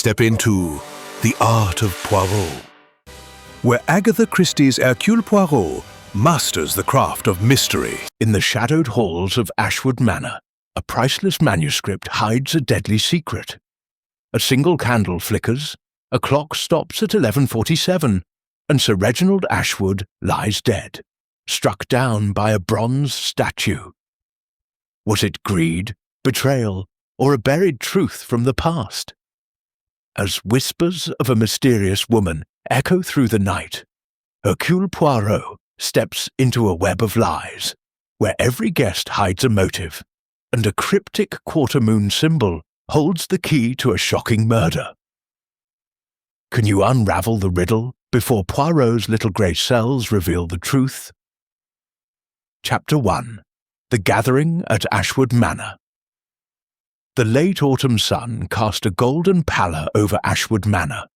Step into the art of Poirot, where Agatha Christie's Hercule Poirot masters the craft of mystery. In the shadowed halls of Ashwood Manor, a priceless manuscript hides a deadly secret. A single candle flickers, a clock stops at 11:47, and Sir Reginald Ashwood lies dead, struck down by a bronze statue. Was it greed, betrayal, or a buried truth from the past? As whispers of a mysterious woman echo through the night, Hercule Poirot steps into a web of lies, where every guest hides a motive, and a cryptic quarter-moon symbol holds the key to a shocking murder. Can you unravel the riddle before Poirot's little grey cells reveal the truth? Chapter 1. The Gathering at Ashwood Manor. The late autumn sun cast a golden pallor over Ashwood Manor,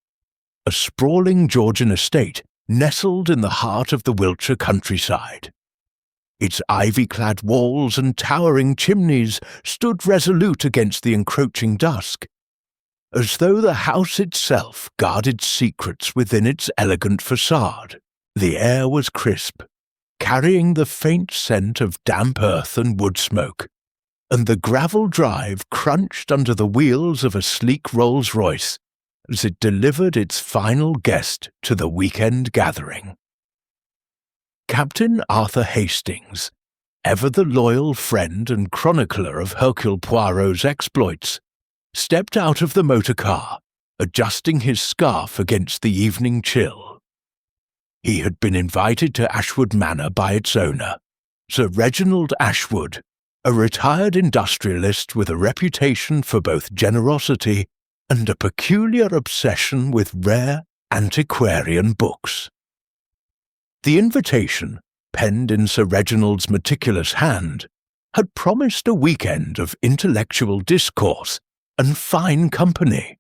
a sprawling Georgian estate nestled in the heart of the Wiltshire countryside. Its ivy-clad walls and towering chimneys stood resolute against the encroaching dusk, as though the house itself guarded secrets within its elegant facade. The air was crisp, carrying the faint scent of damp earth and wood smoke, and the gravel drive crunched under the wheels of a sleek Rolls-Royce as it delivered its final guest to the weekend gathering. Captain Arthur Hastings, ever the loyal friend and chronicler of Hercule Poirot's exploits, stepped out of the motor car, adjusting his scarf against the evening chill. He had been invited to Ashwood Manor by its owner, Sir Reginald Ashwood, a retired industrialist with a reputation for both generosity and a peculiar obsession with rare antiquarian books. The invitation, penned in Sir Reginald's meticulous hand, had promised a weekend of intellectual discourse and fine company,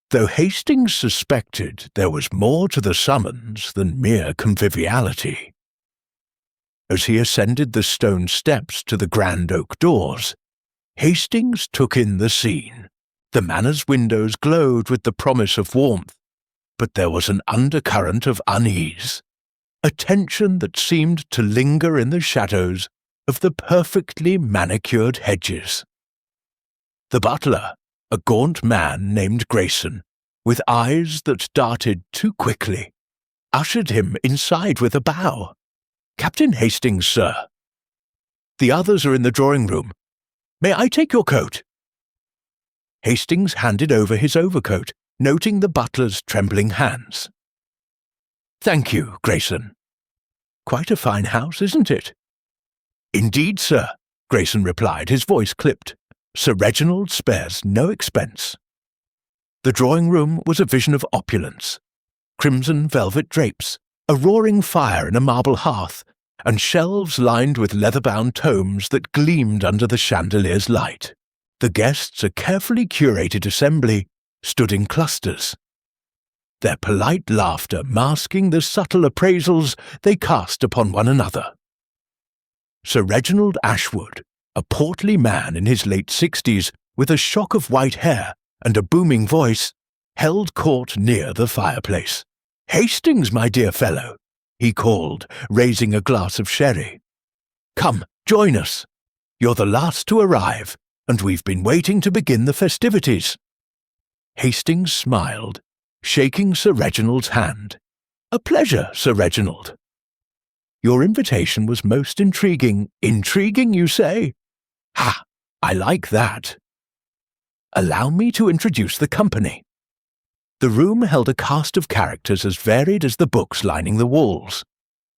though Hastings suspected there was more to the summons than mere conviviality. As he ascended the stone steps to the grand oak doors, Hastings took in the scene. The manor's windows glowed with the promise of warmth, but there was an undercurrent of unease, a tension that seemed to linger in the shadows of the perfectly manicured hedges. The butler, a gaunt man named Grayson, with eyes that darted too quickly, ushered him inside with a bow. "Captain Hastings, sir." "The others are in the drawing-room. May I take your coat?" Hastings handed over his overcoat, noting the butler's trembling hands. "Thank you, Grayson. Quite a fine house, isn't it?" "Indeed, sir," Grayson replied, his voice clipped. "Sir Reginald spares no expense." The drawing-room was a vision of opulence. Crimson velvet drapes, a roaring fire in a marble hearth, and shelves lined with leather-bound tomes that gleamed under the chandelier's light. The guests, a carefully curated assembly, stood in clusters, their polite laughter masking the subtle appraisals they cast upon one another. Sir Reginald Ashwood, a portly man in his late 60s with a shock of white hair and a booming voice, held court near the fireplace. "Hastings, my dear fellow," he called, raising a glass of sherry. "Come, join us. You're the last to arrive, and we've been waiting to begin the festivities." Hastings smiled, shaking Sir Reginald's hand. "A pleasure, Sir Reginald." "Your invitation was most intriguing." "Intriguing, you say? Ha! I like that. Allow me to introduce the company." The room held a cast of characters as varied as the books lining the walls.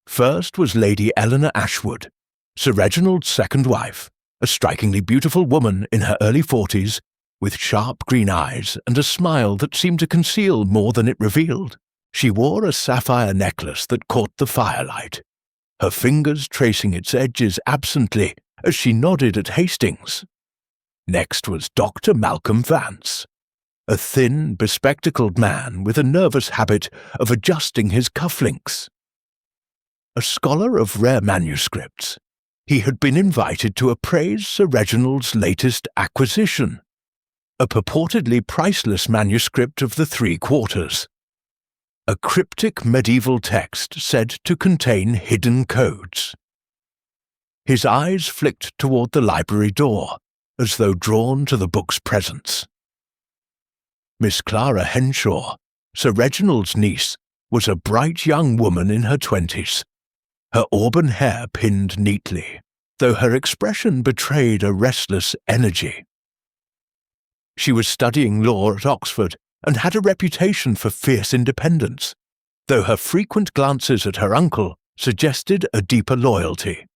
First was Lady Eleanor Ashwood, Sir Reginald's second wife, a strikingly beautiful woman in her early 40s, with sharp green eyes and a smile that seemed to conceal more than it revealed. She wore a sapphire necklace that caught the firelight, her fingers tracing its edges absently as she nodded at Hastings. Next was Dr. Malcolm Vance, a thin, bespectacled man with a nervous habit of adjusting his cufflinks. A scholar of rare manuscripts, he had been invited to appraise Sir Reginald's latest acquisition, a purportedly priceless manuscript of the Three Quarters. A cryptic medieval text said to contain hidden codes. His eyes flicked toward the library door, as though drawn to the book's presence. Miss Clara Henshaw, Sir Reginald's niece, was a bright young woman in her 20s, her auburn hair pinned neatly, though her expression betrayed a restless energy. She was studying law at Oxford and had a reputation for fierce independence, though her frequent glances at her uncle suggested a deeper loyalty.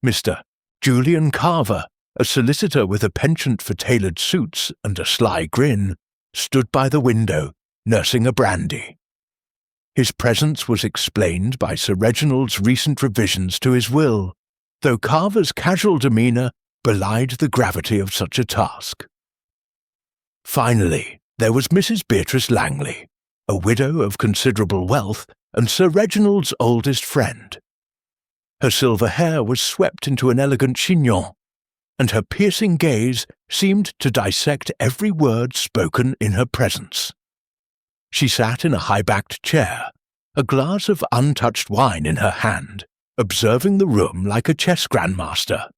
Mr. Julian Carver, a solicitor with a penchant for tailored suits and a sly grin, stood by the window, nursing a brandy. His presence was explained by Sir Reginald's recent revisions to his will, though Carver's casual demeanour belied the gravity of such a task. Finally, there was Mrs. Beatrice Langley, a widow of considerable wealth and Sir Reginald's oldest friend. Her silver hair was swept into an elegant chignon, and her piercing gaze seemed to dissect every word spoken in her presence. She sat in a high-backed chair, a glass of untouched wine in her hand, observing the room like a chess grandmaster.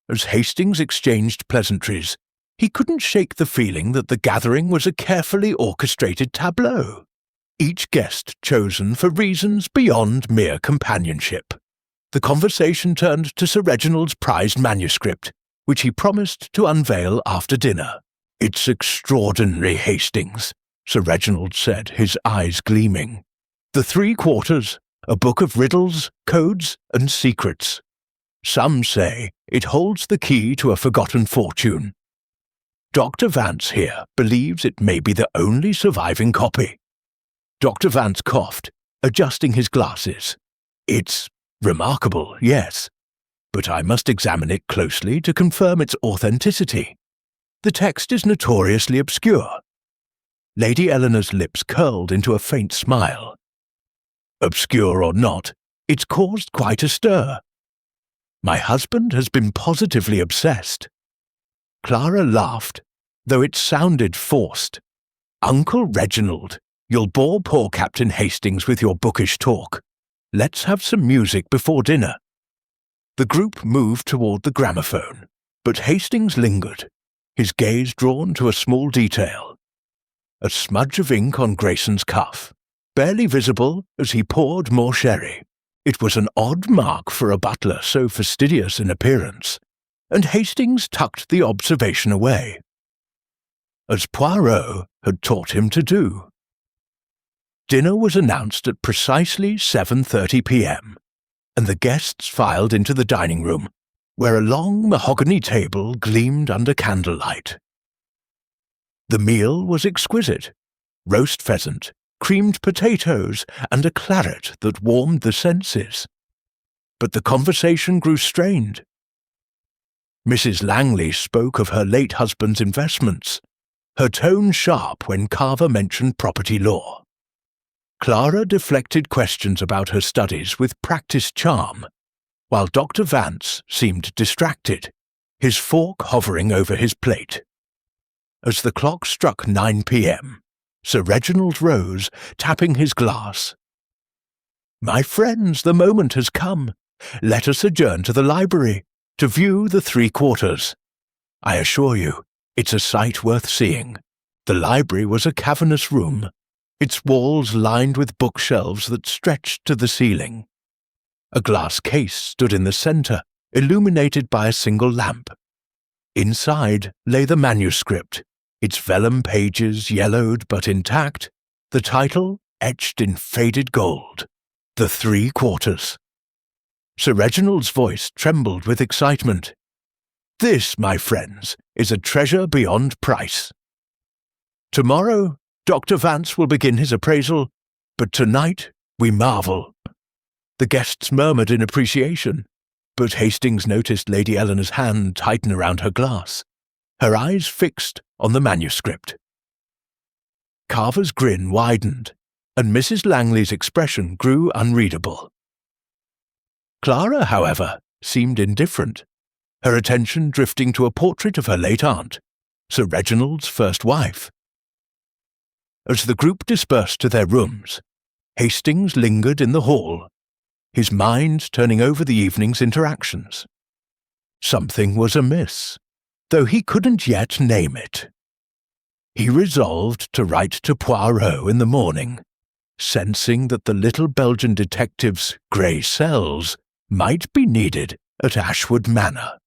As Hastings exchanged pleasantries, he couldn't shake the feeling that the gathering was a carefully orchestrated tableau, each guest chosen for reasons beyond mere companionship. The conversation turned to Sir Reginald's prized manuscript, which he promised to unveil after dinner. "It's extraordinary, Hastings," Sir Reginald said, his eyes gleaming. "The Three Quarters, a book of riddles, codes, and secrets. Some say it holds the key to a forgotten fortune. Dr. Vance here believes it may be the only surviving copy." Dr. Vance coughed, adjusting his glasses. "It's remarkable, yes, but I must examine it closely to confirm its authenticity. The text is notoriously obscure." Lady Eleanor's lips curled into a faint smile. "Obscure or not, it's caused quite a stir. My husband has been positively obsessed." Clara laughed, though it sounded forced. "Uncle Reginald, you'll bore poor Captain Hastings with your bookish talk. Let's have some music before dinner." The group moved toward the gramophone, but Hastings lingered, his gaze drawn to a small detail. A smudge of ink on Grayson's cuff, barely visible as he poured more sherry. It was an odd mark for a butler so fastidious in appearance, and Hastings tucked the observation away, as Poirot had taught him to do. Dinner was announced at precisely 7:30 p.m., and the guests filed into the dining room, where a long mahogany table gleamed under candlelight. The meal was exquisite: roast pheasant, creamed potatoes, and a claret that warmed the senses. But the conversation grew strained. Mrs. Langley spoke of her late husband's investments, her tone sharp when Carver mentioned property law. Clara deflected questions about her studies with practiced charm, while Dr. Vance seemed distracted, his fork hovering over his plate. As the clock struck 9 p.m., Sir Reginald rose, tapping his glass. "My friends, the moment has come. Let us adjourn to the library, to view the Three Quarters. I assure you, it's a sight worth seeing." The library was a cavernous room, its walls lined with bookshelves that stretched to the ceiling. A glass case stood in the centre, illuminated by a single lamp. Inside lay the manuscript, its vellum pages yellowed but intact, the title etched in faded gold, "The Three Quarters." Sir Reginald's voice trembled with excitement. "This, my friends, is a treasure beyond price. Tomorrow, Dr. Vance will begin his appraisal, but tonight we marvel." The guests murmured in appreciation, but Hastings noticed Lady Eleanor's hand tighten around her glass, her eyes fixed on the manuscript. Carver's grin widened, and Mrs. Langley's expression grew unreadable. Clara, however, seemed indifferent, her attention drifting to a portrait of her late aunt, Sir Reginald's first wife. As the group dispersed to their rooms, Hastings lingered in the hall, his mind turning over the evening's interactions. Something was amiss, though he couldn't yet name it. He resolved to write to Poirot in the morning, sensing that the little Belgian detective's grey cells might be needed at Ashwood Manor.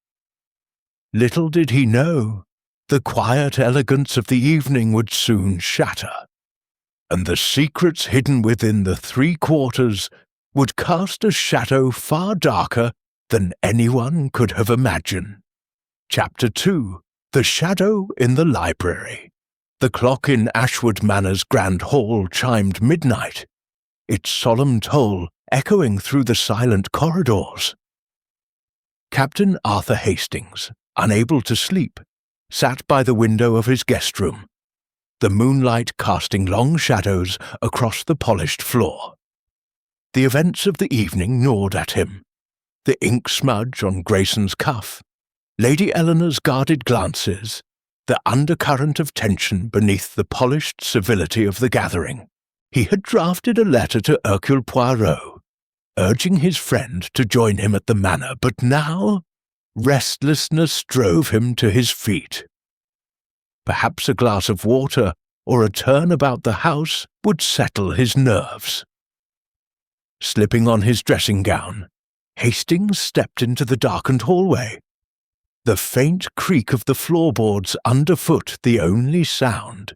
Little did he know, the quiet elegance of the evening would soon shatter, and the secrets hidden within the 3 quarters would cast a shadow far darker than anyone could have imagined. Chapter 2. The Shadow in the Library. The clock in Ashwood Manor's grand hall chimed midnight, its solemn toll echoing through the silent corridors. Captain Arthur Hastings, unable to sleep, sat by the window of his guest room, the moonlight casting long shadows across the polished floor. The events of the evening gnawed at him. The ink smudge on Grayson's cuff, Lady Eleanor's guarded glances, the undercurrent of tension beneath the polished civility of the gathering. He had drafted a letter to Hercule Poirot, urging his friend to join him at the manor, but now restlessness drove him to his feet. Perhaps a glass of water or a turn about the house would settle his nerves. Slipping on his dressing gown, Hastings stepped into the darkened hallway, the faint creak of the floorboards underfoot the only sound.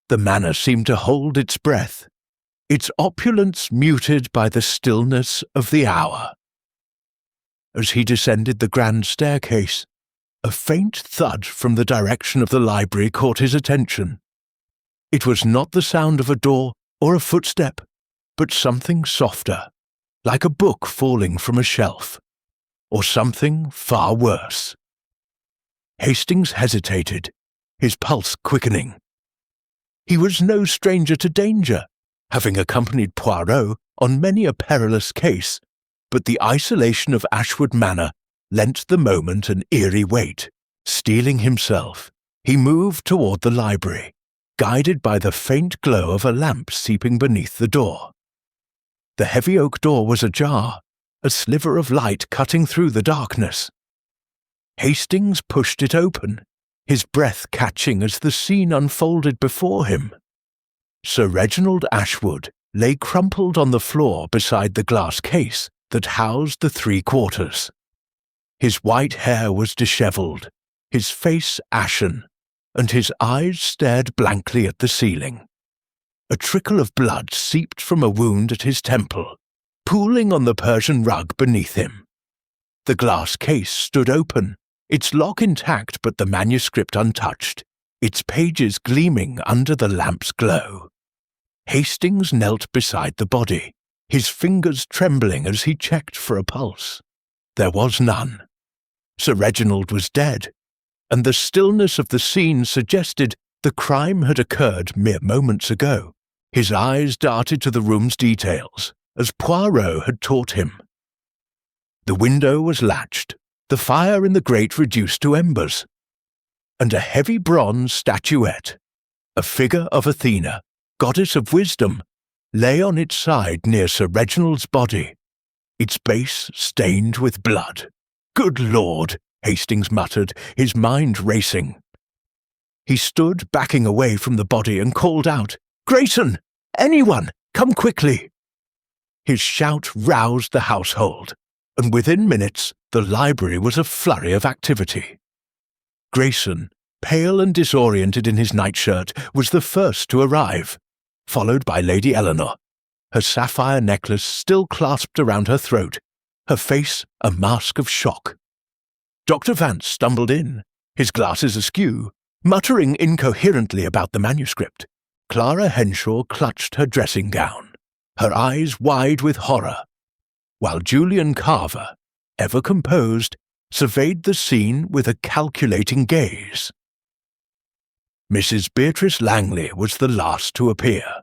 The manor seemed to hold its breath, its opulence muted by the stillness of the hour. As he descended the grand staircase, a faint thud from the direction of the library caught his attention. It was not the sound of a door or a footstep, but something softer, like a book falling from a shelf, or something far worse. Hastings hesitated, his pulse quickening. He was no stranger to danger, having accompanied Poirot on many a perilous case, but the isolation of Ashwood Manor lent the moment an eerie weight. Steeling himself, he moved toward the library, guided by the faint glow of a lamp seeping beneath the door. The heavy oak door was ajar, a sliver of light cutting through the darkness. Hastings pushed it open, his breath catching as the scene unfolded before him. Sir Reginald Ashwood lay crumpled on the floor beside the glass case that housed the 3 quarters. His white hair was dishevelled, his face ashen, and his eyes stared blankly at the ceiling. A trickle of blood seeped from a wound at his temple, pooling on the Persian rug beneath him. The glass case stood open, its lock intact but the manuscript untouched, its pages gleaming under the lamp's glow. Hastings knelt beside the body, his fingers trembling as he checked for a pulse. There was none. Sir Reginald was dead, and the stillness of the scene suggested the crime had occurred mere moments ago. His eyes darted to the room's details, as Poirot had taught him. The window was latched, the fire in the grate reduced to embers, and a heavy bronze statuette, a figure of Athena, goddess of wisdom, lay on its side near Sir Reginald's body, its base stained with blood. "Good Lord!" Hastings muttered, his mind racing. He stood backing away from the body and called out, "Grayson! Anyone! Come quickly!" His shout roused the household, and within minutes the library was a flurry of activity. Grayson, pale and disoriented in his nightshirt, was the first to arrive, followed by Lady Eleanor, her sapphire necklace still clasped around her throat, her face a mask of shock. Dr. Vance stumbled in, his glasses askew, muttering incoherently about the manuscript. Clara Henshaw clutched her dressing gown, her eyes wide with horror, while Julian Carver, ever composed, surveyed the scene with a calculating gaze. Mrs. Beatrice Langley was the last to appear,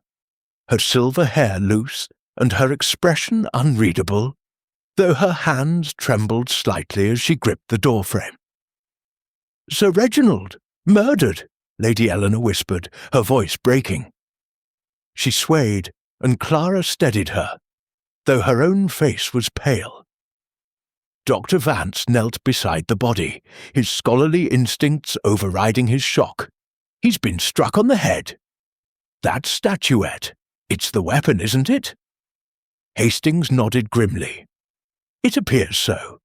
her silver hair loose and her expression unreadable, though her hands trembled slightly as she gripped the doorframe. "Sir Reginald," "Murdered," Lady Eleanor whispered, her voice breaking. She swayed, and Clara steadied her, though her own face was pale. Dr. Vance knelt beside the body, his scholarly instincts overriding his shock. "He's been struck on the head." "That statuette. It's the weapon, isn't it?" Hastings nodded grimly. "It appears so."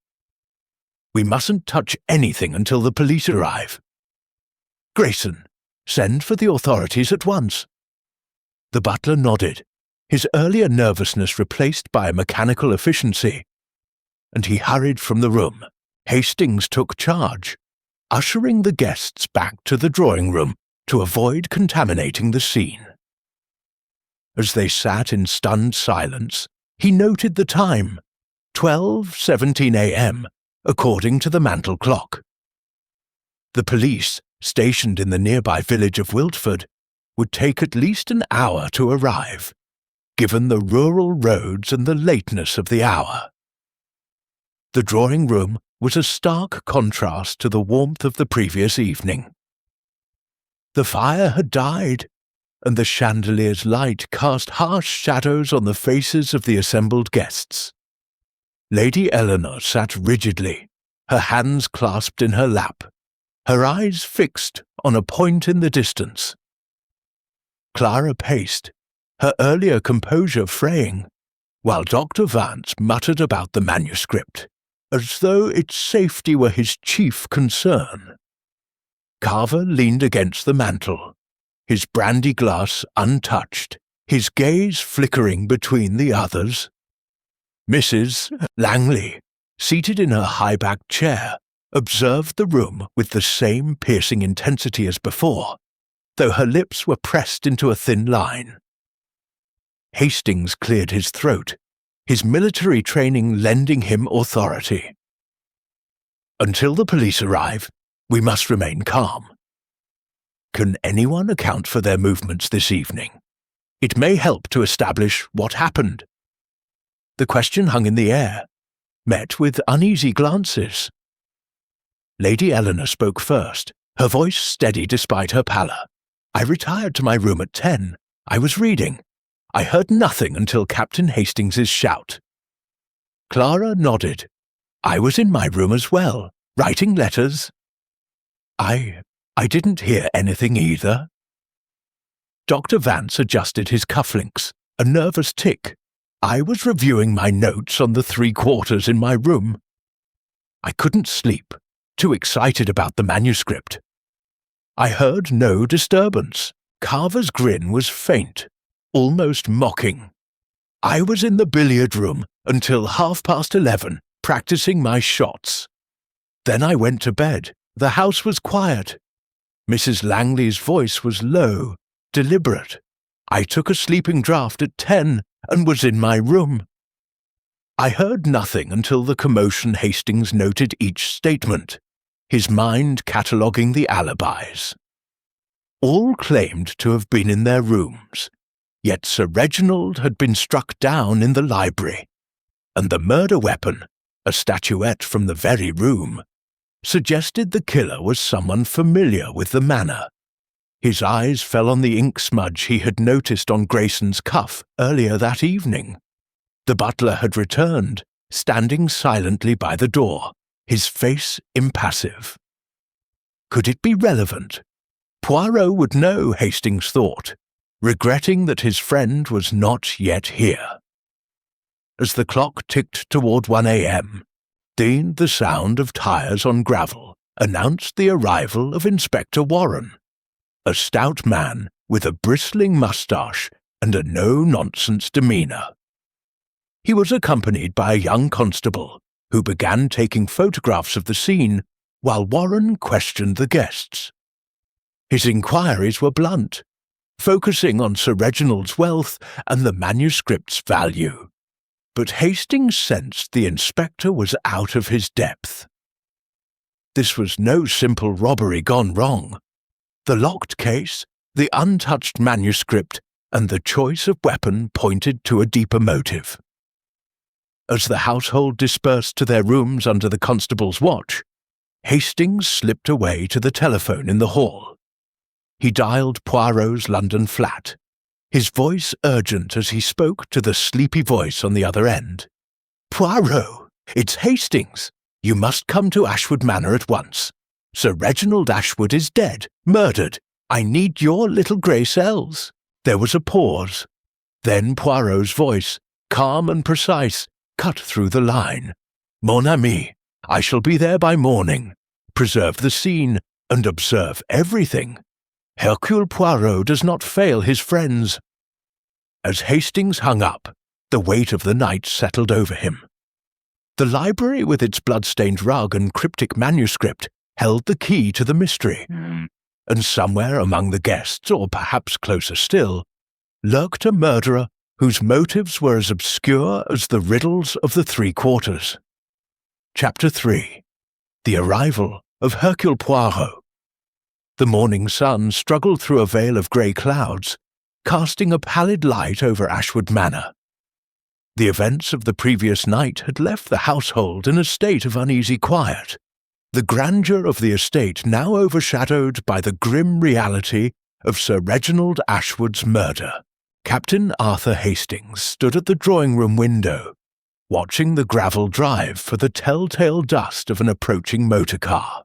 "We mustn't touch anything until the police arrive." "Grayson, send for the authorities at once." The butler nodded, his earlier nervousness replaced by a mechanical efficiency, and he hurried from the room. Hastings took charge, ushering the guests back to the drawing room to avoid contaminating the scene. As they sat in stunned silence, he noted the time, 12:17 a.m., according to the mantel clock. The police, stationed in the nearby village of Wiltford, would take at least an hour to arrive, given the rural roads and the lateness of the hour. The drawing room was a stark contrast to the warmth of the previous evening. The fire had died, and the chandelier's light cast harsh shadows on the faces of the assembled guests. Lady Eleanor sat rigidly, her hands clasped in her lap, her eyes fixed on a point in the distance. Clara paced, her earlier composure fraying, while Dr. Vance muttered about the manuscript, as though its safety were his chief concern. Carver leaned against the mantel, his brandy glass untouched, his gaze flickering between the others. Mrs. Langley, seated in her high-backed chair, observed the room with the same piercing intensity as before, though her lips were pressed into a thin line. Hastings cleared his throat, his military training lending him authority. "Until the police arrive, we must remain calm. Can anyone account for their movements this evening? It may help to establish what happened." The question hung in the air, met with uneasy glances. Lady Eleanor spoke first, her voice steady despite her pallor. "I retired to my room at 10. I was reading. I heard nothing until Captain Hastings's shout." Clara nodded. "I was in my room as well, writing letters." I didn't hear anything either." Dr. Vance adjusted his cufflinks, a nervous tick. "I was reviewing my notes on the 3 quarters in my room. I couldn't sleep, too excited about the manuscript. I heard no disturbance. Carver's grin was faint, almost mocking. I was in the billiard room until 11:30, practicing my shots. Then I went to bed. The house was quiet. Mrs. Langley's voice was low, deliberate. I took a sleeping draught at 10 and was in my room. I heard nothing until the commotion. Hastings noted each statement, his mind cataloguing the alibis. All claimed to have been in their rooms, yet Sir Reginald had been struck down in the library, and the murder weapon, a statuette from the very room, suggested the killer was someone familiar with the manor. His eyes fell on the ink smudge he had noticed on Grayson's cuff earlier that evening. The butler had returned, standing silently by the door, his face impassive. Could it be relevant? Poirot would know, Hastings thought, regretting that his friend was not yet here. As the clock ticked toward 1 a.m., the sound of tires on gravel announced the arrival of Inspector Warren, a stout man with a bristling moustache and a no-nonsense demeanour. He was accompanied by a young constable, who began taking photographs of the scene while Warren questioned the guests. His inquiries were blunt, focusing on Sir Reginald's wealth and the manuscript's value. But Hastings sensed the inspector was out of his depth. This was no simple robbery gone wrong. The locked case, the untouched manuscript, and the choice of weapon pointed to a deeper motive. As the household dispersed to their rooms under the constable's watch, Hastings slipped away to the telephone in the hall. He dialed Poirot's London flat, his voice urgent as he spoke to the sleepy voice on the other end. "Poirot, it's Hastings. You must come to Ashwood Manor at once. Sir Reginald Ashwood is dead, murdered. I need your little grey cells." There was a pause. Then Poirot's voice, calm and precise, cut through the line. "Mon ami, I shall be there by morning. Preserve the scene and observe everything. Hercule Poirot does not fail his friends." As Hastings hung up, the weight of the night settled over him. The library with its blood-stained rug and cryptic manuscript held the key to the mystery, and somewhere among the guests, or perhaps closer still, lurked a murderer whose motives were as obscure as the riddles of the Three Quarters. Chapter 3. The Arrival of Hercule Poirot. The morning sun struggled through a veil of grey clouds, casting a pallid light over Ashwood Manor. The events of the previous night had left the household in a state of uneasy quiet, the grandeur of the estate now overshadowed by the grim reality of Sir Reginald Ashwood's murder. Captain Arthur Hastings stood at the drawing-room window, watching the gravel drive for the telltale dust of an approaching motor car.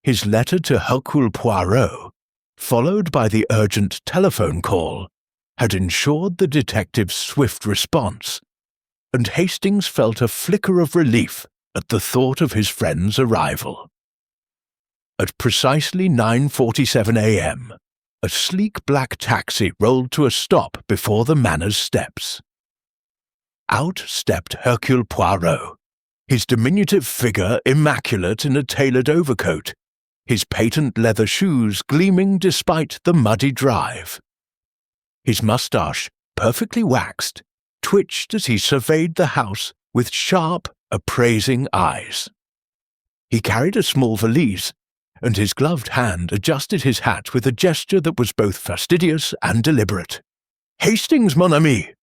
His letter to Hercule Poirot, followed by the urgent telephone call, had ensured the detective's swift response, and Hastings felt a flicker of relief at the thought of his friend's arrival. At precisely 9:47 a.m., a sleek black taxi rolled to a stop before the manor's steps. Out stepped Hercule Poirot, his diminutive figure immaculate in a tailored overcoat, his patent leather shoes gleaming despite the muddy drive. His moustache, perfectly waxed, twitched as he surveyed the house with sharp, appraising eyes. He carried a small valise, and his gloved hand adjusted his hat with a gesture that was both fastidious and deliberate. "Hastings, mon ami!"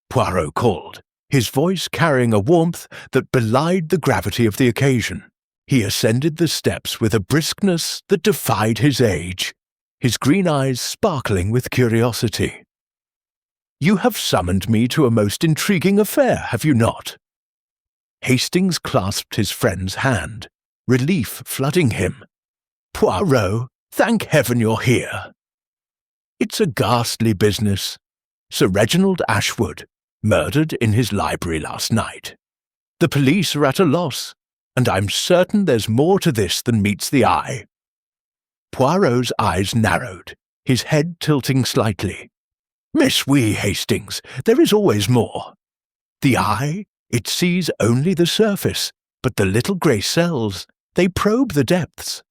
Poirot called, his voice carrying a warmth that belied the gravity of the occasion. He ascended the steps with a briskness that defied his age, his green eyes sparkling with curiosity. "You have summoned me to a most intriguing affair, have you not?" Hastings clasped his friend's hand, relief flooding him. "Poirot, thank heaven you're here." "It's a ghastly business. Sir Reginald Ashwood, murdered in his library last night. The police are at a loss, and I'm certain there's more to this than meets the eye." Poirot's eyes narrowed, his head tilting slightly. "Miss Wee, Hastings, there is always more. The eye, it sees only the surface, but the little grey cells, they probe the depths.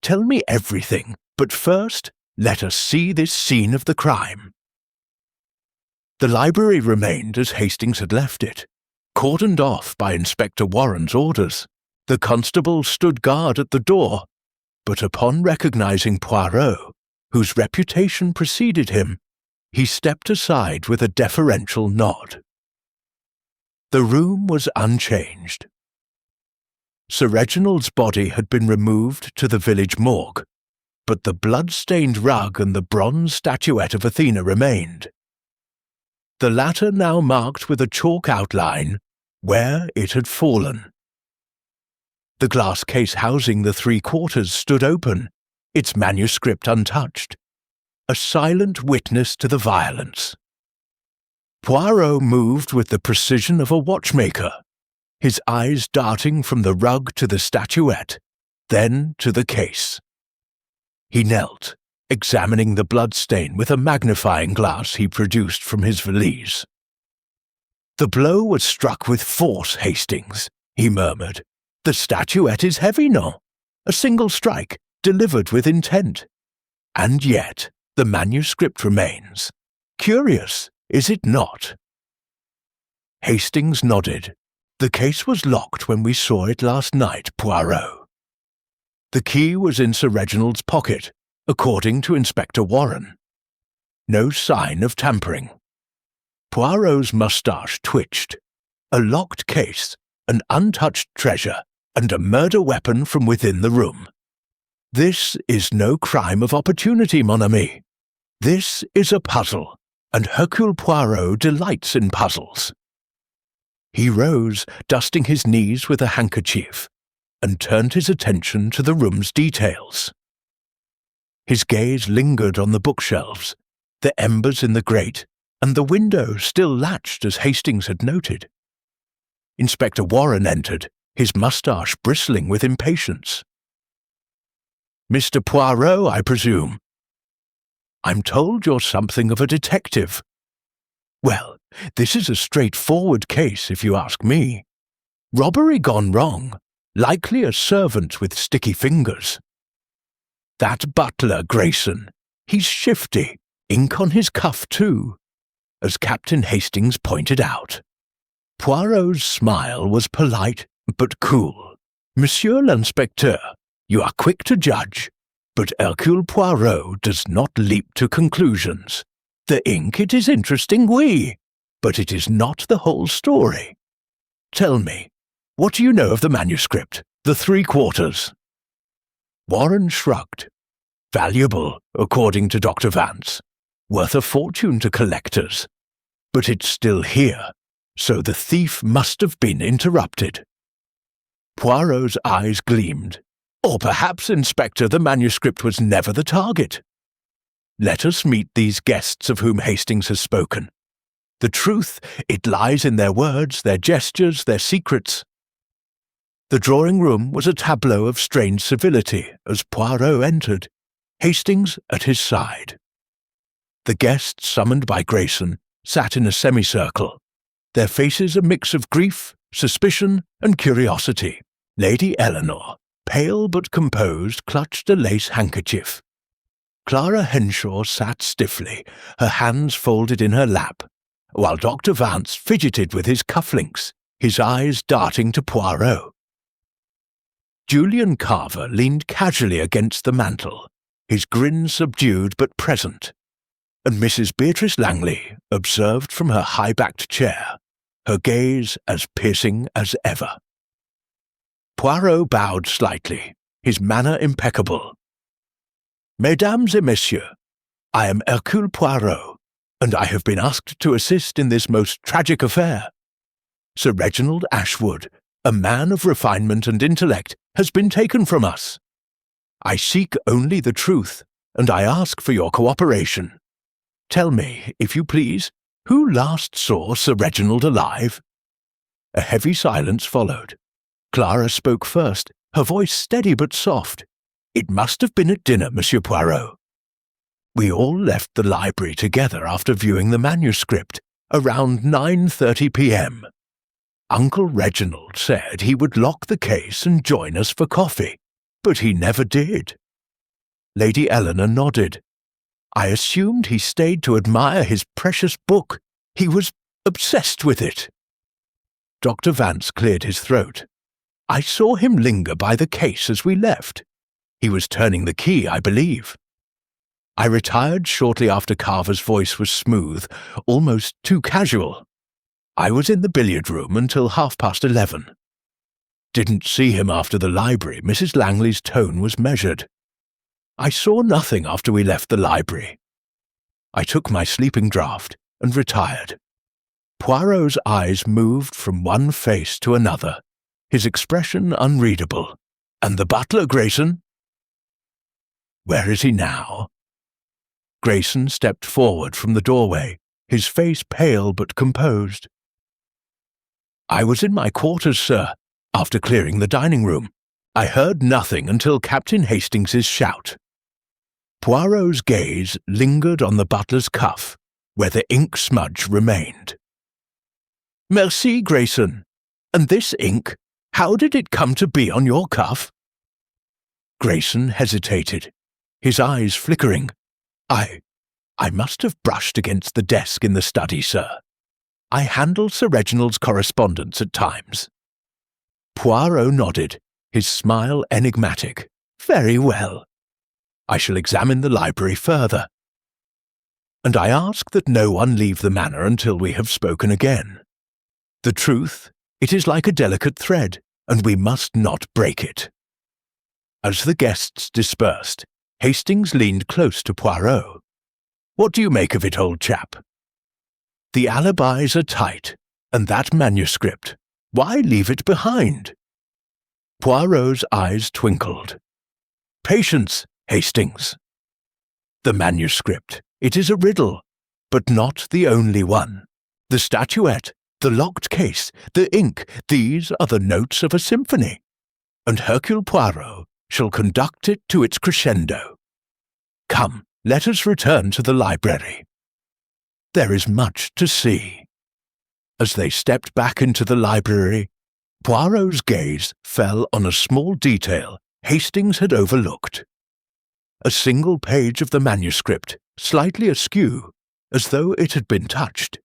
Tell me everything, but first, let us see this scene of the crime." The library remained as Hastings had left it, cordoned off by Inspector Warren's orders. The constable stood guard at the door, but upon recognizing Poirot, whose reputation preceded him, he stepped aside with a deferential nod. The room was unchanged. Sir Reginald's body had been removed to the village morgue, but the blood-stained rug and the bronze statuette of Athena remained. The latter now marked with a chalk outline where it had fallen. The glass case housing the Three Quarters stood open, its manuscript untouched, a silent witness to the violence. Poirot moved with the precision of a watchmaker, his eyes darting from the rug to the statuette, then to the case. He knelt, examining the bloodstain with a magnifying glass he produced from his valise. "The blow was struck with force, Hastings," he murmured. "The statuette is heavy, no? A single strike, delivered with intent. And yet, the manuscript remains. Curious, is it not?" Hastings nodded. "The case was locked when we saw it last night, Poirot." The key was in Sir Reginald's pocket, according to Inspector Warren. No sign of tampering. Poirot's moustache twitched. A locked case, an untouched treasure, and a murder weapon from within the room. This is no crime of opportunity, mon ami. This is a puzzle, and Hercule Poirot delights in puzzles. He rose, dusting his knees with a handkerchief, and turned his attention to the room's details. His gaze lingered on the bookshelves, the embers in the grate, and the window still latched as Hastings had noted. Inspector Warren entered, his moustache bristling with impatience. "Mr. Poirot, I presume? I'm told you're something of a detective." "Well, this is a straightforward case, if you ask me. Robbery gone wrong, likely a servant with sticky fingers. That butler, Grayson, he's shifty, ink on his cuff too, as Captain Hastings pointed out." Poirot's smile was polite but cool. "Monsieur l'inspecteur, you are quick to judge, but Hercule Poirot does not leap to conclusions. The ink, it is interesting, oui, but it is not the whole story. Tell me, what do you know of the manuscript, the 3 quarters? Warren shrugged. "Valuable, according to Dr. Vance. Worth a fortune to collectors. But it's still here, so the thief must have been interrupted." Poirot's eyes gleamed. "Or perhaps, Inspector, the manuscript was never the target. Let us meet these guests of whom Hastings has spoken. The truth, it lies in their words, their gestures, their secrets." The drawing-room was a tableau of strange civility as Poirot entered, Hastings at his side. The guests summoned by Grayson sat in a semicircle, their faces a mix of grief, suspicion, and curiosity. Lady Eleanor, pale but composed, clutched a lace handkerchief. Clara Henshaw sat stiffly, her hands folded in her lap, while Dr. Vance fidgeted with his cufflinks, his eyes darting to Poirot. Julian Carver leaned casually against the mantel, his grin subdued but present, and Mrs. Beatrice Langley observed from her high-backed chair, her gaze as piercing as ever. Poirot bowed slightly, his manner impeccable. "Mesdames et messieurs, I am Hercule Poirot, and I have been asked to assist in this most tragic affair. Sir Reginald Ashwood, a man of refinement and intellect, has been taken from us. I seek only the truth, and I ask for your cooperation. Tell me, if you please, who last saw Sir Reginald alive?" A heavy silence followed. Clara spoke first, her voice steady but soft. "It must have been at dinner, Monsieur Poirot. We all left the library together after viewing the manuscript, around 9:30 p.m. Uncle Reginald said he would lock the case and join us for coffee, but he never did." Lady Eleanor nodded. "I assumed he stayed to admire his precious book. He was obsessed with it." Dr. Vance cleared his throat. "I saw him linger by the case as we left. He was turning the key, I believe. I retired shortly after Carver's voice was smooth, almost too casual. I was in the billiard room until 11:30. Didn't see him after the library. Mrs. Langley's tone was measured. I saw nothing after we left the library. I took my sleeping draught and retired." Poirot's eyes moved from one face to another, his expression unreadable. "And the butler, Grayson?" "Where is he now?" Grayson stepped forward from the doorway, his face pale but composed. "I was in my quarters, sir, after clearing the dining room. I heard nothing until Captain Hastings's shout." Poirot's gaze lingered on the butler's cuff, where the ink smudge remained. "Merci, Grayson. And this ink, how did it come to be on your cuff?" Grayson hesitated, his eyes flickering. I must have brushed against the desk in the study, sir. I handle Sir Reginald's correspondence at times." Poirot nodded, his smile enigmatic. "Very well. I shall examine the library further. And I ask that no one leave the manor until we have spoken again. The truth, it is like a delicate thread. and we must not break it." As the guests dispersed, Hastings leaned close to Poirot. "What do you make of it, old chap?" "The alibis are tight, and that manuscript. Why leave it behind?" Poirot's eyes twinkled. "Patience, Hastings. The manuscript, it is a riddle, but not the only one. The statuette, the locked case, the ink, these are the notes of a symphony, and Hercule Poirot shall conduct it to its crescendo. Come, let us return to the library. There is much to see." As they stepped back into the library, Poirot's gaze fell on a small detail Hastings had overlooked. A single page of the manuscript, slightly askew, as though it had been touched.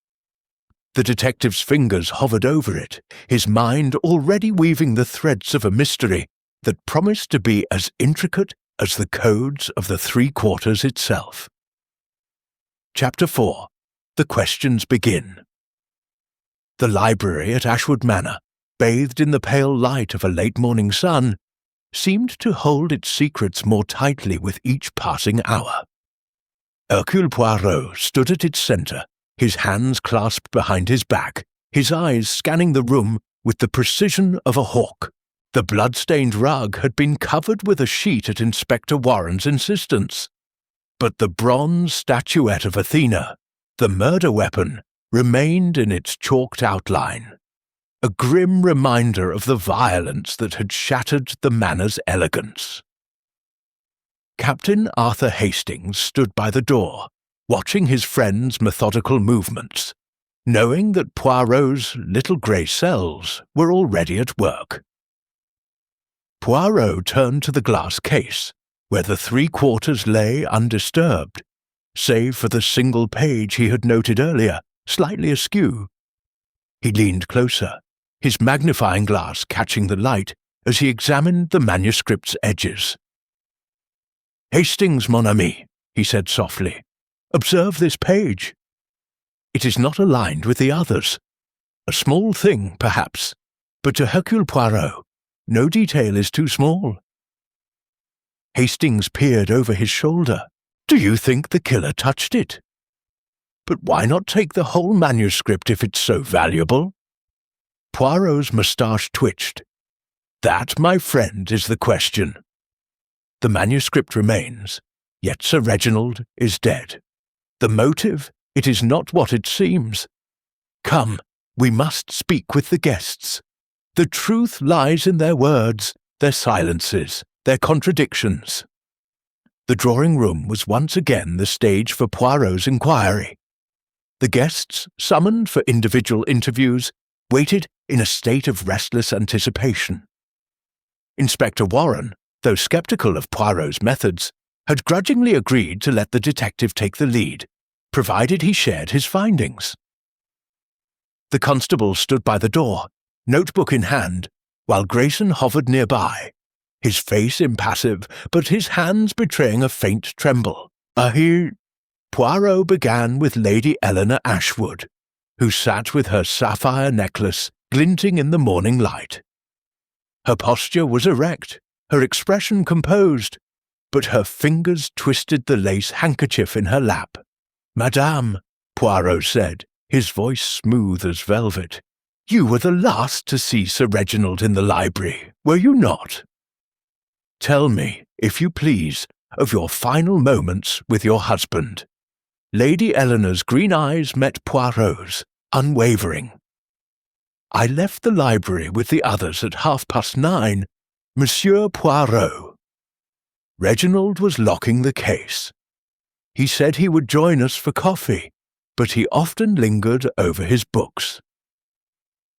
The detective's fingers hovered over it, his mind already weaving the threads of a mystery that promised to be as intricate as the codes of the Three Quarters itself. Chapter 4. The Questions Begin. The library at Ashwood Manor, bathed in the pale light of a late morning sun, seemed to hold its secrets more tightly with each passing hour. Hercule Poirot stood at its centre, his hands clasped behind his back, his eyes scanning the room with the precision of a hawk. The blood-stained rug had been covered with a sheet at Inspector Warren's insistence, but the bronze statuette of Athena, the murder weapon, remained in its chalked outline, a grim reminder of the violence that had shattered the manor's elegance. Captain Arthur Hastings stood by the door, watching his friend's methodical movements, knowing that Poirot's little grey cells were already at work. Poirot turned to the glass case, where the Three Quarters lay undisturbed, save for the single page he had noted earlier, slightly askew. He leaned closer, his magnifying glass catching the light as he examined the manuscript's edges. "Hastings, mon ami," he said softly, "observe this page. It is not aligned with the others. A small thing, perhaps, but to Hercule Poirot, no detail is too small." Hastings peered over his shoulder. "Do you think the killer touched it? But why not take the whole manuscript if it's so valuable?" Poirot's moustache twitched. "That, my friend, is the question. The manuscript remains, yet Sir Reginald is dead. The motive, it is not what it seems. Come, we must speak with the guests. The truth lies in their words, their silences, their contradictions." The drawing-room was once again the stage for Poirot's inquiry. The guests, summoned for individual interviews, waited in a state of restless anticipation. Inspector Warren, though sceptical of Poirot's methods, had grudgingly agreed to let the detective take the lead, provided he shared his findings. The constable stood by the door, notebook in hand, while Grayson hovered nearby, his face impassive, but his hands betraying a faint tremble. Poirot began with Lady Eleanor Ashwood, who sat with her sapphire necklace glinting in the morning light. Her posture was erect, her expression composed, but her fingers twisted the lace handkerchief in her lap. "Madame," Poirot said, his voice smooth as velvet, "you were the last to see Sir Reginald in the library, were you not? Tell me, if you please, of your final moments with your husband." Lady Eleanor's green eyes met Poirot's, unwavering. "I left the library with the others at 9:30, Monsieur Poirot. Reginald was locking the case. He said he would join us for coffee, but he often lingered over his books.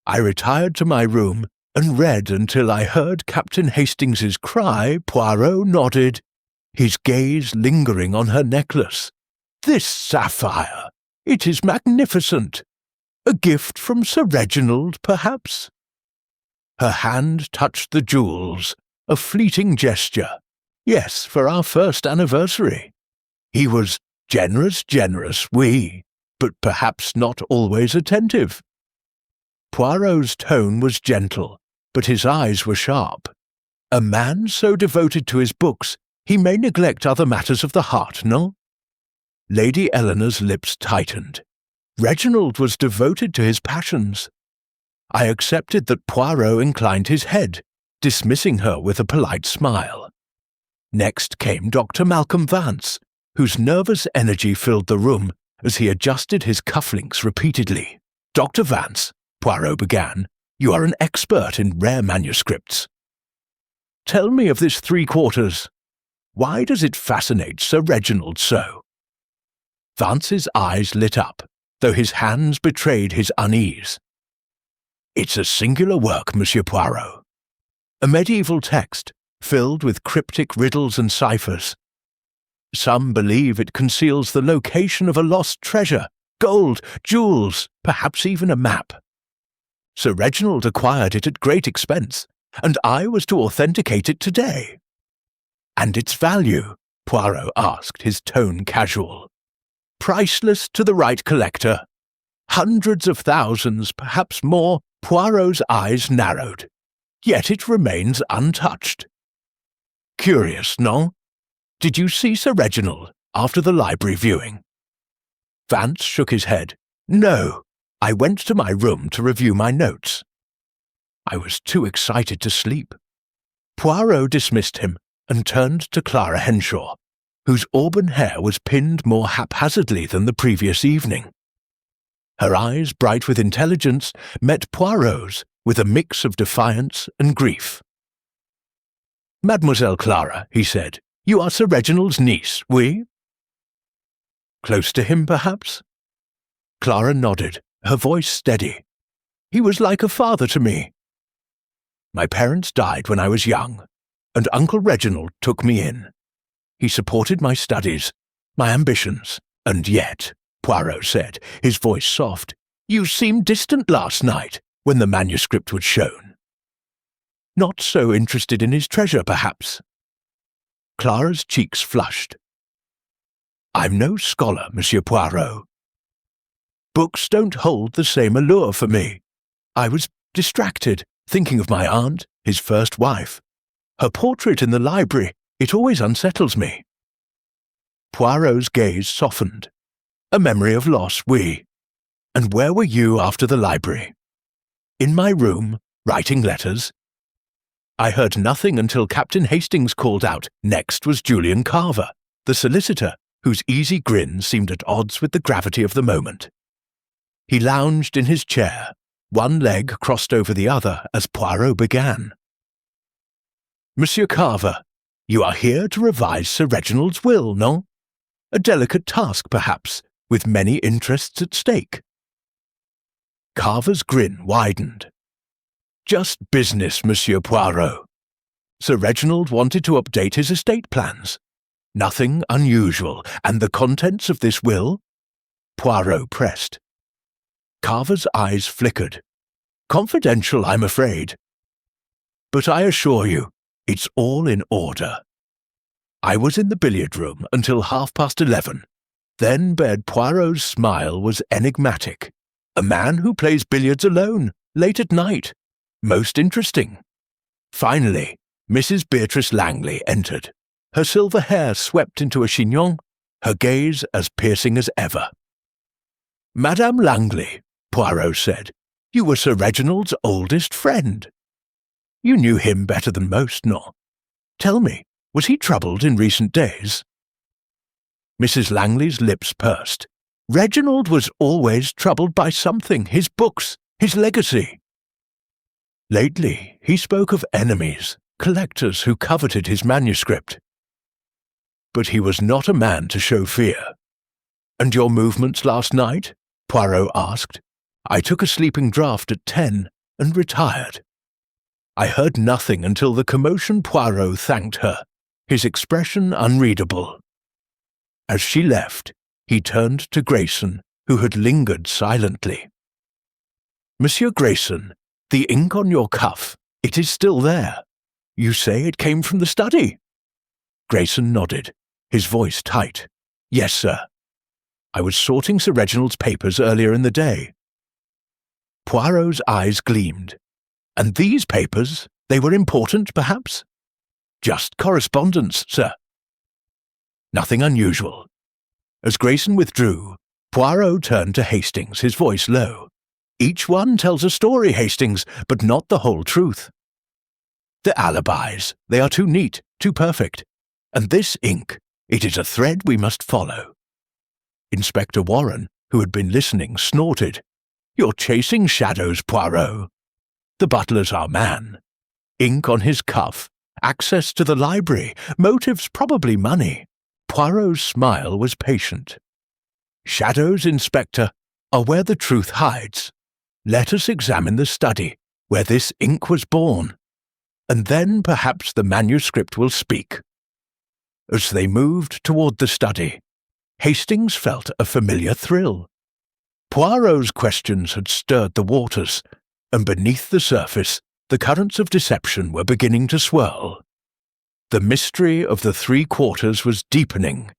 I retired to my room and read until I heard Captain Hastings's cry. Poirot nodded, his gaze lingering on her necklace. This sapphire! It is magnificent! A gift from Sir Reginald, perhaps?" Her hand touched the jewels, a fleeting gesture. "Yes, for our first anniversary. He was generous, oui, but perhaps not always attentive." Poirot's tone was gentle, but his eyes were sharp. A man so devoted to his books, he may neglect other matters of the heart, no? Lady Eleanor's lips tightened. Reginald was devoted to his passions. I accepted that Poirot inclined his head, dismissing her with a polite smile. Next came Dr. Malcolm Vance, whose nervous energy filled the room as he adjusted his cufflinks repeatedly. "Dr. Vance," Poirot began, "you are an expert in rare manuscripts. Tell me of this Three Quarters. Why does it fascinate Sir Reginald so?" Vance's eyes lit up, though his hands betrayed his unease. "It's a singular work, Monsieur Poirot. A medieval text, filled with cryptic riddles and ciphers. Some believe it conceals the location of a lost treasure, gold, jewels, perhaps even a map. Sir Reginald acquired it at great expense, and I was to authenticate it today." "And its value?" Poirot asked, his tone casual. "Priceless to the right collector. Hundreds of thousands, perhaps more." Poirot's eyes narrowed. "Yet it remains untouched. Curious, no? Did you see Sir Reginald after the library viewing?" Vance shook his head. "No, I went to my room to review my notes. I was too excited to sleep." Poirot dismissed him and turned to Clara Henshaw, whose auburn hair was pinned more haphazardly than the previous evening. Her eyes, bright with intelligence, met Poirot's with a mix of defiance and grief. "Mademoiselle Clara," he said, "you are Sir Reginald's niece, oui?" "Close to him, perhaps?" Clara nodded, her voice steady. "He was like a father to me. My parents died when I was young, and Uncle Reginald took me in. He supported my studies, my ambitions, and yet," Poirot said, his voice soft, "you seemed distant last night when the manuscript was shown. Not so interested in his treasure, perhaps?" Clara's cheeks flushed. "I'm no scholar, Monsieur Poirot. Books don't hold the same allure for me. I was distracted, thinking of my aunt, his first wife. Her portrait in the library, it always unsettles me." Poirot's gaze softened. "A memory of loss, oui. And where were you after the library?" "In my room, writing letters. I heard nothing until Captain Hastings called out. Next was Julian Carver, the solicitor, whose easy grin seemed at odds with the gravity of the moment. He lounged in his chair, one leg crossed over the other as Poirot began. "Monsieur Carver, you are here to revise Sir Reginald's will, no? A delicate task, perhaps, with many interests at stake." Carver's grin widened. "Just business, Monsieur Poirot. Sir Reginald wanted to update his estate plans. Nothing unusual, and the contents of this will?" Poirot pressed. Carver's eyes flickered. "Confidential, I'm afraid. But I assure you, it's all in order. I was in the billiard room until 11:30. Then Poirot's smile was enigmatic. A man who plays billiards alone, late at night. Most interesting. Finally, Mrs. Beatrice Langley entered, her silver hair swept into a chignon, her gaze as piercing as ever. "Madame Langley," Poirot said, "you were Sir Reginald's oldest friend. You knew him better than most, no? Tell me, was he troubled in recent days?" Mrs. Langley's lips pursed. "Reginald was always troubled by something, his books, his legacy. Lately, he spoke of enemies, collectors who coveted his manuscript. But he was not a man to show fear." "And your movements last night?" Poirot asked. "I took a sleeping draught at 10 and retired." I heard nothing until the commotion. Poirot thanked her, his expression unreadable. As she left, he turned to Grayson, who had lingered silently. "Monsieur Grayson, the ink on your cuff, it is still there. You say it came from the study?" Grayson nodded, his voice tight. "Yes, sir. I was sorting Sir Reginald's papers earlier in the day." Poirot's eyes gleamed. And these papers, they were important, perhaps? Just correspondence, sir. Nothing unusual. As Grayson withdrew, Poirot turned to Hastings, his voice low. Each one tells a story, Hastings, but not the whole truth. The alibis, they are too neat, too perfect. And this ink, it is a thread we must follow. Inspector Warren, who had been listening, snorted. You're chasing shadows, Poirot. The butler's our man. Ink on his cuff, access to the library, motives probably money. Poirot's smile was patient. Shadows, Inspector, are where the truth hides. Let us examine the study, where this ink was born. And then perhaps the manuscript will speak. As they moved toward the study, Hastings felt a familiar thrill. Poirot's questions had stirred the waters, and beneath the surface, the currents of deception were beginning to swirl. The mystery of the 3 quarters was deepening,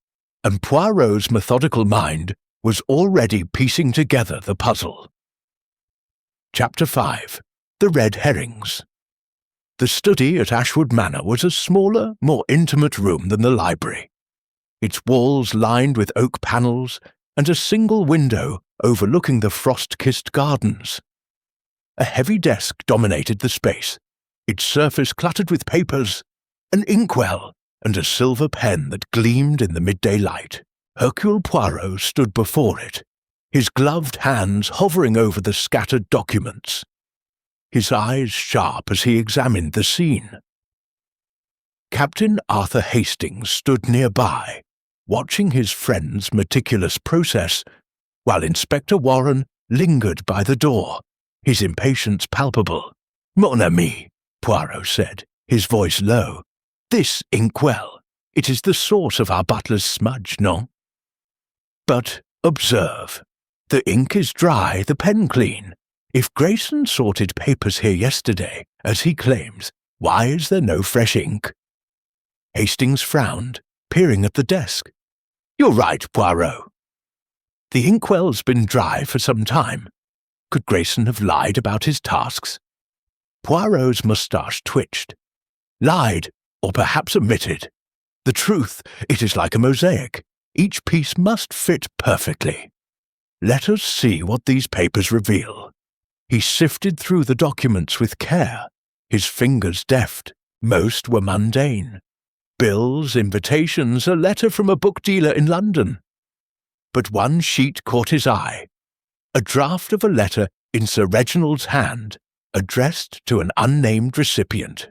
and Poirot's methodical mind was already piecing together the puzzle. Chapter 5. The Red Herrings. The study at Ashwood Manor was a smaller, more intimate room than the library. Its walls lined with oak panels, and a single window overlooking the frost-kissed gardens. A heavy desk dominated the space, its surface cluttered with papers, an inkwell, and a silver pen that gleamed in the midday light. Hercule Poirot stood before it, his gloved hands hovering over the scattered documents, his eyes sharp as he examined the scene. Captain Arthur Hastings stood nearby, watching his friend's meticulous process, while Inspector Warren lingered by the door, his impatience palpable. "Mon ami," Poirot said, his voice low, "this inkwell, it is the source of our butler's smudge, no? But observe, the ink is dry, the pen clean. If Grayson sorted papers here yesterday, as he claims, why is there no fresh ink?" Hastings frowned, peering at the desk. "You're right, Poirot. The inkwell's been dry for some time. Could Grayson have lied about his tasks?" Poirot's moustache twitched. "Lied, or perhaps omitted. The truth, it is like a mosaic. Each piece must fit perfectly. Let us see what these papers reveal." He sifted through the documents with care, his fingers deft. Most were mundane. Bills, invitations, a letter from a book dealer in London. But one sheet caught his eye. A draft of a letter in Sir Reginald's hand, addressed to an unnamed recipient.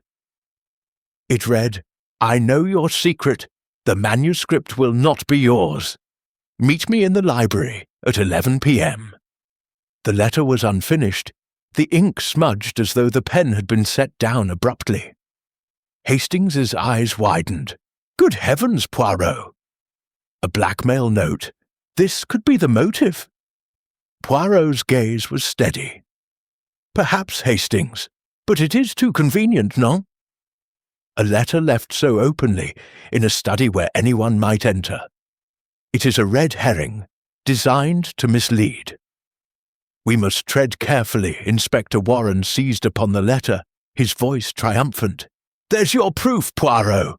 It read, "I know your secret. The manuscript will not be yours. Meet me in the library at 11 p.m. The letter was unfinished, the ink smudged as though the pen had been set down abruptly. Hastings's eyes widened. "Good heavens, Poirot!" A blackmail note. This could be the motive. Poirot's gaze was steady. "Perhaps, Hastings, but it is too convenient, no? A letter left so openly, in a study where anyone might enter. It is a red herring, designed to mislead." "We must tread carefully," Inspector Warren seized upon the letter, his voice triumphant. "There's your proof, Poirot!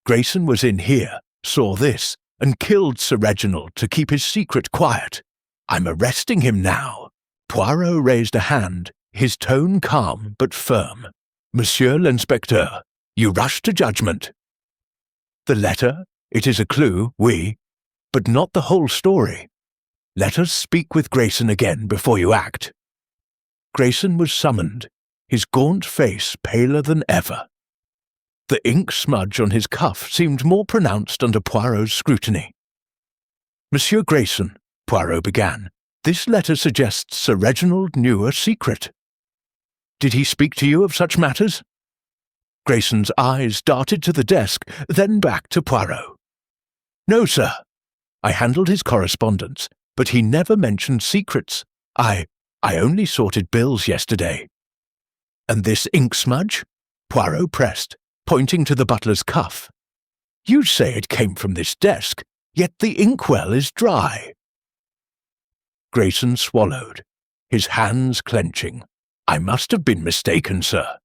Grayson was in here, saw this, and killed Sir Reginald to keep his secret quiet. I'm arresting him now." Poirot raised a hand, his tone calm but firm. "Monsieur l'Inspecteur, you rush to judgment. The letter, it is a clue, oui, but not the whole story. Let us speak with Grayson again before you act." Grayson was summoned, his gaunt face paler than ever. The ink smudge on his cuff seemed more pronounced under Poirot's scrutiny. "Monsieur Grayson," Poirot began, "this letter suggests Sir Reginald knew a secret. Did he speak to you of such matters?" Grayson's eyes darted to the desk, then back to Poirot. "No, sir. I handled his correspondence, but he never mentioned secrets. I only sorted bills yesterday." "And this ink smudge?" Poirot pressed, pointing to the butler's cuff. "You say it came from this desk, yet the inkwell is dry." Grayson swallowed, his hands clenching. I must have been mistaken, sir."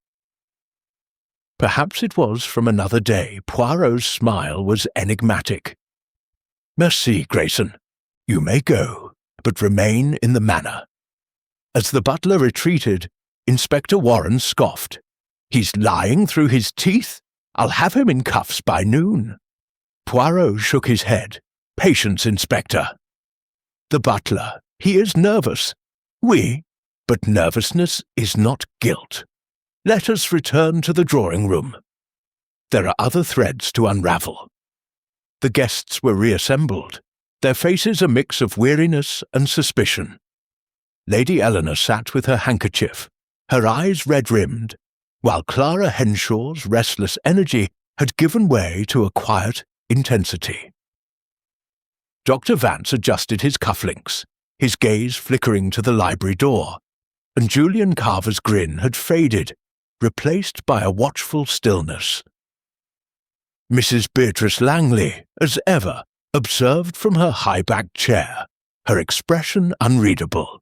Perhaps it was from another day Poirot's smile was enigmatic. "Merci, Grayson. You may go, but remain in the manor." As the butler retreated, Inspector Warren scoffed. "He's lying through his teeth? I'll have him in cuffs by noon." Poirot shook his head. "Patience, Inspector." The butler. "He is nervous." "Oui, but nervousness is not guilt. Let us return to the drawing room. There are other threads to unravel." The guests were reassembled, their faces a mix of weariness and suspicion. Lady Eleanor sat with her handkerchief, her eyes red-rimmed, while Clara Henshaw's restless energy had given way to a quiet intensity. Dr. Vance adjusted his cufflinks, his gaze flickering to the library door, and Julian Carver's grin had faded, replaced by a watchful stillness. Mrs. Beatrice Langley, as ever, observed from her high-backed chair, her expression unreadable.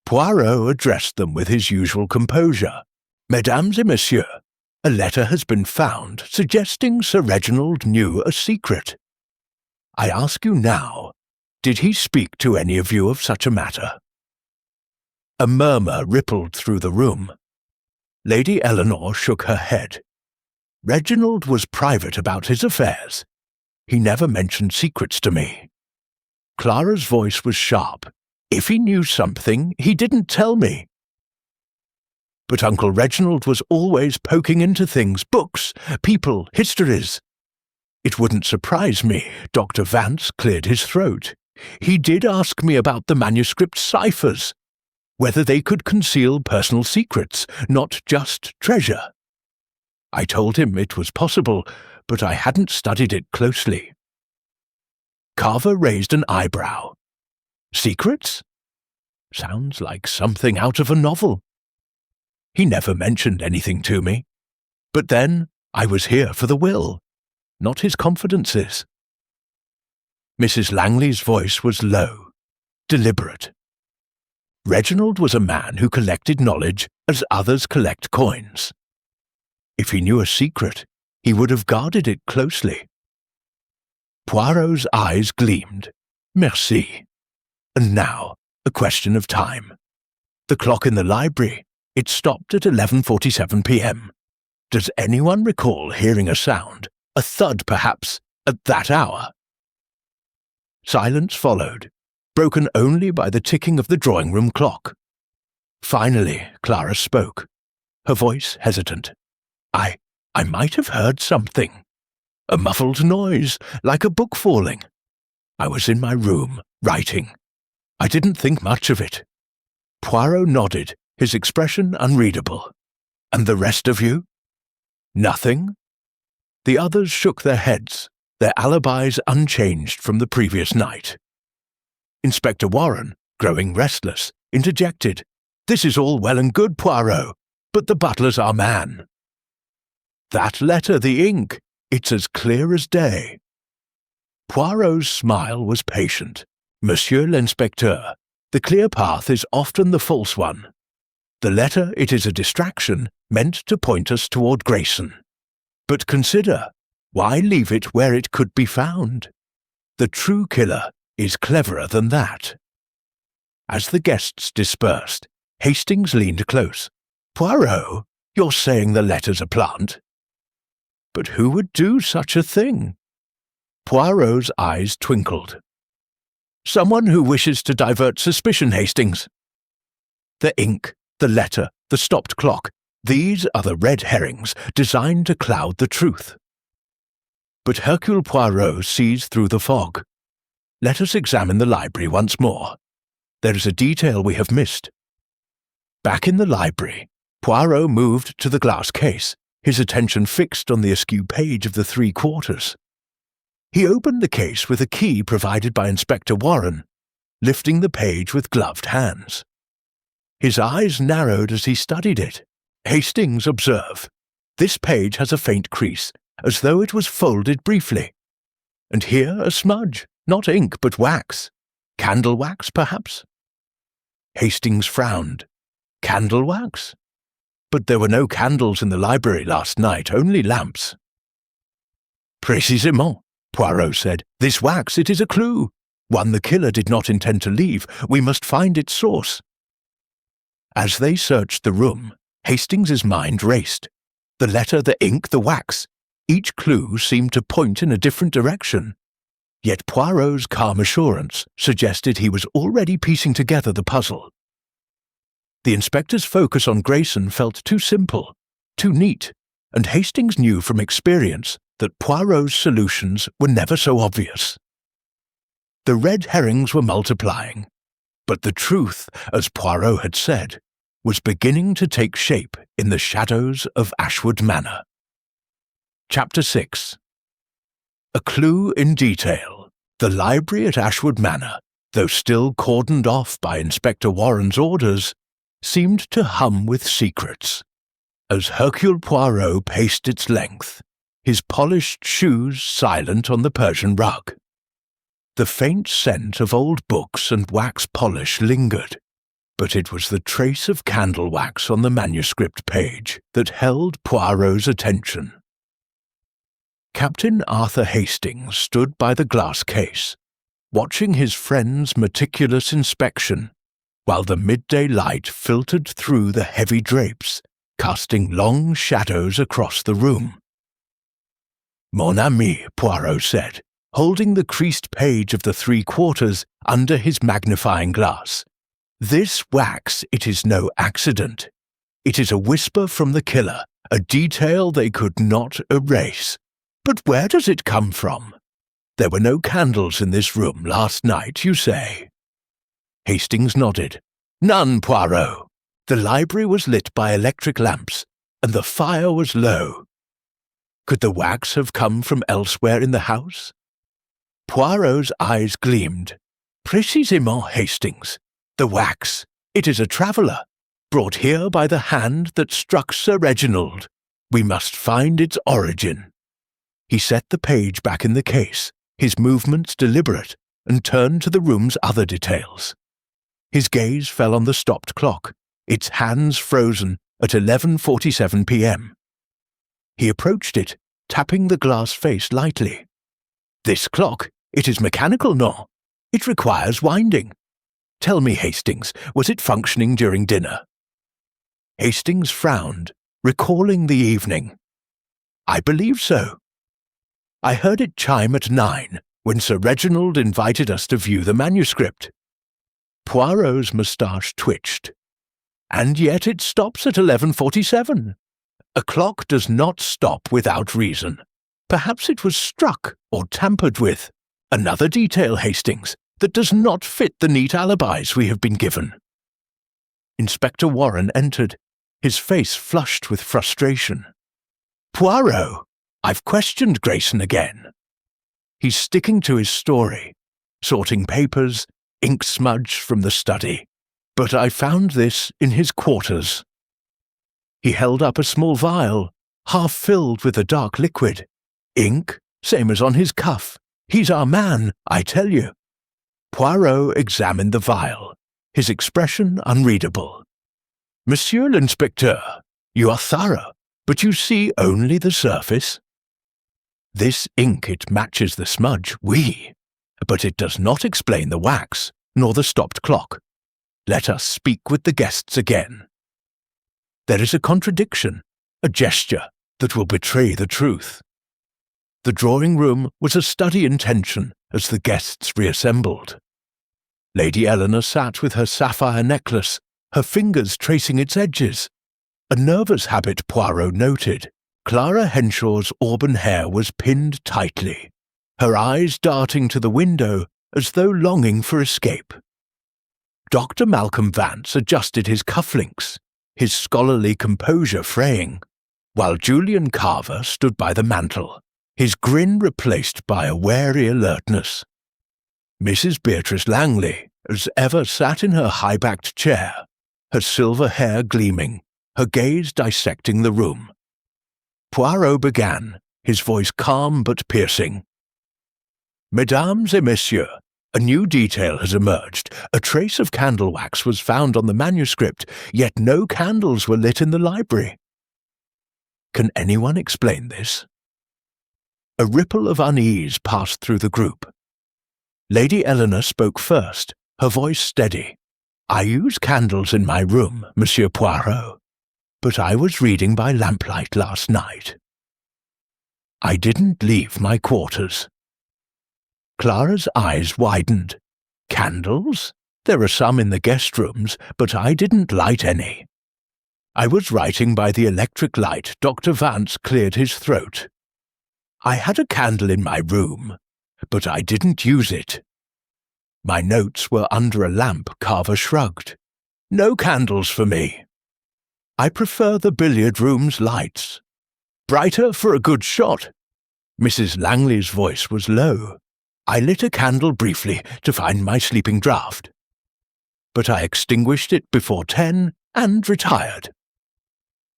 Poirot addressed them with his usual composure. "Mesdames et messieurs, a letter has been found suggesting Sir Reginald knew a secret. I ask you now, did he speak to any of you of such a matter?" A murmur rippled through the room. Lady Eleanor shook her head. "Reginald was private about his affairs. He never mentioned secrets to me." Clara's voice was sharp. "If he knew something, he didn't tell me." "But Uncle Reginald was always poking into things, books, people, histories." "It wouldn't surprise me." Dr. Vance cleared his throat. "He did ask me about the manuscript ciphers, whether they could conceal personal secrets, not just treasure. I told him it was possible, but I hadn't studied it closely." Carver raised an eyebrow. "Secrets? Sounds like something out of a novel. He never mentioned anything to me. But then I was here for the will, not his confidences." Mrs. Langley's voice was low, deliberate. "Reginald was a man who collected knowledge as others collect coins. If he knew a secret, he would have guarded it closely." Poirot's eyes gleamed. "Merci. And now, a question of time. The clock in the library, it stopped at 11:47 p.m. Does anyone recall hearing a sound, a thud perhaps, at that hour?" Silence followed, broken only by the ticking of the drawing-room clock. Finally, Clara spoke, her voice hesitant. I might have heard something. A muffled noise, like a book falling. I was in my room, writing. I didn't think much of it." Poirot nodded, his expression unreadable. "And the rest of you?" "Nothing." The others shook their heads, their alibis unchanged from the previous night. Inspector Warren, growing restless, interjected. "This is all well and good, Poirot, but the butler's our man." "That letter, the ink, it's as clear as day." Poirot's smile was patient. "Monsieur l'Inspecteur, the clear path is often the false one. The letter, it is a distraction meant to point us toward Grayson. But consider, why leave it where it could be found? The true killer is cleverer than that." As the guests dispersed, Hastings leaned close. "Poirot, you're saying the letter's a plant?" "But who would do such a thing?" Poirot's eyes twinkled. "Someone who wishes to divert suspicion, Hastings. The ink, the letter, the stopped clock, these are the red herrings designed to cloud the truth." But Hercule Poirot sees through the fog. "Let us examine the library once more. There is a detail we have missed." Back in the library, Poirot moved to the glass case, his attention fixed on the askew page of the 3 quarters. He opened the case with a key provided by Inspector Warren, lifting the page with gloved hands. His eyes narrowed as he studied it. Hastings observed, "This page has a faint crease, as though it was folded briefly. And here a smudge, not ink but wax. Candle wax, perhaps?" Hastings frowned. Candle wax? But there were no candles in the library last night, only lamps. Précisément, Poirot said. This wax, it is a clue. One the killer did not intend to leave. We must find its source. As they searched the room, Hastings's mind raced. The letter, the ink, the wax. Each clue seemed to point in a different direction. Yet Poirot's calm assurance suggested he was already piecing together the puzzle. The inspector's focus on Grayson felt too simple, too neat, and Hastings knew from experience that Poirot's solutions were never so obvious. The red herrings were multiplying, but the truth, as Poirot had said, was beginning to take shape in the shadows of Ashwood Manor. Chapter 6. A clue in detail. The library at Ashwood Manor, though still cordoned off by Inspector Warren's orders, seemed to hum with secrets. As Hercule Poirot paced its length, his polished shoes silent on the Persian rug. The faint scent of old books and wax polish lingered, but it was the trace of candle wax on the manuscript page that held Poirot's attention. Captain Arthur Hastings stood by the glass case, watching his friend's meticulous inspection, while the midday light filtered through the heavy drapes, casting long shadows across the room. Mon ami, Poirot said, holding the creased page of the 3 quarters under his magnifying glass. This wax, it is no accident. It is a whisper from the killer, a detail they could not erase. But where does it come from? There were no candles in this room last night, you say? Hastings nodded. None, Poirot. The library was lit by electric lamps, and the fire was low. Could the wax have come from elsewhere in the house? Poirot's eyes gleamed. Précisément, Hastings. The wax. It is a traveller, brought here by the hand that struck Sir Reginald. We must find its origin. He set the page back in the case, his movements deliberate, and turned to the room's other details. His gaze fell on the stopped clock, its hands frozen at 11:47 p.m. He approached it, tapping the glass face lightly. This clock, it is mechanical, no? It requires winding. Tell me, Hastings, was it functioning during dinner? Hastings frowned, recalling the evening. I believe so. I heard it chime at 9 when Sir Reginald invited us to view the manuscript. Poirot's moustache twitched. And yet it stops at 11:47. A clock does not stop without reason. Perhaps it was struck or tampered with. Another detail, Hastings, that does not fit the neat alibis we have been given. Inspector Warren entered, his face flushed with frustration. Poirot, I've questioned Grayson again. He's sticking to his story, sorting papers, ink smudge from the study. But I found this in his quarters. He held up a small vial, half filled with a dark liquid. Ink, same as on his cuff. He's our man, I tell you. Poirot examined the vial, his expression unreadable. Monsieur l'Inspecteur, you are thorough, but you see only the surface. This ink, it matches the smudge, oui, but it does not explain the wax, nor the stopped clock. Let us speak with the guests again. There is a contradiction, a gesture that will betray the truth. The drawing-room was a study in tension as the guests reassembled. Lady Eleanor sat with her sapphire necklace, her fingers tracing its edges. A nervous habit Poirot noted. Clara Henshaw's auburn hair was pinned tightly, her eyes darting to the window as though longing for escape. Dr. Malcolm Vance adjusted his cufflinks, his scholarly composure fraying, while Julian Carver stood by the mantel, his grin replaced by a wary alertness. Mrs. Beatrice Langley, as ever, sat in her high-backed chair, her silver hair gleaming, her gaze dissecting the room. Poirot began, his voice calm but piercing. Mesdames et messieurs, A new detail has emerged. A trace of candle wax was found on the manuscript, yet no candles were lit in the library. Can anyone explain this? A ripple of unease passed through the group. Lady Eleanor spoke first, her voice steady. "I use candles in my room, Monsieur Poirot, but I was reading by lamplight last night. I didn't leave my quarters." Clara's eyes widened. "Candles? There are some in the guest rooms, but I didn't light any. I was writing by the electric light." Dr. Vance cleared his throat. "I had a candle in my room, but I didn't use it. My notes were under a lamp." Carver shrugged. "No candles for me. I prefer the billiard room's lights. Brighter for a good shot." Mrs. Langley's voice was low. "I lit a candle briefly to find my sleeping draught, but I extinguished it before 10 and retired."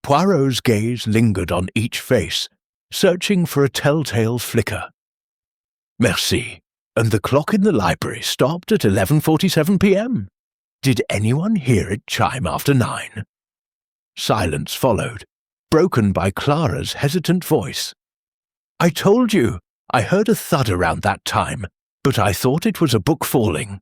Poirot's gaze lingered on each face, searching for a telltale flicker. "Merci. And the clock in the library stopped at 11:47 p.m. Did anyone hear it chime after 9? Silence followed, broken by Clara's hesitant voice. "I told you, I heard a thud around that time, but I thought it was a book falling."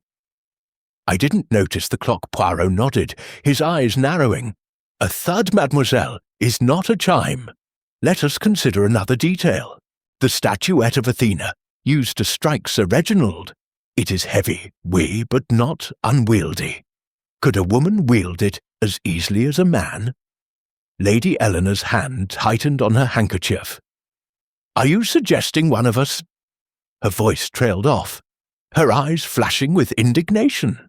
"I didn't notice the clock." Poirot nodded, his eyes narrowing. "A thud, mademoiselle, is not a chime. Let us consider another detail. The statuette of Athena, used to strike Sir Reginald. It is heavy, but not unwieldy. Could a woman wield it as easily as a man?" Lady Eleanor's hand tightened on her handkerchief. "Are you suggesting one of us—" Her voice trailed off, her eyes flashing with indignation.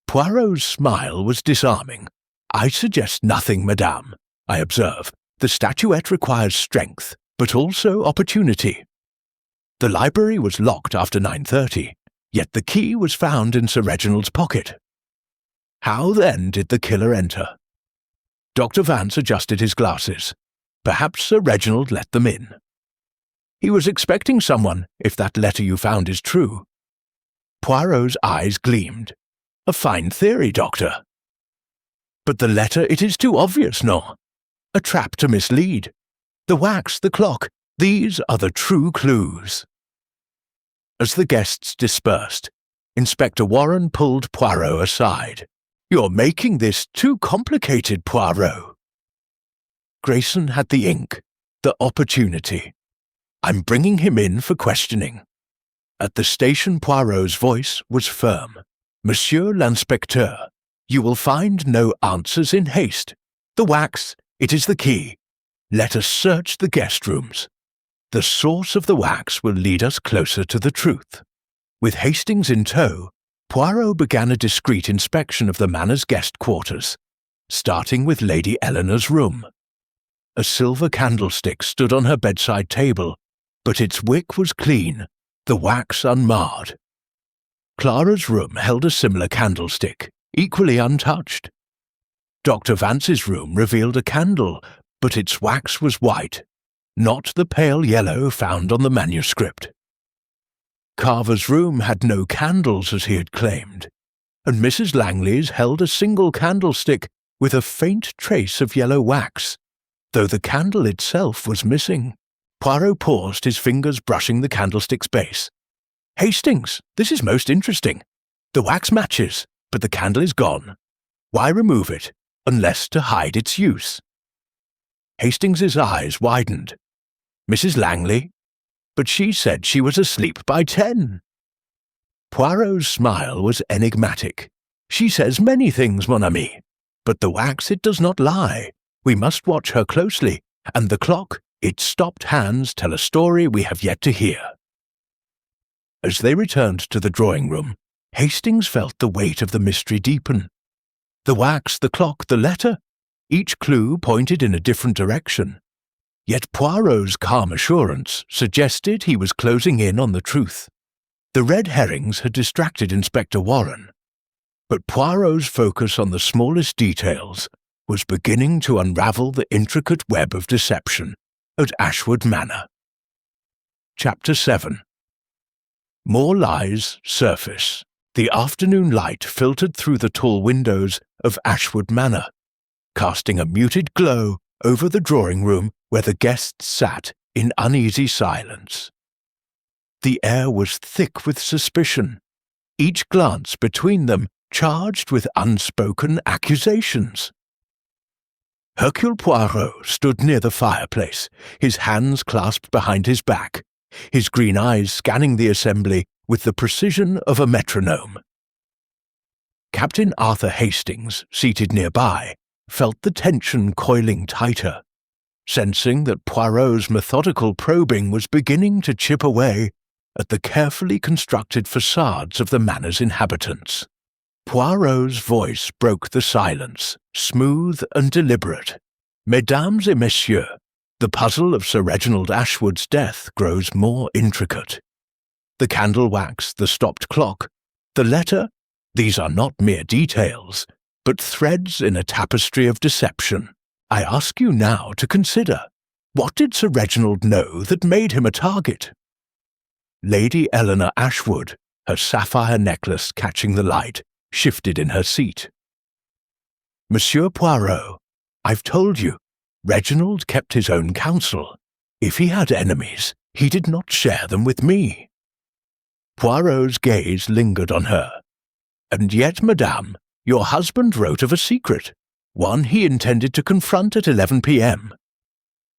Poirot's smile was disarming. "I suggest nothing, madame. I observe. The statuette requires strength, but also opportunity. The library was locked after 9:30, yet the key was found in Sir Reginald's pocket. How then did the killer enter?" Dr. Vance adjusted his glasses. "Perhaps Sir Reginald let them in. He was expecting someone, if that letter you found is true." Poirot's eyes gleamed. "A fine theory, Doctor." "But the letter, it is too obvious, no? A trap to mislead. The wax, the clock, these are the true clues." As the guests dispersed, Inspector Warren pulled Poirot aside. "You're making this too complicated, Poirot." Grayson had the ink, the opportunity. "I'm bringing him in for questioning." At the station, Poirot's voice was firm. "Monsieur l'inspecteur, you will find no answers in haste. The wax, it is the key. Let us search the guest rooms. The source of the wax will lead us closer to the truth." With Hastings in tow, Poirot began a discreet inspection of the Manor's guest quarters, starting with Lady Eleanor's room. A silver candlestick stood on her bedside table, but its wick was clean, the wax unmarred. Clara's room held a similar candlestick, equally untouched. Dr. Vance's room revealed a candle, but its wax was white, not the pale yellow found on the manuscript. Carver's room had no candles as he had claimed, and Mrs. Langley's held a single candlestick with a faint trace of yellow wax, though the candle itself was missing. Poirot paused, his fingers brushing the candlestick's base. "Hastings, this is most interesting. The wax matches, but the candle is gone. Why remove it, unless to hide its use?" Hastings's eyes widened. "Mrs. Langley? But she said she was asleep by 10. Poirot's smile was enigmatic. "She says many things, mon ami, but the wax, it does not lie. We must watch her closely, and the clock, its stopped hands tell a story we have yet to hear." As they returned to the drawing-room, Hastings felt the weight of the mystery deepen. The wax, the clock, the letter, each clue pointed in a different direction. Yet Poirot's calm assurance suggested he was closing in on the truth. The red herrings had distracted Inspector Warren, but Poirot's focus on the smallest details was beginning to unravel the intricate web of deception at Ashwood Manor. Chapter 7. More lies surface. The afternoon light filtered through the tall windows of Ashwood Manor, casting a muted glow over the drawing room where the guests sat in uneasy silence. The air was thick with suspicion, each glance between them charged with unspoken accusations. Hercule Poirot stood near the fireplace, his hands clasped behind his back, his green eyes scanning the assembly with the precision of a metronome. Captain Arthur Hastings, seated nearby, felt the tension coiling tighter, sensing that Poirot's methodical probing was beginning to chip away at the carefully constructed facades of the manor's inhabitants. Poirot's voice broke the silence, smooth and deliberate. Mesdames et messieurs, the puzzle of Sir Reginald Ashwood's death grows more intricate. The candle wax, the stopped clock, the letter, these are not mere details, but threads in a tapestry of deception. I ask you now to consider, what did Sir Reginald know that made him a target? Lady Eleanor Ashwood, her sapphire necklace catching the light, shifted in her seat. Monsieur Poirot, I've told you, Reginald kept his own counsel. If he had enemies, he did not share them with me. Poirot's gaze lingered on her. And yet, madame, your husband wrote of a secret, one he intended to confront at 11 p.m.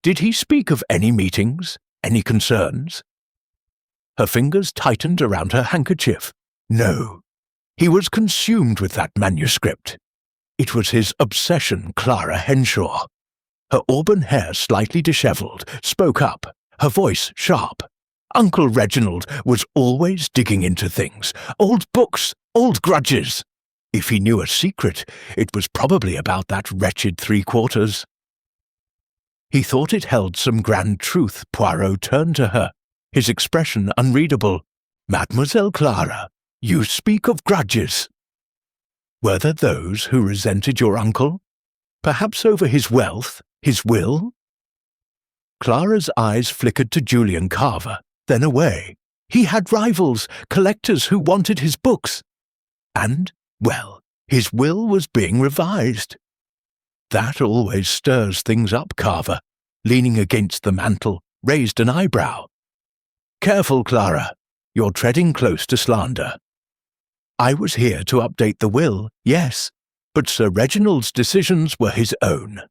Did he speak of any meetings, any concerns? Her fingers tightened around her handkerchief. No. He was consumed with that manuscript. It was his obsession, Clara Henshaw. Her auburn hair slightly dishevelled, spoke up, her voice sharp. Uncle Reginald was always digging into things, old books, old grudges. If he knew a secret, it was probably about that wretched 3 quarters. He thought it held some grand truth. Poirot turned to her, his expression unreadable. Mademoiselle Clara, you speak of grudges. Were there those who resented your uncle? Perhaps over his wealth, his will? Clara's eyes flickered to Julian Carver, then away. He had rivals, collectors who wanted his books. And, well, his will was being revised. That always stirs things up, Carver, leaning against the mantel, raised an eyebrow. Careful, Clara. You're treading close to slander. I was here to update the will, yes, but Sir Reginald's decisions were his own.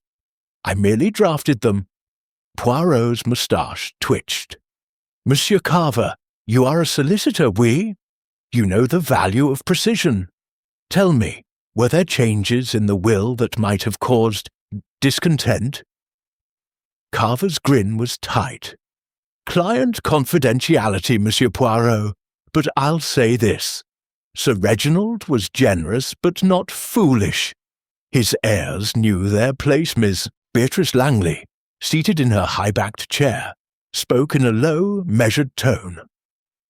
I merely drafted them. Poirot's moustache twitched. Monsieur Carver, you are a solicitor, oui? You know the value of precision. Tell me, were there changes in the will that might have caused discontent? Carver's grin was tight. Client confidentiality, Monsieur Poirot, but I'll say this. Sir Reginald was generous but not foolish. His heirs knew their place. Miss Beatrice Langley, seated in her high-backed chair, spoke in a low, measured tone.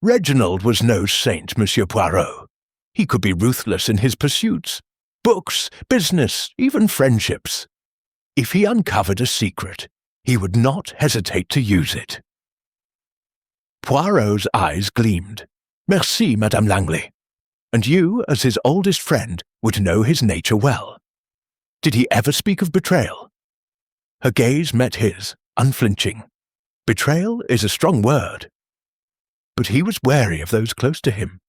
Reginald was no saint, Monsieur Poirot. He could be ruthless in his pursuits. Books, business, even friendships. If he uncovered a secret, he would not hesitate to use it. Poirot's eyes gleamed. Merci, Madame Langley. And you, as his oldest friend, would know his nature well. Did he ever speak of betrayal? Her gaze met his, unflinching. Betrayal is a strong word. But he was wary of those close to him.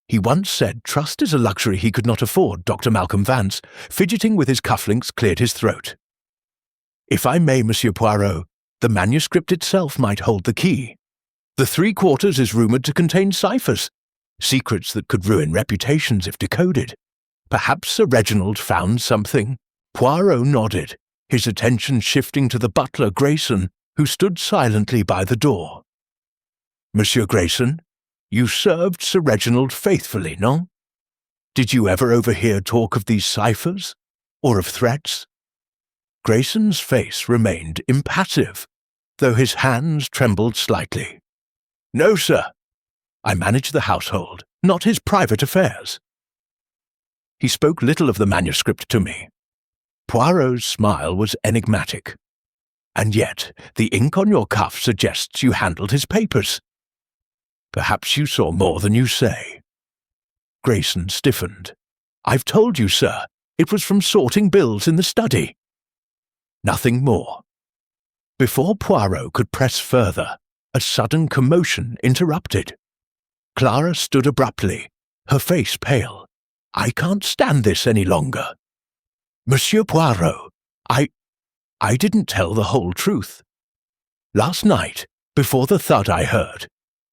He once said trust is a luxury he could not afford. Dr. Malcolm Vance, fidgeting with his cufflinks, cleared his throat. If I may, Monsieur Poirot, the manuscript itself might hold the key. The 3 quarters is rumoured to contain ciphers, secrets that could ruin reputations if decoded. Perhaps Sir Reginald found something. Poirot nodded, his attention shifting to the butler Grayson, who stood silently by the door. Monsieur Grayson, you served Sir Reginald faithfully, no? Did you ever overhear talk of these ciphers, or of threats? Grayson's face remained impassive, though his hands trembled slightly. No, sir. I manage the household, not his private affairs. He spoke little of the manuscript to me. Poirot's smile was enigmatic. And yet, the ink on your cuff suggests you handled his papers. Perhaps you saw more than you say." Grayson stiffened. "I've told you, sir, it was from sorting bills in the study." Nothing more. Before Poirot could press further, a sudden commotion interrupted. Clara stood abruptly, her face pale. "I can't stand this any longer. Monsieur Poirot, I didn't tell the whole truth. Last night, before the thud I heard,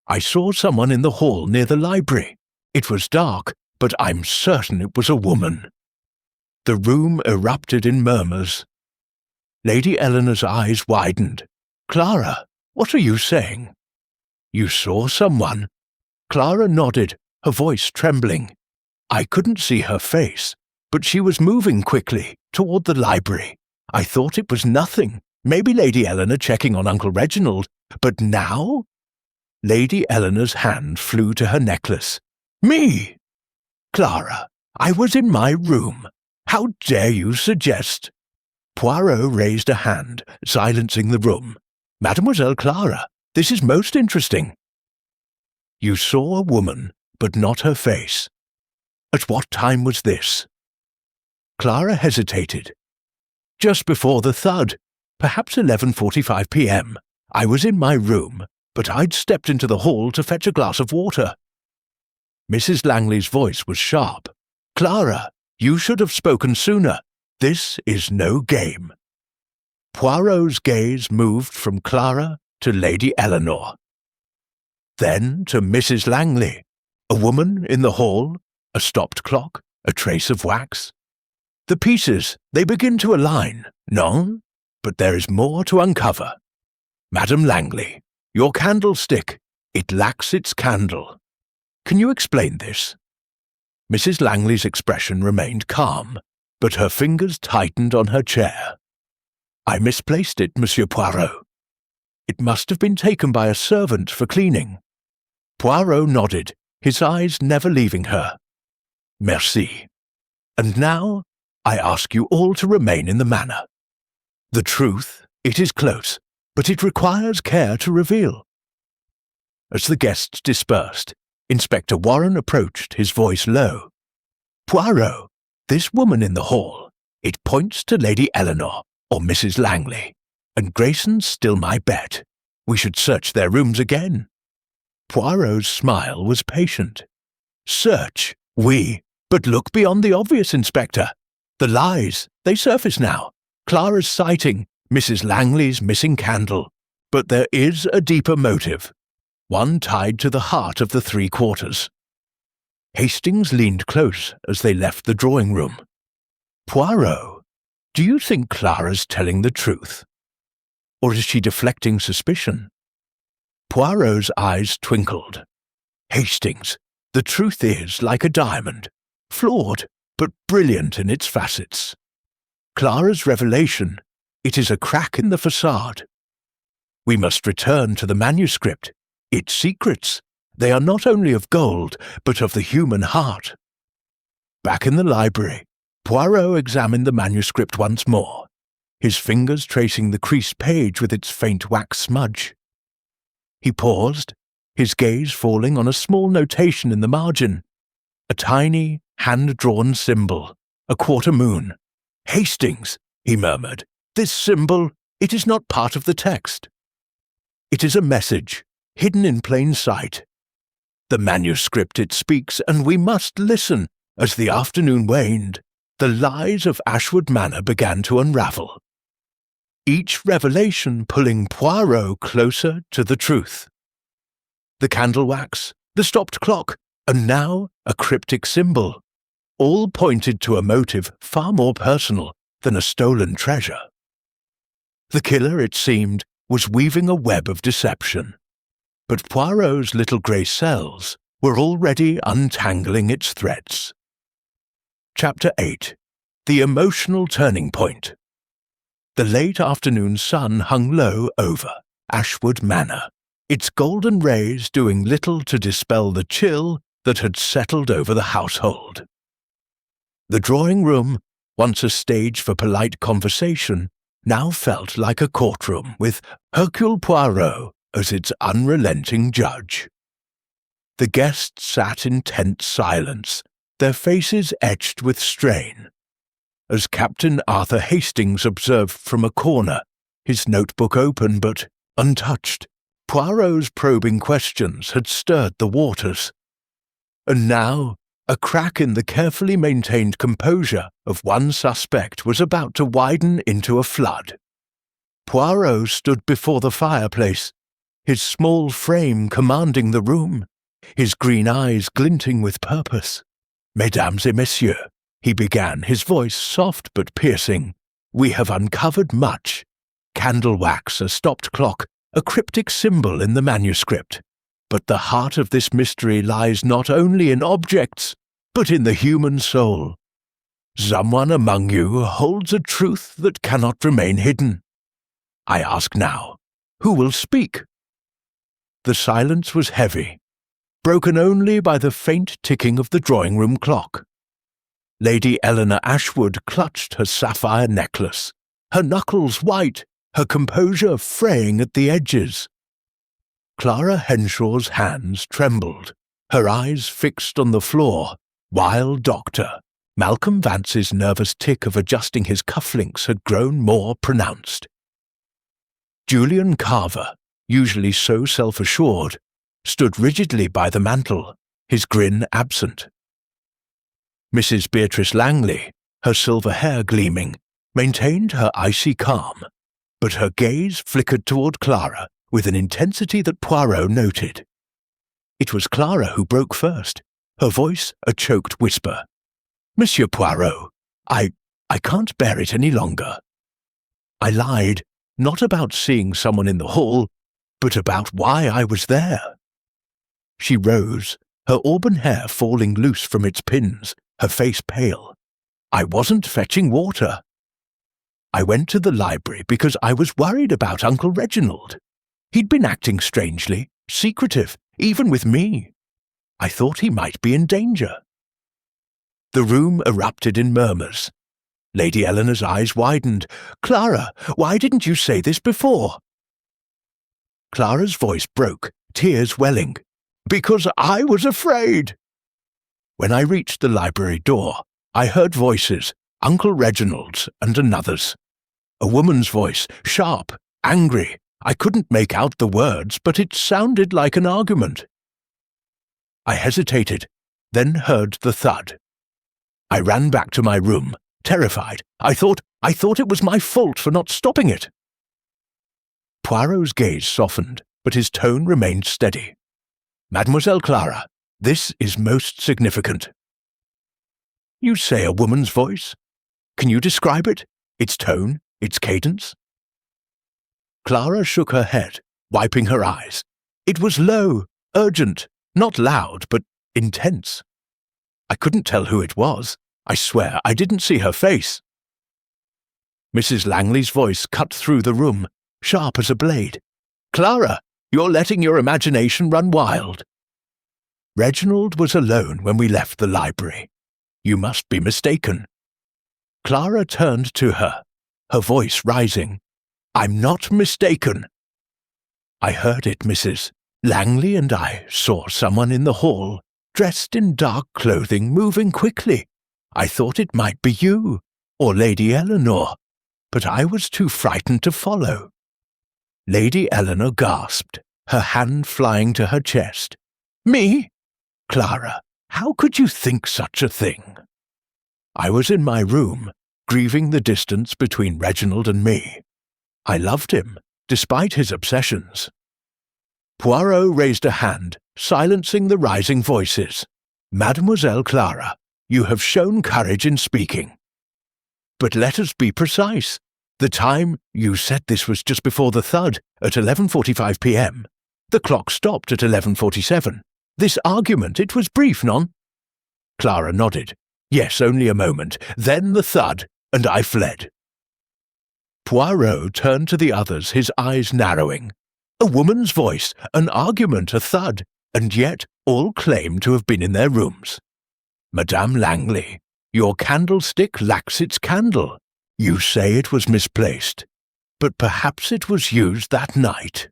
I saw someone in the hall near the library. It was dark, but I'm certain it was a woman." The room erupted in murmurs. Lady Eleanor's eyes widened. "Clara, what are you saying?" "You saw someone?" Clara nodded, her voice trembling. "I couldn't see her face, but she was moving quickly toward the library. I thought it was nothing, maybe Lady Eleanor checking on Uncle Reginald, but now—" Lady Eleanor's hand flew to her necklace. "Me!" "Clara, I was in my room. How dare you suggest—" Poirot raised a hand, silencing the room. "Mademoiselle Clara, this is most interesting." "You saw a woman, but not her face. At what time was this?" Clara hesitated. "Just before the thud, perhaps 11:45 p.m. I was in my room, but I'd stepped into the hall to fetch a glass of water." Mrs. Langley's voice was sharp. "Clara, you should have spoken sooner. This is no game." Poirot's gaze moved from Clara to Lady Eleanor, then to Mrs. Langley. A woman in the hall, a stopped clock, a trace of wax. The pieces, they begin to align, non? But there is more to uncover. Madame Langley, your candlestick, it lacks its candle. Can you explain this?" Mrs. Langley's expression remained calm, but her fingers tightened on her chair. "I misplaced it, Monsieur Poirot. It must have been taken by a servant for cleaning." Poirot nodded, his eyes never leaving her. "Merci. And now I ask you all to remain in the manor. The truth, it is close, but it requires care to reveal." As the guests dispersed, Inspector Warren approached, his voice low. "Poirot, this woman in the hall, it points to Lady Eleanor or Mrs. Langley, and Grayson's still my bet. We should search their rooms again." Poirot's smile was patient. "Search, but look beyond the obvious, Inspector. The lies, they surface now. Clara's sighting, Mrs. Langley's missing candle. But there is a deeper motive, one tied to the heart of the Three Quarters." Hastings leaned close as they left the drawing-room. "Poirot, do you think Clara's telling the truth? Or is she deflecting suspicion?" Poirot's eyes twinkled. "Hastings, the truth is like a diamond, flawed but brilliant in its facets. Clara's revelation, it is a crack in the facade. We must return to the manuscript. Its secrets, they are not only of gold, but of the human heart." Back in the library, Poirot examined the manuscript once more, his fingers tracing the creased page with its faint wax smudge. He paused, his gaze falling on a small notation in the margin. A tiny, hand-drawn symbol, a quarter moon. "Hastings," he murmured, "this symbol, it is not part of the text. It is a message, hidden in plain sight. The manuscript it speaks, and we must listen." As the afternoon waned, the lies of Ashwood Manor began to unravel, each revelation pulling Poirot closer to the truth. The candle wax, the stopped clock, and now a cryptic symbol, all pointed to a motive far more personal than a stolen treasure. The killer, it seemed, was weaving a web of deception, but Poirot's little grey cells were already untangling its threads. Chapter 8. The Emotional Turning Point. The late afternoon sun hung low over Ashwood Manor, its golden rays doing little to dispel the chill that had settled over the household. The drawing-room, once a stage for polite conversation, now felt like a courtroom with Hercule Poirot as its unrelenting judge. The guests sat in tense silence, their faces etched with strain. As Captain Arthur Hastings observed from a corner, his notebook open but untouched, Poirot's probing questions had stirred the waters. And now, a crack in the carefully maintained composure of one suspect was about to widen into a flood. Poirot stood before the fireplace, his small frame commanding the room, his green eyes glinting with purpose. "Mesdames et messieurs," he began, his voice soft but piercing, "we have uncovered much. Candle wax, a stopped clock, a cryptic symbol in the manuscript. But the heart of this mystery lies not only in objects, but in the human soul. Someone among you holds a truth that cannot remain hidden. I ask now, who will speak?" The silence was heavy, broken only by the faint ticking of the drawing-room clock. Lady Eleanor Ashwood clutched her sapphire necklace, her knuckles white, her composure fraying at the edges. Clara Henshaw's hands trembled, her eyes fixed on the floor, while Dr. Malcolm Vance's nervous tic of adjusting his cufflinks had grown more pronounced. Julian Carver, usually so self-assured, stood rigidly by the mantel, his grin absent. Mrs. Beatrice Langley, her silver hair gleaming, maintained her icy calm, but her gaze flickered toward Clara with an intensity that Poirot noted. It was Clara who broke first, her voice a choked whisper. "Monsieur Poirot, I can't bear it any longer. I lied, not about seeing someone in the hall, but about why I was there." She rose, her auburn hair falling loose from its pins, her face pale. "I wasn't fetching water. I went to the library because I was worried about Uncle Reginald. He'd been acting strangely, secretive, even with me. I thought he might be in danger." The room erupted in murmurs. Lady Eleanor's eyes widened. "Clara, why didn't you say this before?" Clara's voice broke, tears welling. "Because I was afraid." When I reached the library door, I heard voices, Uncle Reginald's and another's. A woman's voice, sharp, angry. I couldn't make out the words, but it sounded like an argument. I hesitated, then heard the thud. I ran back to my room, terrified. I thought it was my fault for not stopping it. Poirot's gaze softened, but his tone remained steady. "Mademoiselle Clara, this is most significant." "You say a woman's voice? Can you describe it? Its tone, its cadence?" Clara shook her head, wiping her eyes. "It was low, urgent, not loud, but intense. I couldn't tell who it was. I swear I didn't see her face." Mrs. Langley's voice cut through the room, sharp as a blade. "Clara, you're letting your imagination run wild. Reginald was alone when we left the library. You must be mistaken." Clara turned to her, her voice rising. "I'm not mistaken." "I heard it, Mrs. Langley and I saw someone in the hall, dressed in dark clothing, moving quickly. I thought it might be you, or Lady Eleanor, but I was too frightened to follow." Lady Eleanor gasped, her hand flying to her chest. "Me? Clara, how could you think such a thing?" "I was in my room, grieving the distance between Reginald and me. I loved him, despite his obsessions." Poirot raised a hand, silencing the rising voices. "Mademoiselle Clara, you have shown courage in speaking. But let us be precise. The time, you said this was just before the thud, at 11:45 p.m. The clock stopped at 11:47. This argument, it was brief, non?" Clara nodded. "Yes, only a moment. Then the thud, and I fled." Poirot turned to the others, his eyes narrowing. A woman's voice, an argument, a thud, and yet all claimed to have been in their rooms. "Madame Langley, your candlestick lacks its candle. You say it was misplaced, but perhaps it was used that night."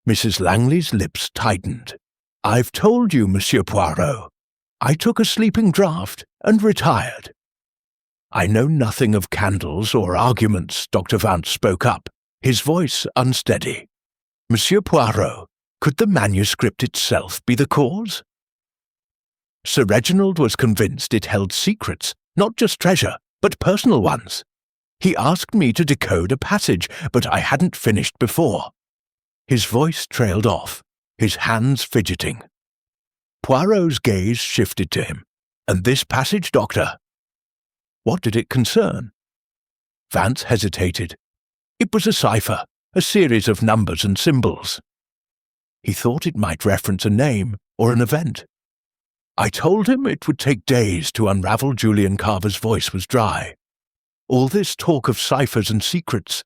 Mrs. Langley's lips tightened. "I've told you, Monsieur Poirot. I took a sleeping draught and retired." "I know nothing of candles or arguments," Dr. Vance spoke up, his voice unsteady. "Monsieur Poirot, could the manuscript itself be the cause?" Sir Reginald was convinced it held secrets, not just treasure, but personal ones. He asked me to decode a passage, but I hadn't finished before. His voice trailed off, his hands fidgeting. Poirot's gaze shifted to him. "And this passage, Doctor?" "What did it concern?" Vance hesitated. It was a cipher, a series of numbers and symbols. He thought it might reference a name or an event. I told him it would take days to unravel. Julian Carver's voice was dry. All this talk of ciphers and secrets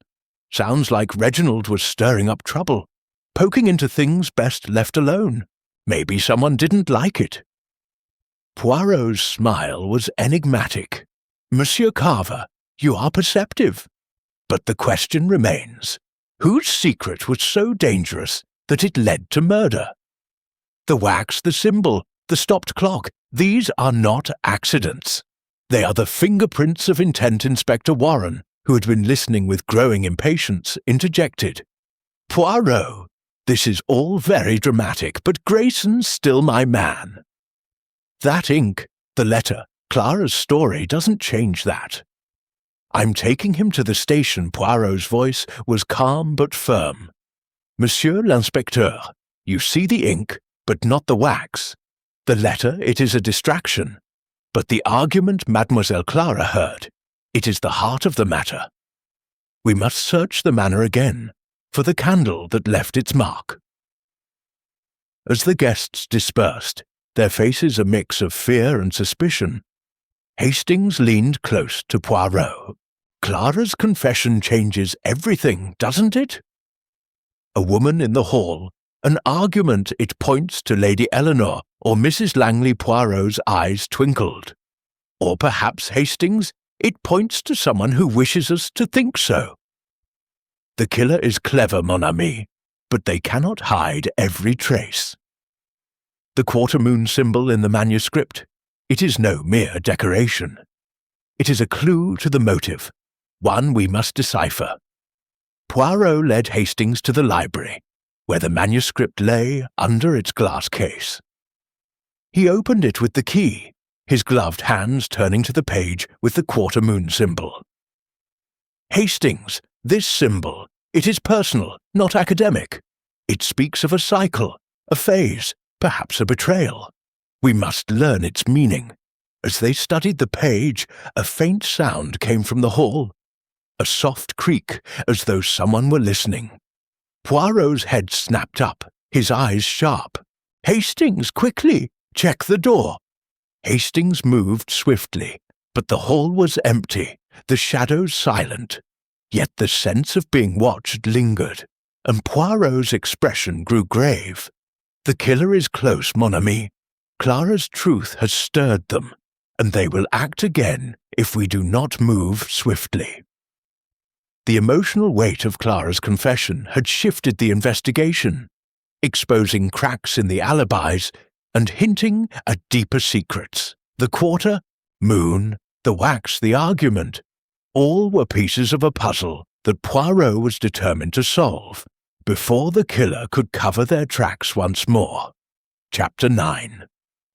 sounds like Reginald was stirring up trouble, poking into things best left alone. Maybe someone didn't like it. Poirot's smile was enigmatic. "Monsieur Carver, you are perceptive. But the question remains, whose secret was so dangerous that it led to murder? The wax, the symbol, the stopped clock, these are not accidents. They are the fingerprints of intent. Inspector Warren, who had been listening with growing impatience, interjected. "Poirot, this is all very dramatic, but Grayson's still my man." "That ink, the letter, Clara's story doesn't change that." "I'm taking him to the station." Poirot's voice was calm but firm. "Monsieur l'inspecteur, you see the ink, but not the wax. The letter, it is a distraction. But the argument Mademoiselle Clara heard, it is the heart of the matter. We must search the manor again for the candle that left its mark." As the guests dispersed, their faces a mix of fear and suspicion, Hastings leaned close to Poirot. "Clara's confession changes everything, doesn't it? A woman in the hall, an argument, it points to Lady Eleanor or Mrs. Langley." Poirot's eyes twinkled. "Or perhaps, Hastings, it points to someone who wishes us to think so. The killer is clever, mon ami, but they cannot hide every trace. The quarter-moon symbol in the manuscript, it is no mere decoration. It is a clue to the motive, one we must decipher." Poirot led Hastings to the library, where the manuscript lay under its glass case. He opened it with the key, his gloved hands turning to the page with the quarter-moon symbol. "Hastings, this symbol, it is personal, not academic. It speaks of a cycle, a phase, perhaps a betrayal. We must learn its meaning." As they studied the page, a faint sound came from the hall, a soft creak, as though someone were listening. Poirot's head snapped up, his eyes sharp. "Hastings, quickly! Check the door!" Hastings moved swiftly, but the hall was empty, the shadows silent. Yet the sense of being watched lingered, and Poirot's expression grew grave. "The killer is close, mon ami. Clara's truth has stirred them, and they will act again if we do not move swiftly." The emotional weight of Clara's confession had shifted the investigation, exposing cracks in the alibis and hinting at deeper secrets. The quarter, moon, the wax, the argument, all were pieces of a puzzle that Poirot was determined to solve before the killer could cover their tracks once more. Chapter 9.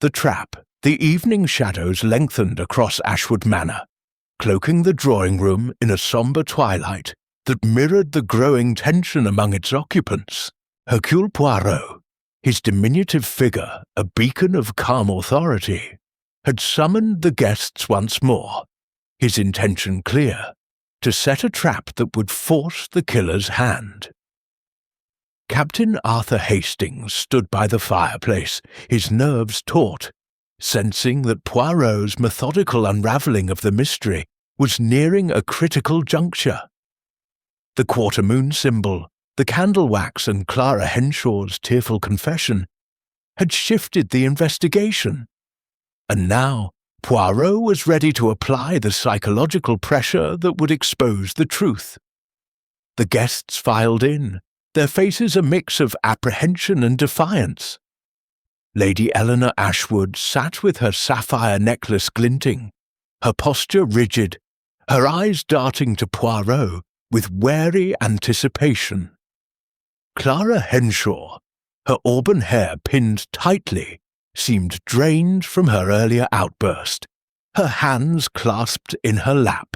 The Trap. The evening shadows lengthened across Ashwood Manor, cloaking the drawing-room in a sombre twilight that mirrored the growing tension among its occupants. Hercule Poirot, his diminutive figure a beacon of calm authority, had summoned the guests once more, his intention clear, to set a trap that would force the killer's hand. Captain Arthur Hastings stood by the fireplace, his nerves taut, sensing that Poirot's methodical unravelling of the mystery was nearing a critical juncture. The quarter-moon symbol, the candle wax, and Clara Henshaw's tearful confession had shifted the investigation, and now Poirot was ready to apply the psychological pressure that would expose the truth. The guests filed in, their faces a mix of apprehension and defiance. Lady Eleanor Ashwood sat with her sapphire necklace glinting, her posture rigid, her eyes darting to Poirot with wary anticipation. Clara Henshaw, her auburn hair pinned tightly, seemed drained from her earlier outburst, her hands clasped in her lap.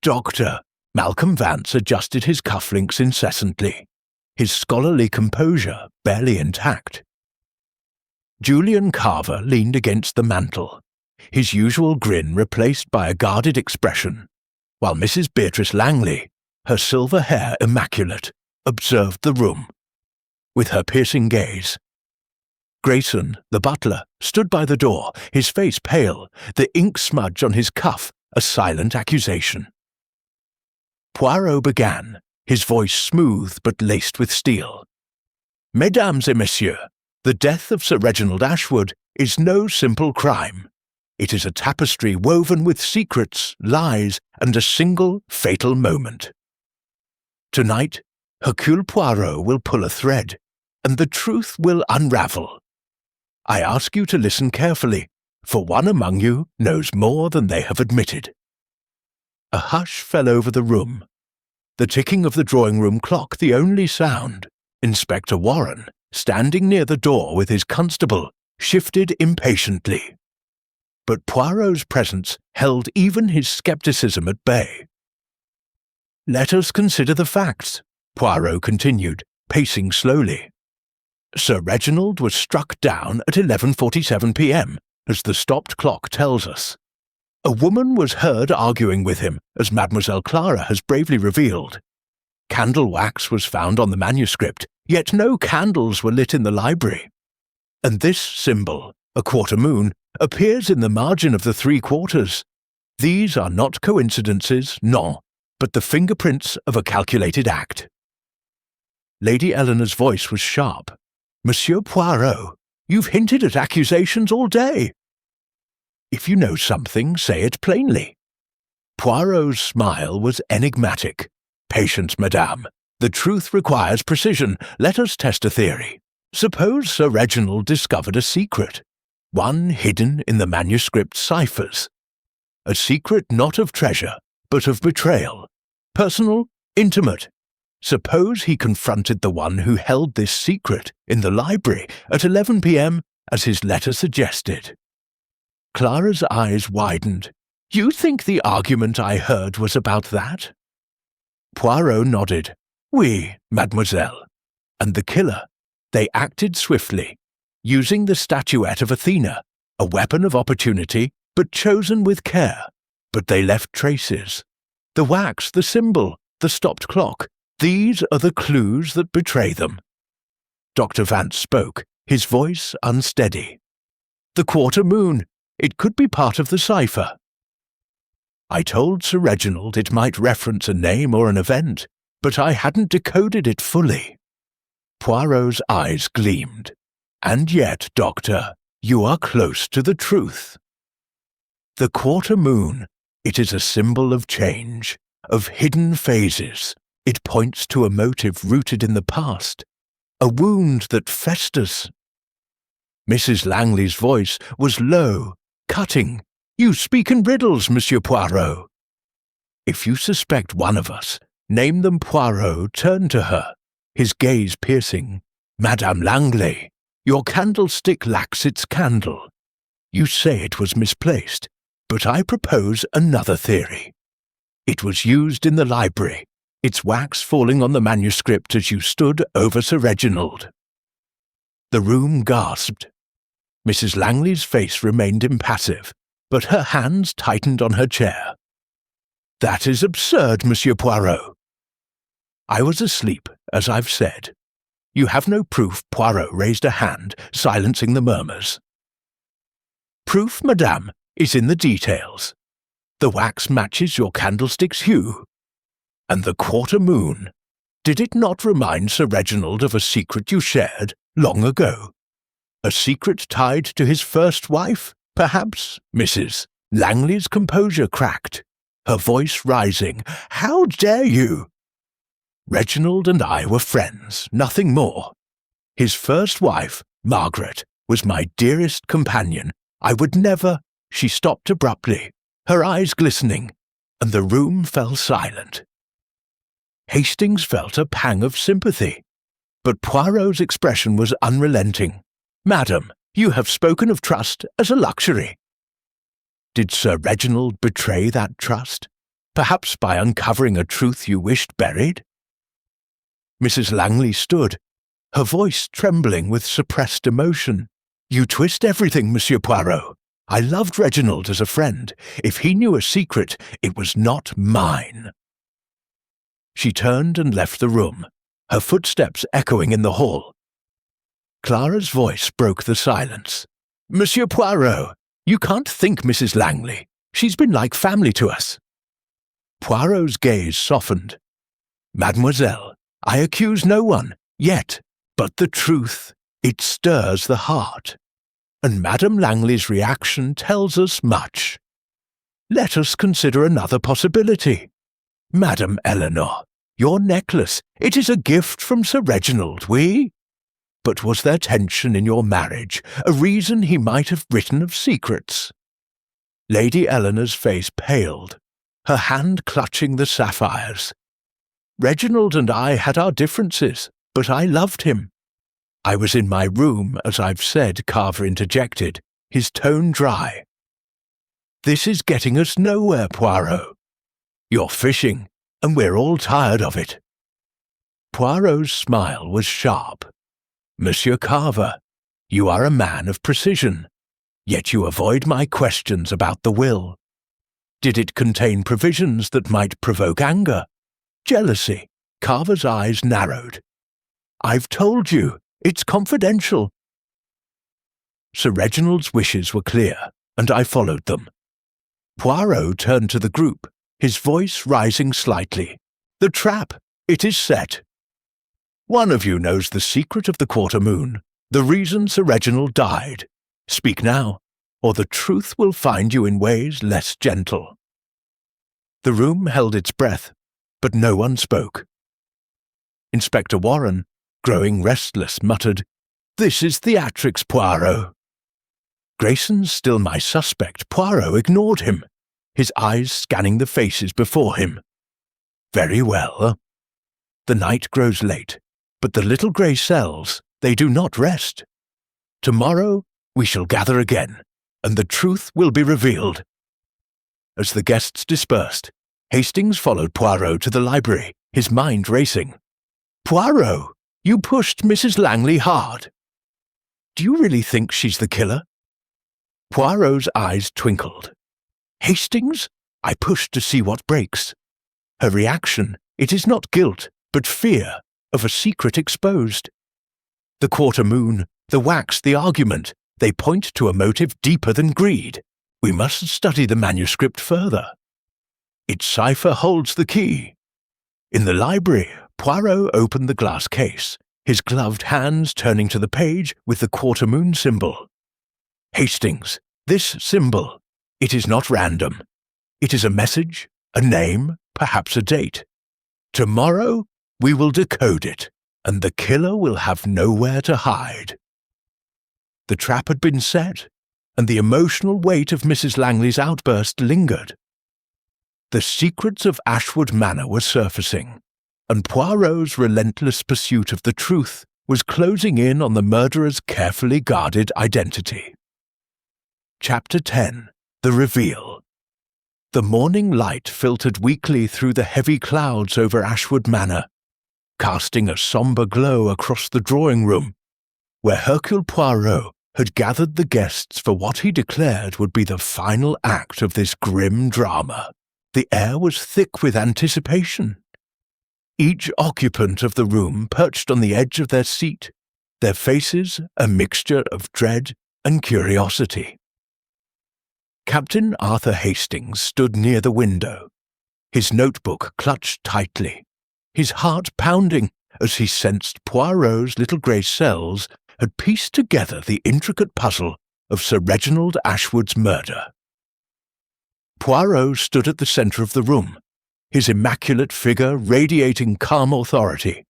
Doctor, Malcolm Vance adjusted his cufflinks incessantly, his scholarly composure barely intact. Julian Carver leaned against the mantel, his usual grin replaced by a guarded expression, while Mrs. Beatrice Langley, her silver hair immaculate, observed the room. With her piercing gaze, Grayson, the butler, stood by the door, his face pale, the ink smudge on his cuff a silent accusation. Poirot began, his voice smooth but laced with steel. Mesdames et messieurs, the death of Sir Reginald Ashwood is no simple crime. It is a tapestry woven with secrets, lies, and a single fatal moment. Tonight, Hercule Poirot will pull a thread, and the truth will unravel. I ask you to listen carefully, for one among you knows more than they have admitted. A hush fell over the room. The ticking of the drawing-room clock the only sound. Inspector Warren, standing near the door with his constable, shifted impatiently. But Poirot's presence held even his scepticism at bay. "Let us consider the facts," Poirot continued, pacing slowly. "Sir Reginald was struck down at 11:47 p.m., as the stopped clock tells us. A woman was heard arguing with him, as Mademoiselle Clara has bravely revealed. Candle wax was found on the manuscript, yet no candles were lit in the library. And this symbol, a quarter moon, appears in the margin of the 3 quarters. These are not coincidences, non, but the fingerprints of a calculated act." Lady Eleanor's voice was sharp. "Monsieur Poirot, you've hinted at accusations all day. If you know something, say it plainly." Poirot's smile was enigmatic. "Patience, madame. The truth requires precision. Let us test a theory. Suppose Sir Reginald discovered a secret, one hidden in the manuscript ciphers. A secret not of treasure, but of betrayal. Personal, intimate. Suppose he confronted the one who held this secret in the library at 11 p.m., as his letter suggested." Clara's eyes widened. "You think the argument I heard was about that?" Poirot nodded. "Oui, mademoiselle. And the killer? They acted swiftly, using the statuette of Athena, a weapon of opportunity, but chosen with care. But they left traces. The wax, the symbol, the stopped clock. These are the clues that betray them." Dr. Vance spoke, his voice unsteady. "The quarter moon. It could be part of the cipher." "I told Sir Reginald it might reference a name or an event, but I hadn't decoded it fully." Poirot's eyes gleamed. "And yet, Doctor, you are close to the truth. The quarter moon, it is a symbol of change, of hidden phases. It points to a motive rooted in the past, a wound that festers." Mrs. Langley's voice was low, cutting. "You speak in riddles, Monsieur Poirot." "If you suspect one of us, name them." Poirot turned to her, his gaze piercing. "Madame Langley, your candlestick lacks its candle. You say it was misplaced, but I propose another theory. It was used in the library, its wax falling on the manuscript as you stood over Sir Reginald." The room gasped. Mrs. Langley's face remained impassive, but her hands tightened on her chair. "That is absurd, Monsieur Poirot." "I was asleep, as I've said. You have no proof." Poirot raised a hand, silencing the murmurs. "Proof, madame, is in the details. The wax matches your candlestick's hue. And the quarter moon, did it not remind Sir Reginald of a secret you shared long ago? A secret tied to his first wife, perhaps?" Mrs. Langley's composure cracked, her voice rising. "How dare you?" "Reginald and I were friends, nothing more. His first wife, Margaret, was my dearest companion. I would never—" She stopped abruptly, her eyes glistening, and the room fell silent. Hastings felt a pang of sympathy, but Poirot's expression was unrelenting. "Madam, you have spoken of trust as a luxury." Did Sir Reginald betray that trust, perhaps by uncovering a truth you wished buried? Mrs. Langley stood, her voice trembling with suppressed emotion. "You twist everything, Monsieur Poirot. I loved Reginald as a friend. If he knew a secret, it was not mine." She turned and left the room, her footsteps echoing in the hall. Clara's voice broke the silence. "Monsieur Poirot, you can't think Mrs. Langley. She's been like family to us." Poirot's gaze softened. "Mademoiselle, I accuse no one, yet, but the truth, it stirs the heart. And Madame Langley's reaction tells us much. Let us consider another possibility. Madame Eleanor, your necklace, it is a gift from Sir Reginald, oui? But was there tension in your marriage, a reason he might have written of secrets?" Lady Eleanor's face paled, her hand clutching the sapphires. "Reginald and I had our differences, but I loved him." "I was in my room, as I've said," Carver interjected, his tone dry. "This is getting us nowhere, Poirot. You're fishing, and we're all tired of it." Poirot's smile was sharp. "Monsieur Carver, you are a man of precision, yet you avoid my questions about the will. Did it contain provisions that might provoke anger? Jealousy?" Carver's eyes narrowed. "I've told you, it's confidential." Sir Reginald's wishes were clear, and I followed them. Poirot turned to the group, his voice rising slightly. "The trap, it is set. One of you knows the secret of the quarter moon, the reason Sir Reginald died. Speak now, or the truth will find you in ways less gentle." The room held its breath, but no one spoke. Inspector Warren, growing restless, muttered, "This is theatrics, Poirot." Grayson, still my suspect, Poirot ignored him, his eyes scanning the faces before him. "Very well. The night grows late, but the little grey cells, they do not rest. Tomorrow we shall gather again, and the truth will be revealed." As the guests dispersed, Hastings followed Poirot to the library, his mind racing. "Poirot, you pushed Mrs. Langley hard. Do you really think she's the killer?" Poirot's eyes twinkled. "Hastings, I pushed to see what breaks. Her reaction, it is not guilt, but fear of a secret exposed. The quarter moon, the wax, the argument, they point to a motive deeper than greed. We must study the manuscript further. Its cipher holds the key." In the library, Poirot opened the glass case, his gloved hands turning to the page with the quarter moon symbol. "Hastings, this symbol, it is not random. It is a message, a name, perhaps a date. Tomorrow we will decode it, and the killer will have nowhere to hide." The trap had been set, and the emotional weight of Mrs. Langley's outburst lingered. The secrets of Ashwood Manor were surfacing, and Poirot's relentless pursuit of the truth was closing in on the murderer's carefully guarded identity. Chapter 10. The Reveal. The morning light filtered weakly through the heavy clouds over Ashwood Manor, casting a sombre glow across the drawing-room, where Hercule Poirot had gathered the guests for what he declared would be the final act of this grim drama. The air was thick with anticipation. Each occupant of the room perched on the edge of their seat, their faces a mixture of dread and curiosity. Captain Arthur Hastings stood near the window, his notebook clutched tightly, his heart pounding as he sensed Poirot's little grey cells had pieced together the intricate puzzle of Sir Reginald Ashwood's murder. Poirot stood at the centre of the room, his immaculate figure radiating calm authority,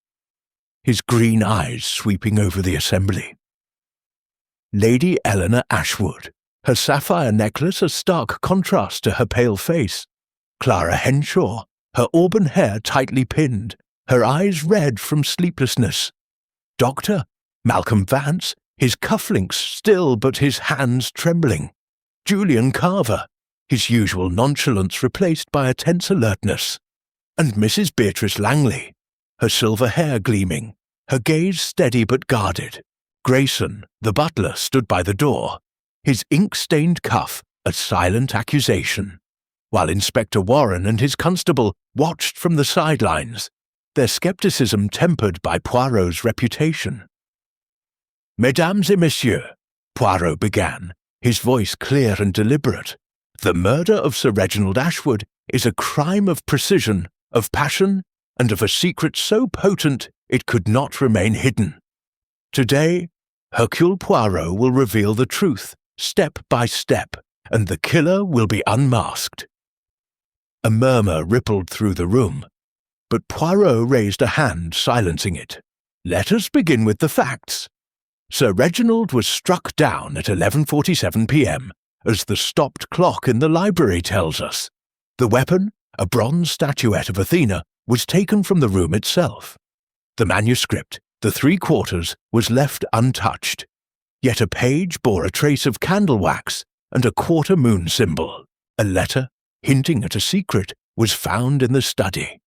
his green eyes sweeping over the assembly. Lady Eleanor Ashwood, her sapphire necklace a stark contrast to her pale face. Clara Henshaw, her auburn hair tightly pinned, her eyes red from sleeplessness. Doctor Malcolm Vance, his cufflinks still but his hands trembling. Julian Carver, his usual nonchalance replaced by a tense alertness. And Mrs. Beatrice Langley, her silver hair gleaming, her gaze steady but guarded. Grayson, the butler, stood by the door, his ink-stained cuff a silent accusation, while Inspector Warren and his constable watched from the sidelines, their scepticism tempered by Poirot's reputation. "Mesdames et messieurs," Poirot began, his voice clear and deliberate, "the murder of Sir Reginald Ashwood is a crime of precision, of passion, and of a secret so potent it could not remain hidden. Today, Hercule Poirot will reveal the truth, step by step, and the killer will be unmasked." A murmur rippled through the room, but Poirot raised a hand, silencing it. "Let us begin with the facts. Sir Reginald was struck down at 11:47 p.m., as the stopped clock in the library tells us. The weapon, a bronze statuette of Athena, was taken from the room itself. The manuscript, the 3 quarters, was left untouched, yet a page bore a trace of candle wax and a quarter moon symbol. A letter, hinting at a secret, was found in the study,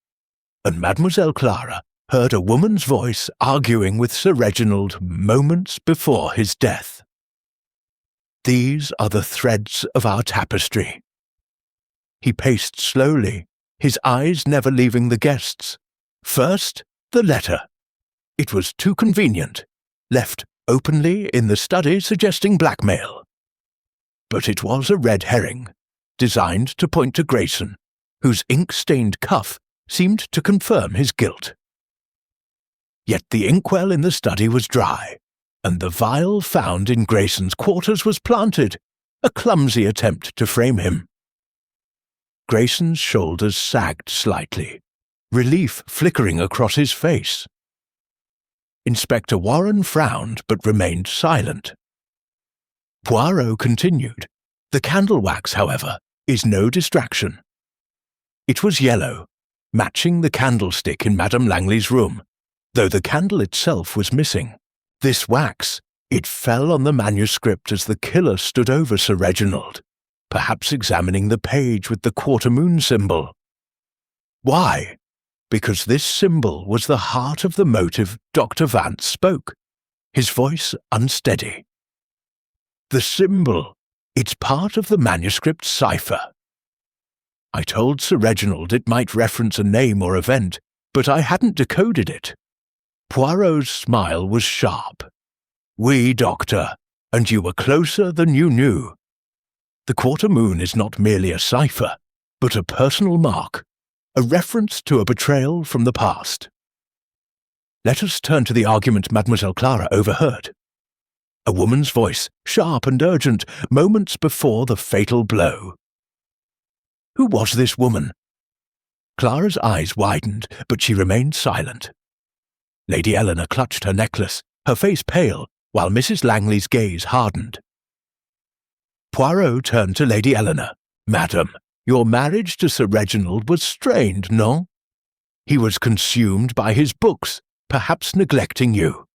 and Mademoiselle Clara heard a woman's voice arguing with Sir Reginald moments before his death. These are the threads of our tapestry. He paced slowly, his eyes never leaving the guests. First, the letter. It was too convenient, left openly in the study suggesting blackmail. But it was a red herring, designed to point to Grayson, whose ink-stained cuff seemed to confirm his guilt. Yet the inkwell in the study was dry, and the vial found in Grayson's quarters was planted, a clumsy attempt to frame him. Grayson's shoulders sagged slightly, relief flickering across his face. Inspector Warren frowned but remained silent. Poirot continued. The candle wax, however, is no distraction. It was yellow, matching the candlestick in Madame Langley's room, though the candle itself was missing. This wax, it fell on the manuscript as the killer stood over Sir Reginald, perhaps examining the page with the quarter moon symbol. Why? Because this symbol was the heart of the motive Dr. Vance spoke, his voice unsteady. The symbol, it's part of the manuscript cipher. I told Sir Reginald it might reference a name or event, but I hadn't decoded it. Poirot's smile was sharp. "Oui, Doctor, and you were closer than you knew. The quarter moon is not merely a cipher, but a personal mark, a reference to a betrayal from the past." Let us turn to the argument Mademoiselle Clara overheard. A woman's voice, sharp and urgent, moments before the fatal blow. Who was this woman? Clara's eyes widened, but she remained silent. Lady Eleanor clutched her necklace, her face pale, while Mrs. Langley's gaze hardened. Poirot turned to Lady Eleanor. "Madam, your marriage to Sir Reginald was strained, no? He was consumed by his books, perhaps neglecting you.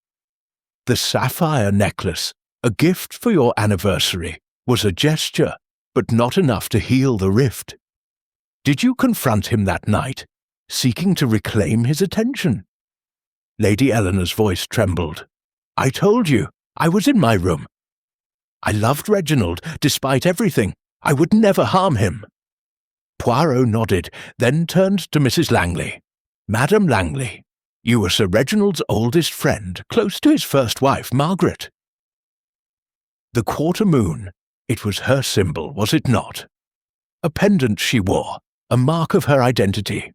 The sapphire necklace, a gift for your anniversary, was a gesture, but not enough to heal the rift. Did you confront him that night, seeking to reclaim his attention?" Lady Eleanor's voice trembled. "I told you, I was in my room. I loved Reginald, despite everything. I would never harm him." Poirot nodded, then turned to Mrs. Langley. "Madame Langley, you were Sir Reginald's oldest friend, close to his first wife, Margaret." The quarter moon, it was her symbol, was it not? A pendant she wore, a mark of her identity.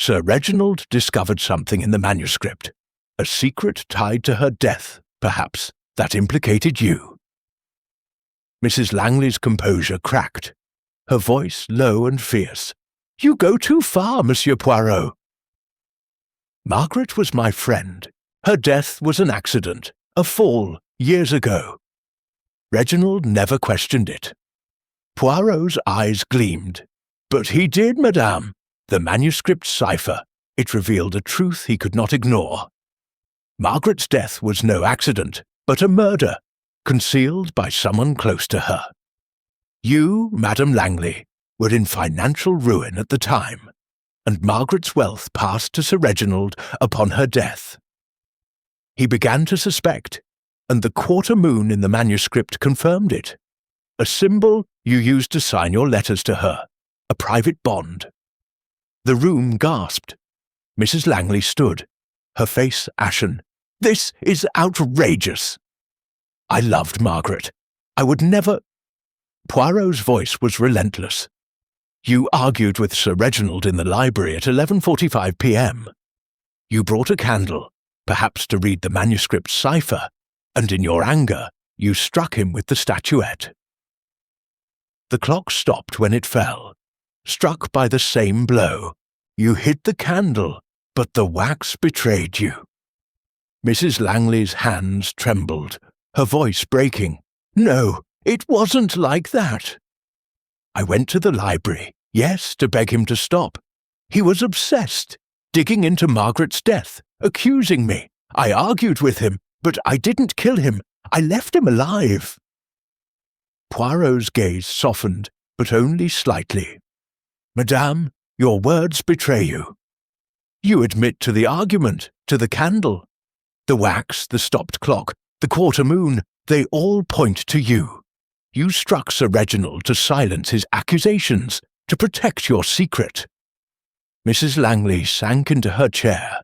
Sir Reginald discovered something in the manuscript, a secret tied to her death, perhaps, that implicated you. Mrs. Langley's composure cracked, her voice low and fierce. "You go too far, Monsieur Poirot." "Margaret was my friend. Her death was an accident, a fall, years ago. Reginald never questioned it. Poirot's eyes gleamed. But he did, madame. The manuscript cipher. It revealed a truth he could not ignore. Margaret's death was no accident, but a murder, concealed by someone close to her. You, Madame Langley, were in financial ruin at the time, and Margaret's wealth passed to Sir Reginald upon her death. He began to suspect, and the quarter moon in the manuscript confirmed it. A symbol you used to sign your letters to her, a private bond. The room gasped. Mrs. Langley stood, her face ashen. This is outrageous. I loved Margaret. I would never— Poirot's voice was relentless. You argued with Sir Reginald in the library at 11:45 p.m. You brought a candle, perhaps to read the manuscript cipher, and in your anger, you struck him with the statuette. The clock stopped when it fell. Struck by the same blow, you hid the candle, but the wax betrayed you. Mrs. Langley's hands trembled, her voice breaking. No, it wasn't like that. I went to the library, yes, to beg him to stop. He was obsessed, digging into Margaret's death, accusing me. I argued with him, but I didn't kill him. I left him alive. Poirot's gaze softened, but only slightly. Madame, your words betray you. You admit to the argument, to the candle. The wax, the stopped clock, the quarter moon, they all point to you. You struck Sir Reginald to silence his accusations, to protect your secret. Mrs. Langley sank into her chair,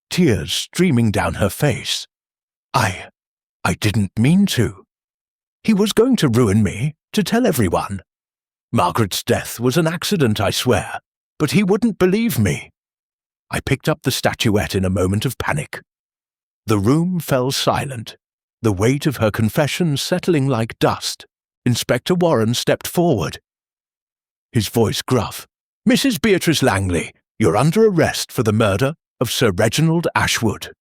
tears streaming down her face. I didn't mean to. He was going to ruin me, to tell everyone. Margaret's death was an accident, I swear, but he wouldn't believe me. I picked up the statuette in a moment of panic. The room fell silent, the weight of her confession settling like dust. Inspector Warren stepped forward. His voice gruff. Mrs. Beatrice Langley, you're under arrest for the murder of Sir Reginald Ashwood.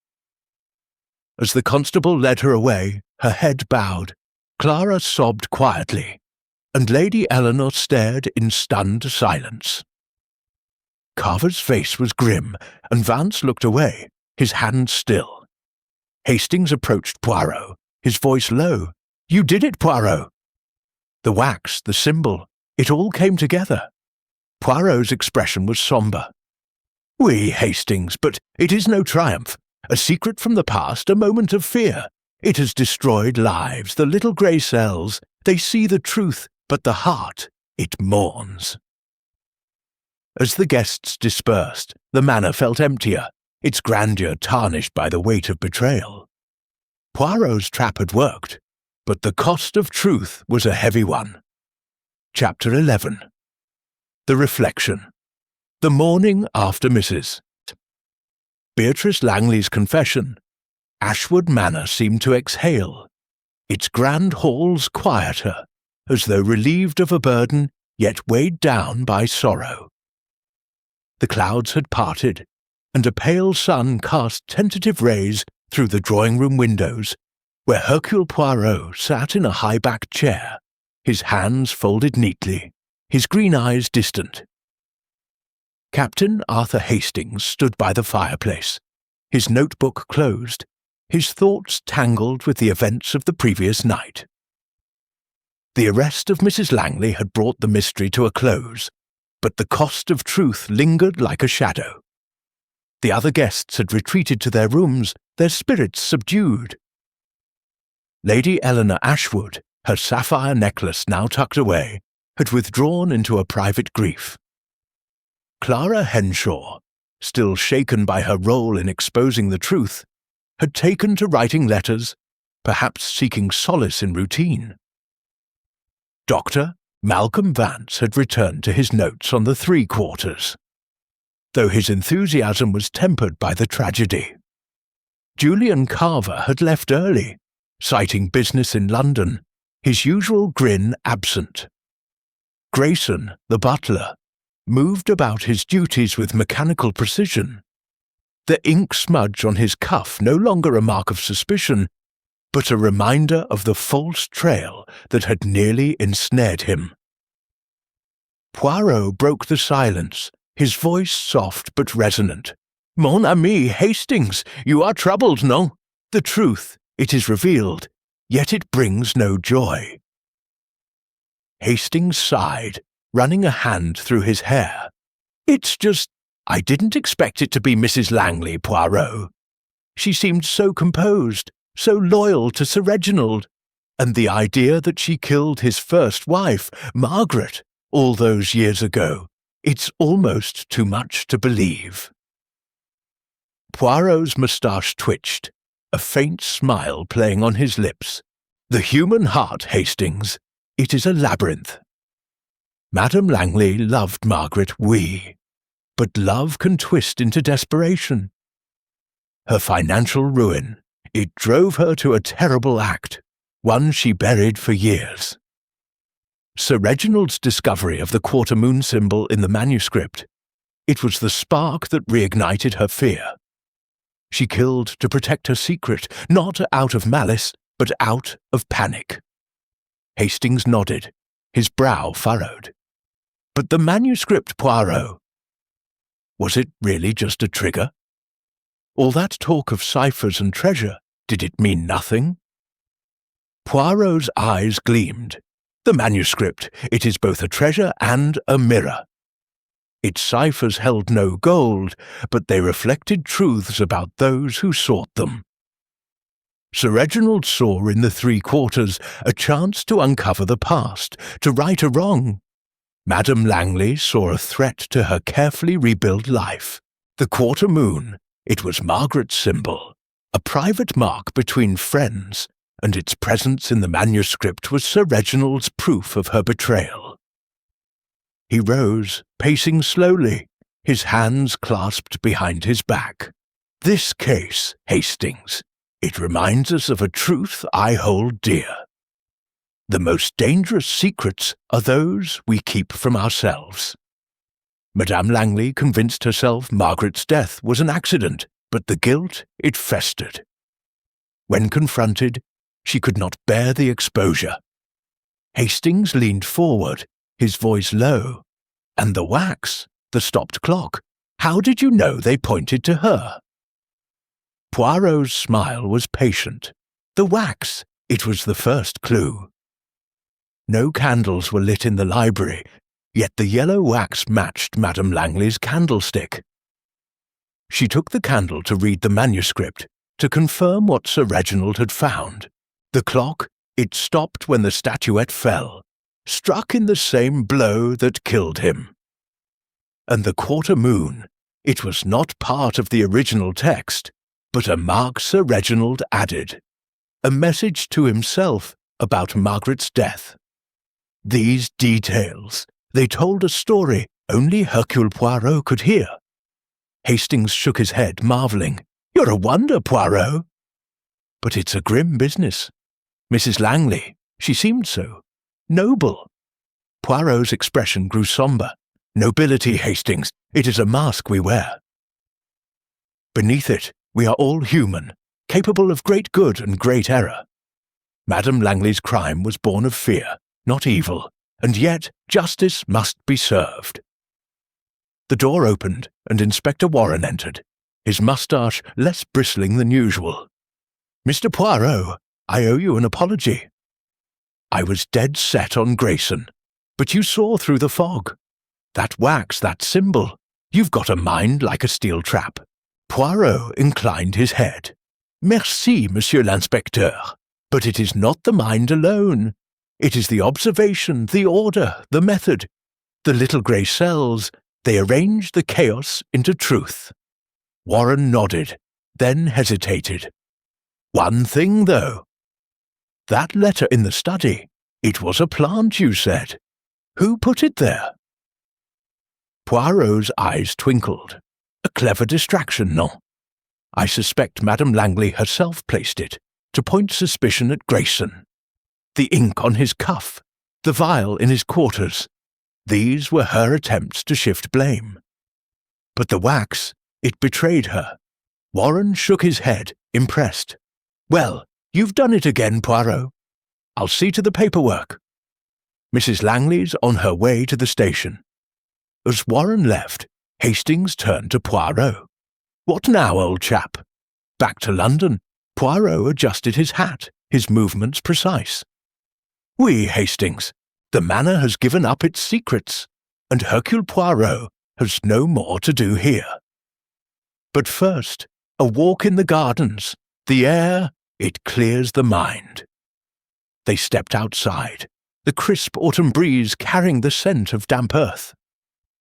As the constable led her away, her head bowed. Clara sobbed quietly, and Lady Eleanor stared in stunned silence. Carver's face was grim, and Vance looked away, his hand still. Hastings approached Poirot, his voice low. You did it, Poirot. The wax, the symbol, it all came together. Poirot's expression was sombre. Oui, Hastings, but it is no triumph. A secret from the past, a moment of fear. It has destroyed lives, the little grey cells. They see the truth, but the heart, it mourns. As the guests dispersed, the manor felt emptier, its grandeur tarnished by the weight of betrayal. Poirot's trap had worked, but the cost of truth was a heavy one. Chapter 11. The Reflection. The morning after Mrs. Beatrice Langley's confession. Ashwood Manor seemed to exhale, its grand halls quieter, as though relieved of a burden, yet weighed down by sorrow. The clouds had parted, and a pale sun cast tentative rays through the drawing-room windows, where Hercule Poirot sat in a high-backed chair, his hands folded neatly, his green eyes distant. Captain Arthur Hastings stood by the fireplace, his notebook closed, his thoughts tangled with the events of the previous night. The arrest of Mrs. Langley had brought the mystery to a close, but the cost of truth lingered like a shadow. The other guests had retreated to their rooms, their spirits subdued. Lady Eleanor Ashwood, her sapphire necklace now tucked away, had withdrawn into a private grief. Clara Henshaw, still shaken by her role in exposing the truth, had taken to writing letters, perhaps seeking solace in routine. Dr. Malcolm Vance had returned to his notes on the Three Quarters, though his enthusiasm was tempered by the tragedy. Julian Carver had left early, citing business in London, his usual grin absent. Grayson, the butler, moved about his duties with mechanical precision. The ink smudge on his cuff no longer a mark of suspicion, but a reminder of the false trail that had nearly ensnared him. Poirot broke the silence, his voice soft but resonant. "Mon ami Hastings, you are troubled, no? The truth, it is revealed, yet it brings no joy." Hastings sighed, running a hand through his hair. "It's just, I didn't expect it to be Mrs. Langley, Poirot. She seemed so composed, so loyal to Sir Reginald, and the idea that she killed his first wife, Margaret, all those years ago, it's almost too much to believe." Poirot's moustache twitched, a faint smile playing on his lips. "The human heart, Hastings, it is a labyrinth. Madame Langley loved Margaret, oui, but love can twist into desperation. Her financial ruin, it drove her to a terrible act, one she buried for years. Sir Reginald's discovery of the quarter moon symbol in the manuscript, it was the spark that reignited her fear. She killed to protect her secret, not out of malice, but out of panic." Hastings nodded, his brow furrowed. "But the manuscript, Poirot, was it really just a trigger? All that talk of ciphers and treasure, did it mean nothing?" Poirot's eyes gleamed. "The manuscript, it is both a treasure and a mirror. Its ciphers held no gold, but they reflected truths about those who sought them. Sir Reginald saw in the Three Quarters a chance to uncover the past, to right a wrong. Madame Langley saw a threat to her carefully rebuilt life. The quarter moon, it was Margaret's symbol, a private mark between friends, and its presence in the manuscript was Sir Reginald's proof of her betrayal." He rose, pacing slowly, his hands clasped behind his back. "This case, Hastings, it reminds us of a truth I hold dear. The most dangerous secrets are those we keep from ourselves. Madame Langley convinced herself Margaret's death was an accident, but the guilt, it festered. When confronted, she could not bear the exposure. Hastings leaned forward, his voice low. And the wax, the stopped clock, how did you know they pointed to her?" Poirot's smile was patient. "The wax, it was the first clue." No candles were lit in the library, yet the yellow wax matched Madame Langley's candlestick. She took the candle to read the manuscript, to confirm what Sir Reginald had found. The clock, it stopped when the statuette fell, struck in the same blow that killed him. And the quarter moon, it was not part of the original text, but a mark Sir Reginald added, a message to himself about Margaret's death. These details, they told a story only Hercule Poirot could hear. Hastings shook his head, marvelling. "You're a wonder, Poirot." "But it's a grim business. Mrs. Langley, she seemed so noble." Poirot's expression grew sombre. "Nobility, Hastings, it is a mask we wear. Beneath it, we are all human, capable of great good and great error. Madame Langley's crime was born of fear, not evil, and yet justice must be served." The door opened, and Inspector Warren entered, his moustache less bristling than usual. "Mr. Poirot, I owe you an apology. I was dead set on Grayson, but you saw through the fog. That wax, that symbol, you've got a mind like a steel trap." Poirot inclined his head. "Merci, Monsieur l'Inspecteur, but it is not the mind alone. It is the observation, the order, the method. The little grey cells, they arrange the chaos into truth." Warren nodded, then hesitated. "One thing, though. That letter in the study, it was a plant, you said. Who put it there?" Poirot's eyes twinkled. "A clever distraction, no? I suspect Madame Langley herself placed it, to point suspicion at Grayson. The ink on his cuff, the vial in his quarters, these were her attempts to shift blame. But the wax, it betrayed her." Warren shook his head, impressed. "Well, "You've done it again, Poirot. I'll see to the paperwork." Mrs. Langley's on her way to the station. As Warren left, Hastings turned to Poirot. "What now, old chap?" Back to London, Poirot adjusted his hat, his movements precise. "Oui, Hastings, the manor has given up its secrets, and Hercule Poirot has no more to do here. But first, a walk in the gardens. The air, it clears the mind." They stepped outside, the crisp autumn breeze carrying the scent of damp earth.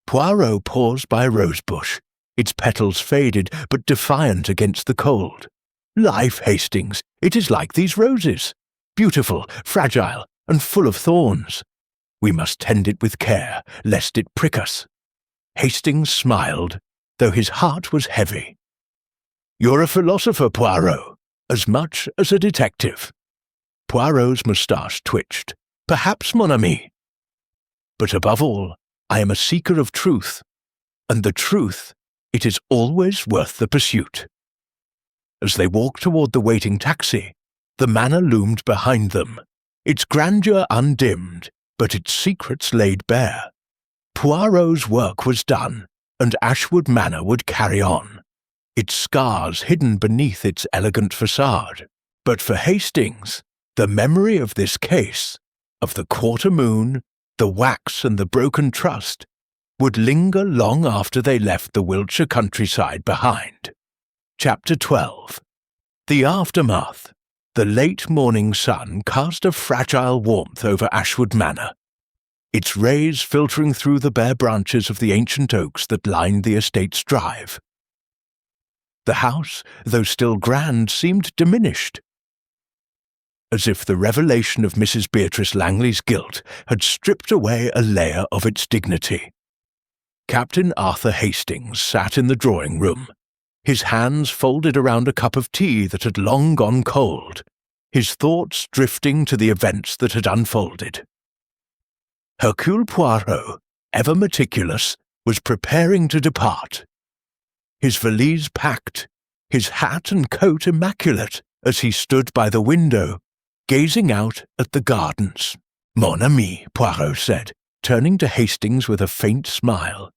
Poirot paused by a rosebush, its petals faded but defiant against the cold. "Life, Hastings, it is like these roses, beautiful, fragile, and full of thorns. We must tend it with care, lest it prick us." Hastings smiled, though his heart was heavy. "You're a philosopher, Poirot, as much as a detective." Poirot's moustache twitched. "Perhaps, mon ami. But above all, I am a seeker of truth, and the truth, it is always worth the pursuit." As they walked toward the waiting taxi, the manor loomed behind them, its grandeur undimmed, but its secrets laid bare. Poirot's work was done, and Ashwood Manor would carry on, its scars hidden beneath its elegant facade. But for Hastings, the memory of this case, of the quarter moon, the wax and the broken trust, would linger long after they left the Wiltshire countryside behind. Chapter 12. The aftermath. The late morning sun cast a fragile warmth over Ashwood Manor, its rays filtering through the bare branches of the ancient oaks that lined the estate's drive. The house, though still grand, seemed diminished, as if the revelation of Mrs. Beatrice Langley's guilt had stripped away a layer of its dignity. Captain Arthur Hastings sat in the drawing-room, his hands folded around a cup of tea that had long gone cold, his thoughts drifting to the events that had unfolded. Hercule Poirot, ever meticulous, was preparing to depart. His valise packed, his hat and coat immaculate, as he stood by the window, gazing out at the gardens. "Mon ami," Poirot said, turning to Hastings with a faint smile.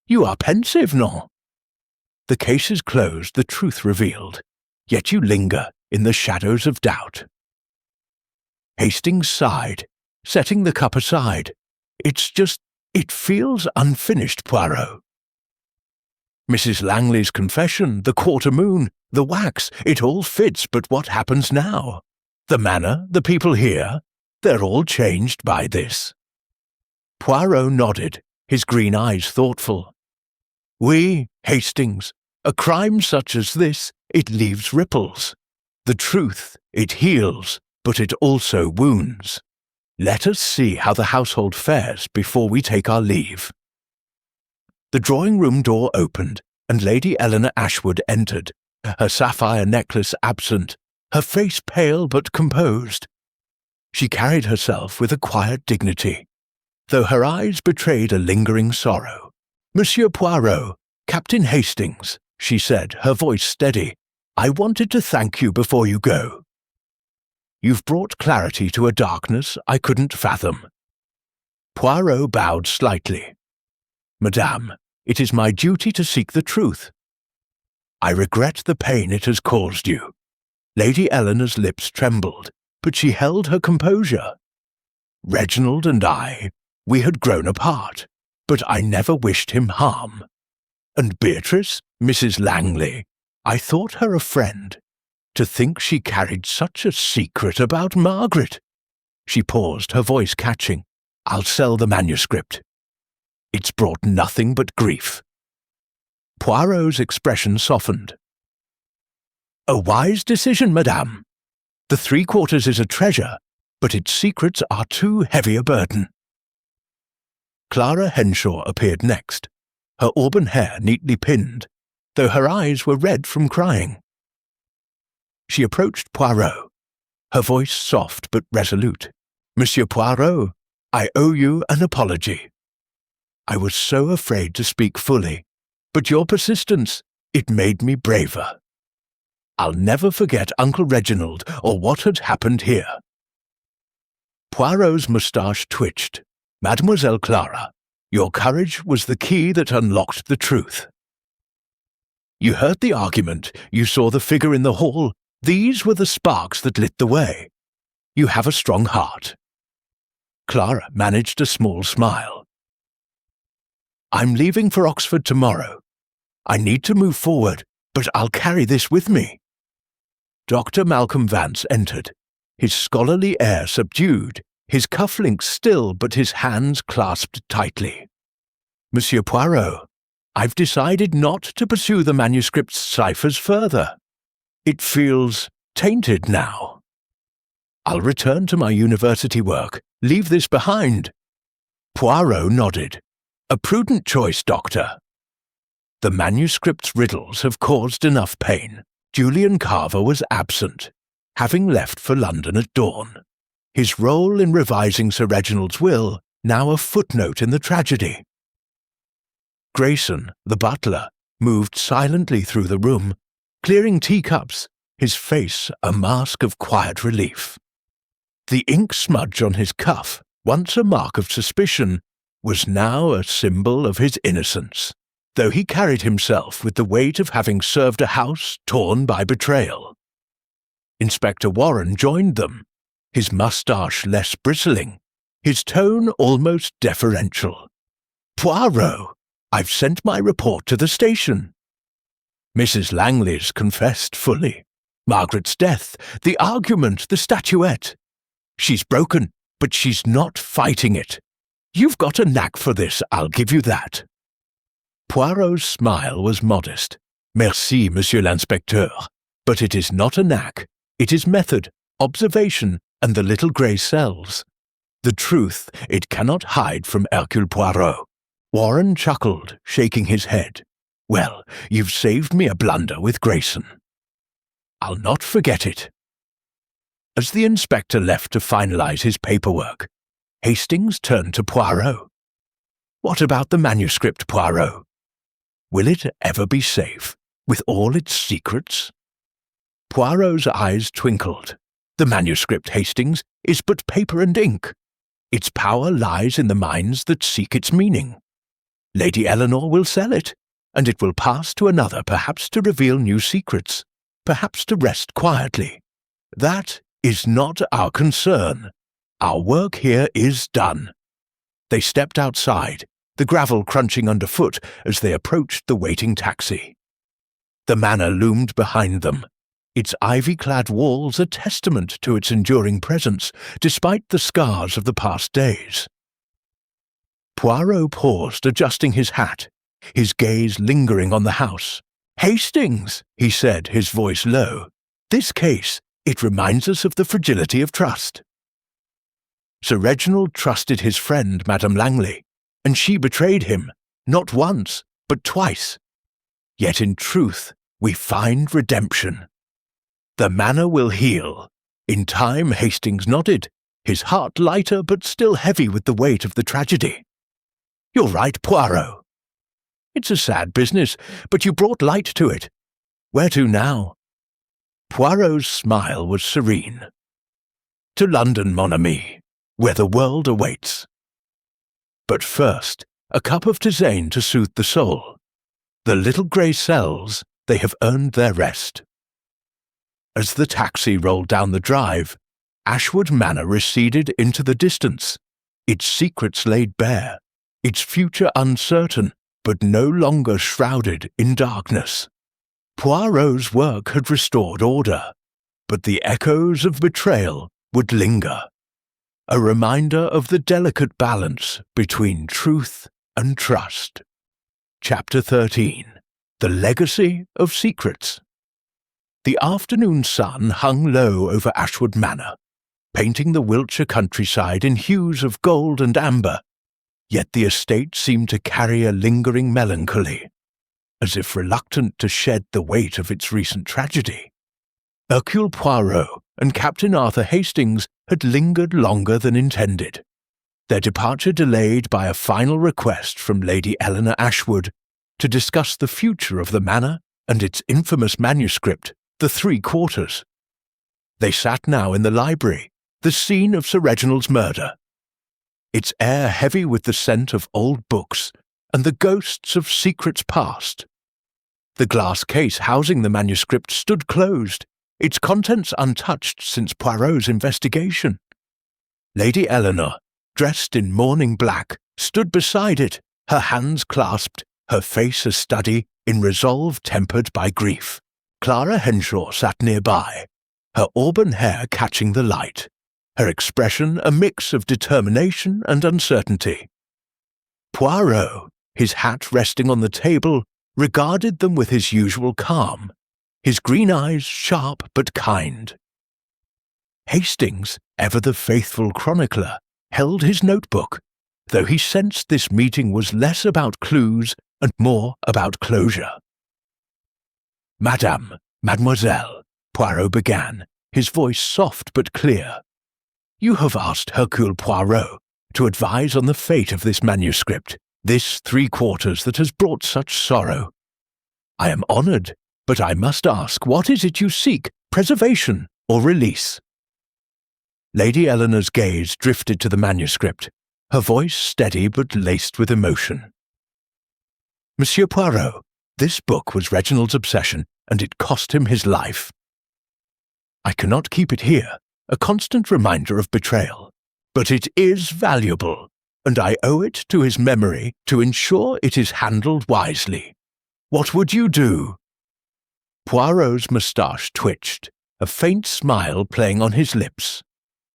"You are pensive, non? The case is closed, the truth revealed, yet you linger in the shadows of doubt." Hastings sighed, setting the cup aside. It feels unfinished, Poirot." Mrs. Langley's confession, the quarter moon, the wax, it all fits, but what happens now? The manor, the people here, they're all changed by this. Poirot nodded, his green eyes thoughtful. "Oui, Hastings, a crime such as this, it leaves ripples. The truth, it heals, but it also wounds. Let us see how the household fares before we take our leave." The drawing-room door opened, and Lady Eleanor Ashwood entered, her sapphire necklace absent, her face pale but composed. She carried herself with a quiet dignity, though her eyes betrayed a lingering sorrow. "Monsieur Poirot, Captain Hastings," she said, her voice steady, "I wanted to thank you before you go. You've brought clarity to a darkness I couldn't fathom." Poirot bowed slightly. "Madame, it is my duty to seek the truth. I regret the pain it has caused you." Lady Eleanor's lips trembled, but she held her composure. "Reginald and I, we had grown apart, but I never wished him harm. And Beatrice, Mrs. Langley, I thought her a friend. To think she carried such a secret about Margaret." She paused, her voice catching. "I'll sell the manuscript. It's brought nothing but grief." Poirot's expression softened. "A wise decision, madame. The 3 quarters is a treasure, but its secrets are too heavy a burden." Clara Henshaw appeared next, her auburn hair neatly pinned, though her eyes were red from crying. She approached Poirot, her voice soft but resolute. "Monsieur Poirot, I owe you an apology. I was so afraid to speak fully, but your persistence, it made me braver." I'll never forget Uncle Reginald or what had happened here." Poirot's moustache twitched. "Mademoiselle Clara, your courage was the key that unlocked the truth. You heard the argument, you saw the figure in the hall. These were the sparks that lit the way. You have a strong heart." Clara managed a small smile. "I'm leaving for Oxford tomorrow. I need to move forward, but I'll carry this with me." Dr. Malcolm Vance entered, his scholarly air subdued, his cufflinks still but his hands clasped tightly. "Monsieur Poirot, I've decided not to pursue the manuscript's ciphers further. It feels tainted now. I'll return to my university work, leave this behind." Poirot nodded. "A prudent choice, Doctor. The manuscript's riddles have caused enough pain. Julian Carver was absent, having left for London at dawn. His role in revising Sir Reginald's will now a footnote in the tragedy." Grayson, the butler, moved silently through the room, clearing teacups, his face a mask of quiet relief. The ink smudge on his cuff, once a mark of suspicion, was now a symbol of his innocence, though he carried himself with the weight of having served a house torn by betrayal. Inspector Warren joined them, his moustache less bristling, his tone almost deferential. "Poirot, I've sent my report to the station." Mrs. Langley's confessed fully. Margaret's death, the argument, the statuette. She's broken, but she's not fighting it. You've got a knack for this, I'll give you that. Poirot's smile was modest. "Merci, Monsieur l'Inspecteur. But it is not a knack. It is method, observation, and the little grey cells. The truth it cannot hide from Hercule Poirot." Warren chuckled, shaking his head. "Well, you've saved me a blunder with Grayson. I'll not forget it." As the inspector left to finalize his paperwork, Hastings turned to Poirot. "What about the manuscript, Poirot? Will it ever be safe, with all its secrets?" Poirot's eyes twinkled. "The manuscript, Hastings, is but paper and ink. Its power lies in the minds that seek its meaning. Lady Eleanor will sell it, and it will pass to another, perhaps to reveal new secrets, perhaps to rest quietly. That is not our concern. Our work here is done." They stepped outside, the gravel crunching underfoot as they approached the waiting taxi. The manor loomed behind them, its ivy-clad walls a testament to its enduring presence, despite the scars of the past days. Poirot paused, adjusting his hat, his gaze lingering on the house. "Hastings," he said, his voice low. "This case, it reminds us of the fragility of trust. Sir Reginald trusted his friend, Madame Langley, and she betrayed him, not once, but twice. Yet in truth, we find redemption. The manor will heal." In time, Hastings nodded, his heart lighter but still heavy with the weight of the tragedy. "You're right, Poirot. It's a sad business, but you brought light to it. Where to now?" Poirot's smile was serene. "To London, mon ami, where the world awaits. But first, a cup of tisane to soothe the soul. The little grey cells, they have earned their rest." As the taxi rolled down the drive, Ashwood Manor receded into the distance, its secrets laid bare, its future uncertain, but no longer shrouded in darkness. Poirot's work had restored order, but the echoes of betrayal would linger, a reminder of the delicate balance between truth and trust. Chapter 13. The Legacy of Secrets. The afternoon sun hung low over Ashwood Manor, painting the Wiltshire countryside in hues of gold and amber, yet the estate seemed to carry a lingering melancholy, as if reluctant to shed the weight of its recent tragedy. Hercule Poirot and Captain Arthur Hastings had lingered longer than intended, their departure delayed by a final request from Lady Eleanor Ashwood to discuss the future of the manor and its infamous manuscript the 3 quarters. They sat now in the library, the scene of Sir Reginald's murder. Its air heavy with the scent of old books and the ghosts of secrets past. The glass case housing the manuscript stood closed, its contents untouched since Poirot's investigation. Lady Eleanor, dressed in mourning black, stood beside it, her hands clasped, her face a study in resolve tempered by grief. Clara Henshaw sat nearby, her auburn hair catching the light, her expression a mix of determination and uncertainty. Poirot, his hat resting on the table, regarded them with his usual calm, his green eyes sharp but kind. Hastings, ever the faithful chronicler, held his notebook, though he sensed this meeting was less about clues and more about closure. "Madame, mademoiselle," Poirot began, his voice soft but clear, "you have asked Hercule Poirot to advise on the fate of this manuscript, this 3 quarters that has brought such sorrow. I am honoured, but I must ask, what is it you seek, preservation or release?" Lady Eleanor's gaze drifted to the manuscript, her voice steady but laced with emotion. "Monsieur Poirot, this book was Reginald's obsession, and it cost him his life. I cannot keep it here, a constant reminder of betrayal, but it is valuable, and I owe it to his memory to ensure it is handled wisely. What would you do?" Poirot's moustache twitched, a faint smile playing on his lips.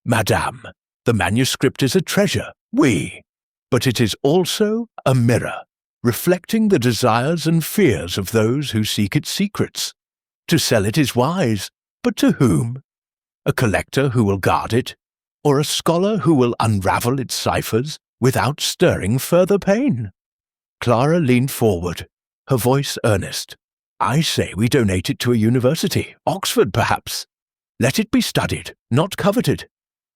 "Madame, the manuscript is a treasure, oui, but it is also a mirror, reflecting the desires and fears of those who seek its secrets. To sell it is wise, but to whom? A collector who will guard it, or a scholar who will unravel its ciphers without stirring further pain?" Clara leaned forward, her voice earnest. "I say we donate it to a university, Oxford perhaps. Let it be studied, not coveted.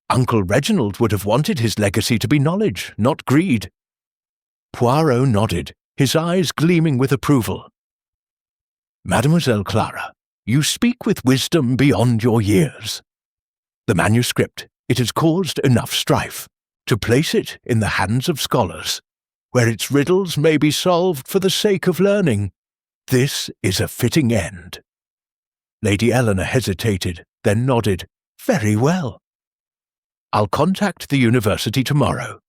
Uncle Reginald would have wanted his legacy to be knowledge, not greed." Poirot nodded, his eyes gleaming with approval. "Mademoiselle Clara, you speak with wisdom beyond your years. The manuscript, it has caused enough strife. To place it in the hands of scholars, where its riddles may be solved for the sake of learning, this is a fitting end." Lady Eleanor hesitated, then nodded. "Very well. I'll contact the university tomorrow.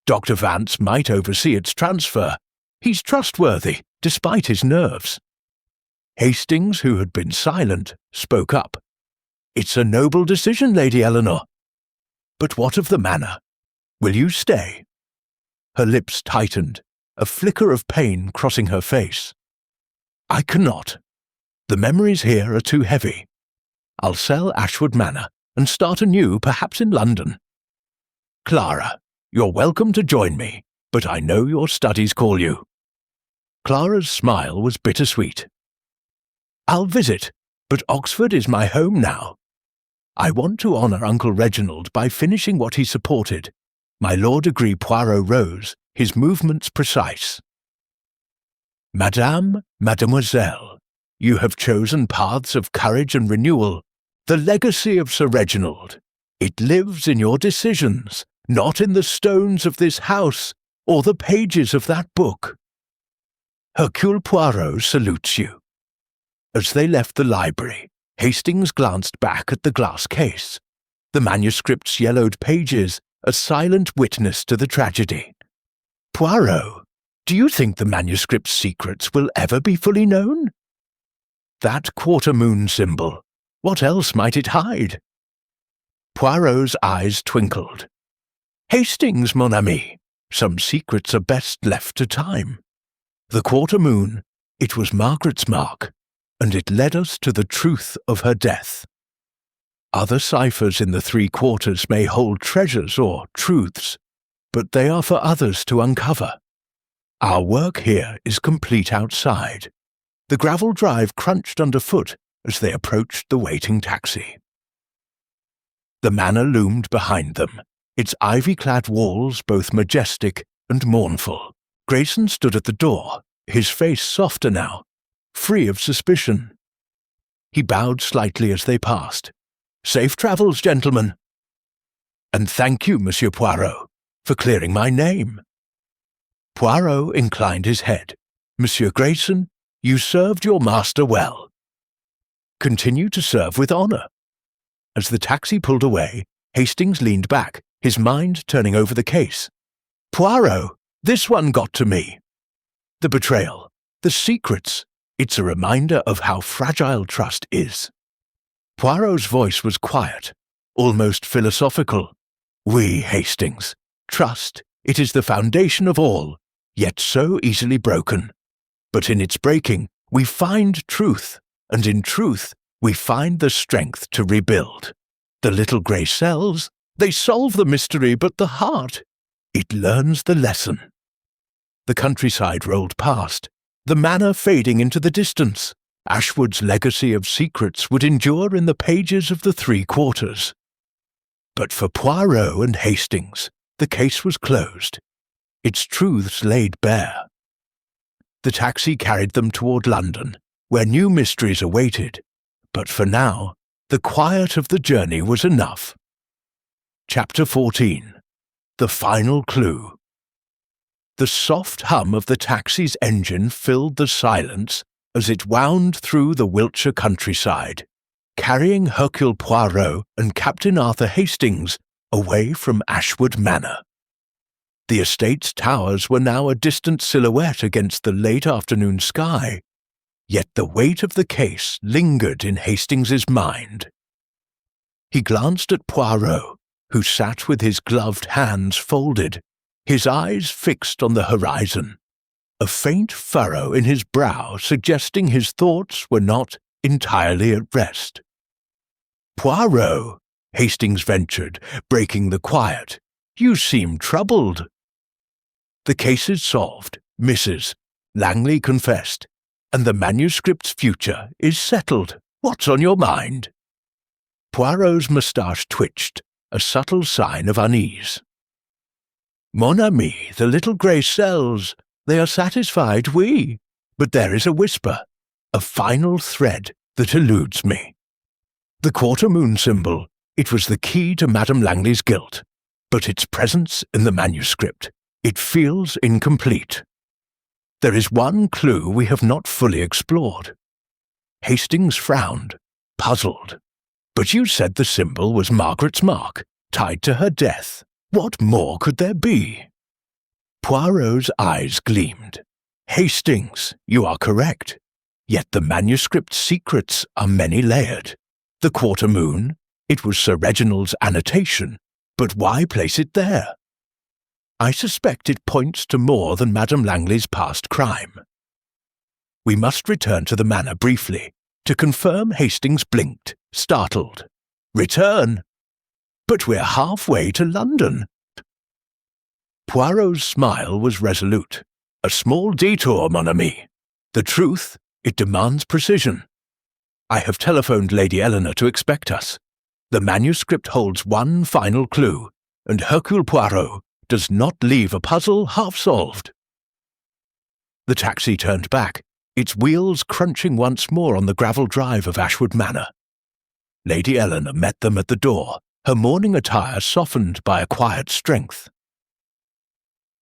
Dr. Vance might oversee its transfer. He's trustworthy, despite his nerves." Hastings, who had been silent, spoke up. "It's a noble decision, Lady Eleanor. But what of the manor? Will you stay?" Her lips tightened, a flicker of pain crossing her face. "I cannot. The memories here are too heavy. I'll sell Ashwood Manor and start anew, perhaps in London. Clara, you're welcome to join me, but I know your studies call you." Clara's smile was bittersweet. "I'll visit, but Oxford is my home now. I want to honour Uncle Reginald by finishing what he supported." My Lord Degree Poirot rose, his movements precise. "Madame, mademoiselle, you have chosen paths of courage and renewal, the legacy of Sir Reginald. It lives in your decisions, not in the stones of this house or the pages of that book. Hercule Poirot salutes you." As they left the library, Hastings glanced back at the glass case, the manuscript's yellowed pages, a silent witness to the tragedy. "Poirot, do you think the manuscript's secrets will ever be fully known? That quarter-moon symbol, what else might it hide?" Poirot's eyes twinkled. "Hastings, mon ami, some secrets are best left to time. The quarter-moon, it was Margaret's mark, and it led us to the truth of her death. Other ciphers in the 3 quarters may hold treasures or truths, but they are for others to uncover. Our work here is complete outside." The gravel drive crunched underfoot as they approached the waiting taxi. The manor loomed behind them, its ivy-clad walls both majestic and mournful. Grayson stood at the door, his face softer now, free of suspicion. He bowed slightly as they passed. "Safe travels, gentlemen." "And thank you, Monsieur Poirot, for clearing my name." Poirot inclined his head. "Monsieur Grayson, you served your master well. Continue to serve with honour." As the taxi pulled away, Hastings leaned back, his mind turning over the case. "Poirot, this one got to me. The betrayal, the secrets, it's a reminder of how fragile trust is." Poirot's voice was quiet, almost philosophical. "Oui, Hastings, trust, it is the foundation of all, yet so easily broken. But in its breaking, we find truth, and in truth, we find the strength to rebuild. The little grey cells, they solve the mystery, but the heart, it learns the lesson." The countryside rolled past, the manor fading into the distance. Ashwood's legacy of secrets would endure in the pages of the Three Quarters. But for Poirot and Hastings, the case was closed, its truths laid bare. The taxi carried them toward London, where new mysteries awaited, but for now, the quiet of the journey was enough. Chapter 14. The Final Clue. The soft hum of the taxi's engine filled the silence as it wound through the Wiltshire countryside, carrying Hercule Poirot and Captain Arthur Hastings away from Ashwood Manor. The estate's towers were now a distant silhouette against the late afternoon sky, yet the weight of the case lingered in Hastings's mind. He glanced at Poirot, who sat with his gloved hands folded, his eyes fixed on the horizon, a faint furrow in his brow suggesting his thoughts were not entirely at rest. "Poirot," Hastings ventured, breaking the quiet, "you seem troubled." "The case is solved, Mrs. Langley confessed, and the manuscript's future is settled. What's on your mind?" Poirot's moustache twitched, a subtle sign of unease. "Mon ami, the little grey cells, they are satisfied, oui, but there is a whisper, a final thread that eludes me. The quarter moon symbol, it was the key to Madame Langley's guilt, but its presence in the manuscript, it feels incomplete. There is one clue we have not fully explored." Hastings frowned, puzzled. "But you said the symbol was Margaret's mark, tied to her death. What more could there be?" Poirot's eyes gleamed. "Hastings, you are correct. Yet the manuscript's secrets are many-layered. The quarter moon, it was Sir Reginald's annotation, but why place it there? I suspect it points to more than Madame Langley's past crime." "We must return to the manor briefly, to confirm." Hastings blinked, startled. "Return? But we're halfway to London." Poirot's smile was resolute. "A small detour, mon ami. The truth, it demands precision. I have telephoned Lady Eleanor to expect us. The manuscript holds one final clue, and Hercule Poirot does not leave a puzzle half solved." The taxi turned back, its wheels crunching once more on the gravel drive of Ashwood Manor. Lady Eleanor met them at the door, her morning attire softened by a quiet strength.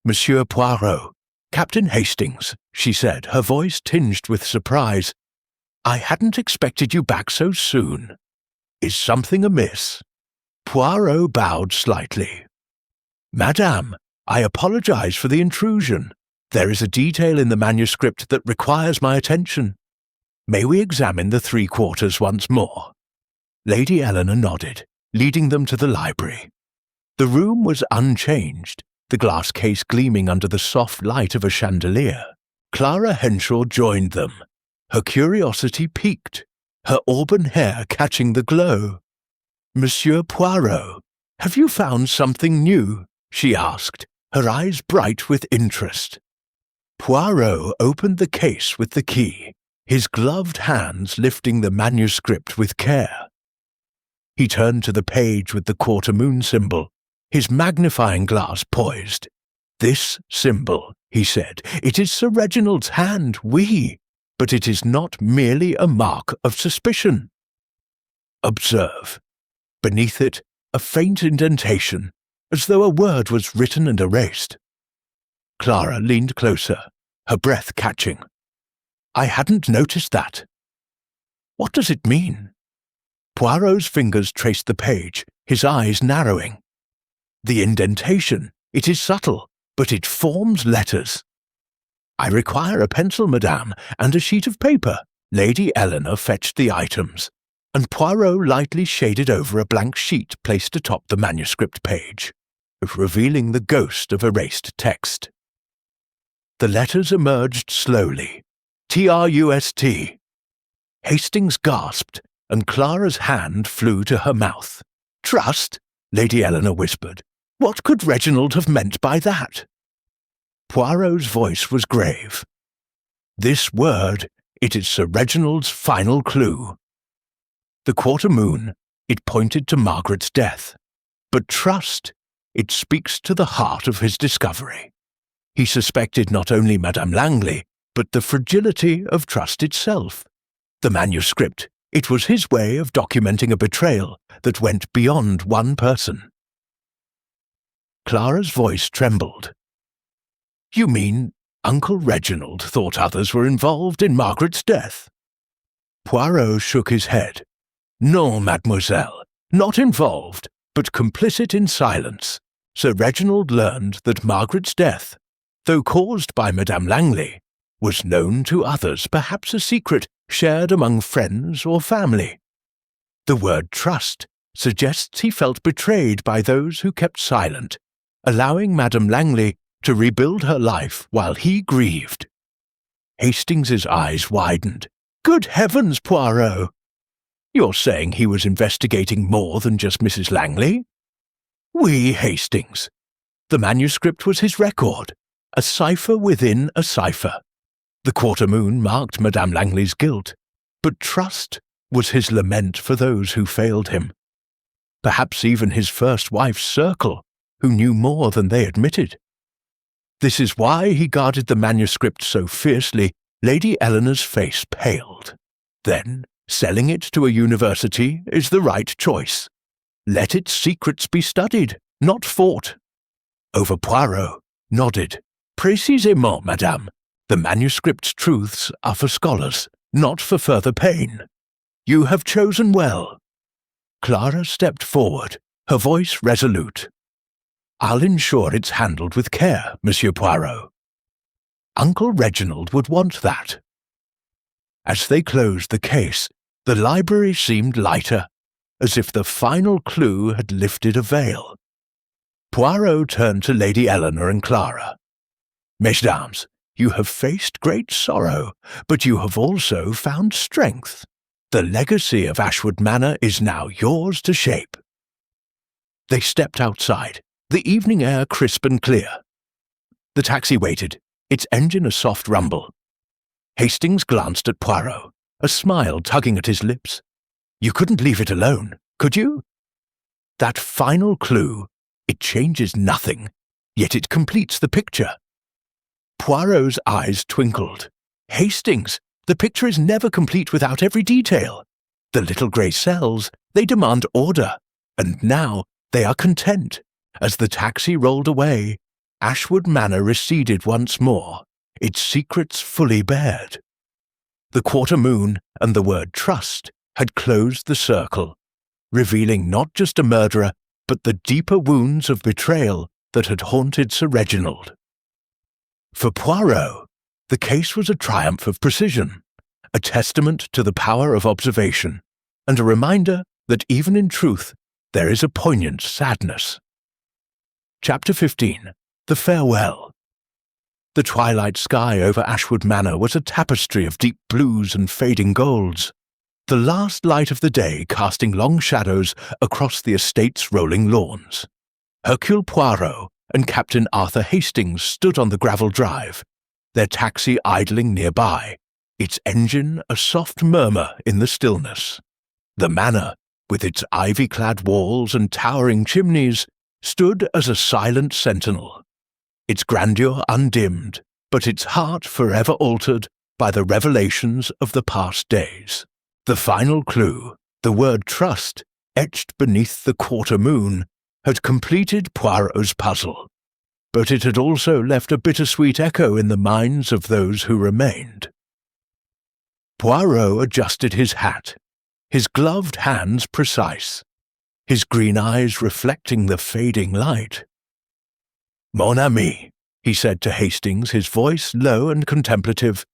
"Monsieur Poirot, Captain Hastings," she said, her voice tinged with surprise. "I hadn't expected you back so soon. Is something amiss?" Poirot bowed slightly. "Madame, I apologize for the intrusion. There is a detail in the manuscript that requires my attention. May we examine the Three Quarters once more?" Lady Eleanor nodded, leading them to the library. The room was unchanged, the glass case gleaming under the soft light of a chandelier. Clara Henshaw joined them, her curiosity piqued, her auburn hair catching the glow. "Monsieur Poirot, have you found something new?" she asked, her eyes bright with interest. Poirot opened the case with the key, his gloved hands lifting the manuscript with care. He turned to the page with the quarter moon symbol, his magnifying glass poised. "This symbol," he said, "it is Sir Reginald's hand, oui. but it is not merely a mark of suspicion. Observe. Beneath it, a faint indentation, as though a word was written and erased. Clara leaned closer, her breath catching. I hadn't noticed that. What does it mean? Poirot's fingers traced the page, his eyes narrowing. The indentation, it is subtle, but it forms letters. I require a pencil, madame, and a sheet of paper. Lady Eleanor fetched the items, and Poirot lightly shaded over a blank sheet placed atop the manuscript page, revealing the ghost of erased text. The letters emerged slowly. Trust. Hastings gasped, and Clara's hand flew to her mouth. Trust? Lady Eleanor whispered. What could Reginald have meant by that? Poirot's voice was grave. This word, it is Sir Reginald's final clue. The quarter moon, it pointed to Margaret's death. But trust, it speaks to the heart of his discovery. He suspected not only Madame Langley, but the fragility of trust itself. The manuscript, it was his way of documenting a betrayal that went beyond one person. Clara's voice trembled. You mean Uncle Reginald thought others were involved in Margaret's death? Poirot shook his head. No, mademoiselle, not involved, but complicit in silence. Sir Reginald learned that Margaret's death, though caused by Madame Langley, was known to others, perhaps a secret shared among friends or family. The word trust suggests he felt betrayed by those who kept silent, allowing Madame Langley to rebuild her life while he grieved. Hastings's eyes widened. Good heavens, Poirot! You're saying he was investigating more than just Mrs. Langley? Oui, Hastings. The manuscript was his record, a cipher within a cipher. The quarter moon marked Madame Langley's guilt, but trust was his lament for those who failed him. Perhaps even his first wife's circle, who knew more than they admitted. This is why he guarded the manuscript so fiercely. Lady Eleanor's face paled. Then, selling it to a university is the right choice. Let its secrets be studied, not fought. Over Poirot nodded. Précisément, madame. The manuscript's truths are for scholars, not for further pain. You have chosen well. Clara stepped forward, her voice resolute. I'll ensure it's handled with care, Monsieur Poirot. Uncle Reginald would want that. As they closed the case, the library seemed lighter, as if the final clue had lifted a veil. Poirot turned to Lady Eleanor and Clara. Mesdames, you have faced great sorrow, but you have also found strength. The legacy of Ashwood Manor is now yours to shape. They stepped outside, the evening air crisp and clear. The taxi waited, its engine a soft rumble. Hastings glanced at Poirot, a smile tugging at his lips. You couldn't leave it alone, could you? That final clue, it changes nothing, yet it completes the picture. Poirot's eyes twinkled. Hastings, the picture is never complete without every detail. The little grey cells, they demand order, and now they are content. As the taxi rolled away, Ashwood Manor receded once more, its secrets fully bared. The quarter moon and the word trust had closed the circle, revealing not just a murderer, but the deeper wounds of betrayal that had haunted Sir Reginald. For Poirot, the case was a triumph of precision, a testament to the power of observation, and a reminder that even in truth there is a poignant sadness. Chapter 15. The Farewell. The twilight sky over Ashwood Manor was a tapestry of deep blues and fading golds, the last light of the day casting long shadows across the estate's rolling lawns. Hercule Poirot and Captain Arthur Hastings stood on the gravel drive, their taxi idling nearby, its engine a soft murmur in the stillness. The manor, with its ivy-clad walls and towering chimneys, stood as a silent sentinel, its grandeur undimmed, but its heart forever altered by the revelations of the past days. The final clue, the word trust, etched beneath the quarter moon, had completed Poirot's puzzle, but it had also left a bittersweet echo in the minds of those who remained. Poirot adjusted his hat, his gloved hands precise, his green eyes reflecting the fading light. "Mon ami," he said to Hastings, his voice low and contemplative,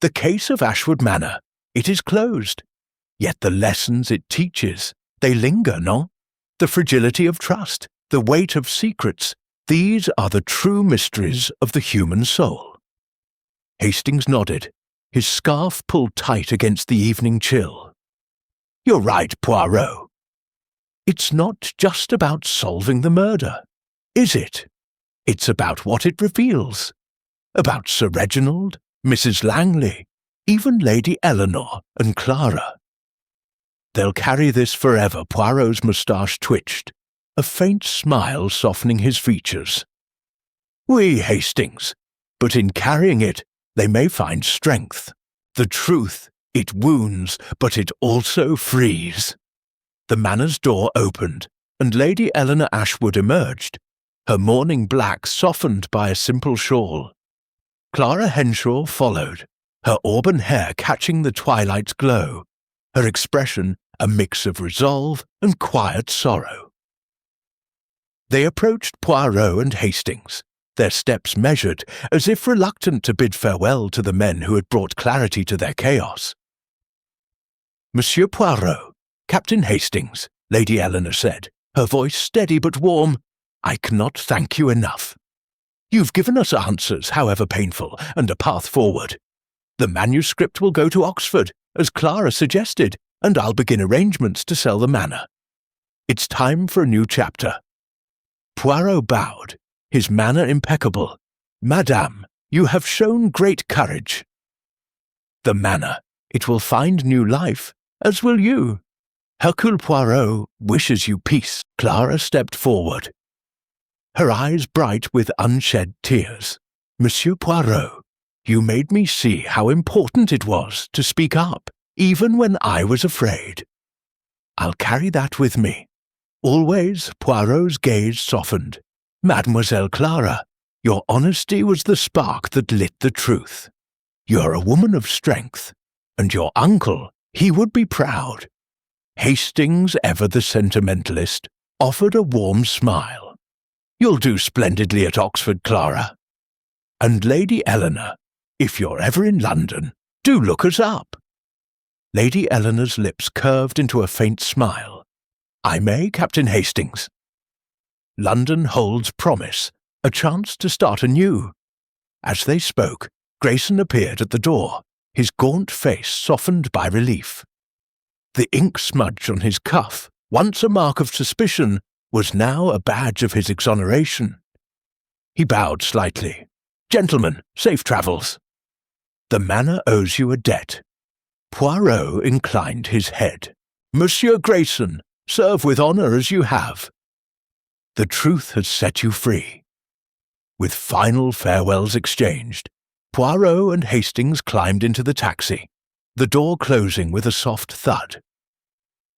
"the case of Ashwood Manor, it is closed. Yet the lessons it teaches, they linger, no? The fragility of trust, the weight of secrets, these are the true mysteries of the human soul." Hastings nodded, his scarf pulled tight against the evening chill. "You're right, Poirot. It's not just about solving the murder, is it? It's about what it reveals. About Sir Reginald, Mrs. Langley, even Lady Eleanor and Clara. They'll carry this forever." Poirot's moustache twitched, a faint smile softening his features. "Oui, Hastings, but in carrying it, they may find strength. The truth, it wounds, but it also frees." The manor's door opened, and Lady Eleanor Ashwood emerged, her mourning black softened by a simple shawl. Clara Henshaw followed, her auburn hair catching the twilight's glow, her expression a mix of resolve and quiet sorrow. They approached Poirot and Hastings, their steps measured, as if reluctant to bid farewell to the men who had brought clarity to their chaos. "Monsieur Poirot, Captain Hastings," Lady Eleanor said, her voice steady but warm, "I cannot thank you enough. You've given us answers, however painful, and a path forward. The manuscript will go to Oxford, as Clara suggested, and I'll begin arrangements to sell the manor. It's time for a new chapter." Poirot bowed, his manner impeccable. "Madame, you have shown great courage." "The manor, it will find new life, as will you. Hercule Poirot wishes you peace." Clara stepped forward, her eyes bright with unshed tears. "Monsieur Poirot, you made me see how important it was to speak up, even when I was afraid. I'll carry that with me." Always, Poirot's gaze softened. "Mademoiselle Clara, your honesty was the spark that lit the truth. You're a woman of strength, and your uncle, he would be proud." Hastings, ever the sentimentalist, offered a warm smile. "You'll do splendidly at Oxford, Clara. And Lady Eleanor, if you're ever in London, do look us up." Lady Eleanor's lips curved into a faint smile. "I may, Captain Hastings." London holds promise, a chance to start anew. As they spoke, Grayson appeared at the door, his gaunt face softened by relief. The ink smudge on his cuff, once a mark of suspicion, was now a badge of his exoneration. He bowed slightly. "Gentlemen, safe travels. The manor owes you a debt." Poirot inclined his head. "Monsieur Grayson, serve with honour as you have. The truth has set you free." With final farewells exchanged, Poirot and Hastings climbed into the taxi, the door closing with a soft thud.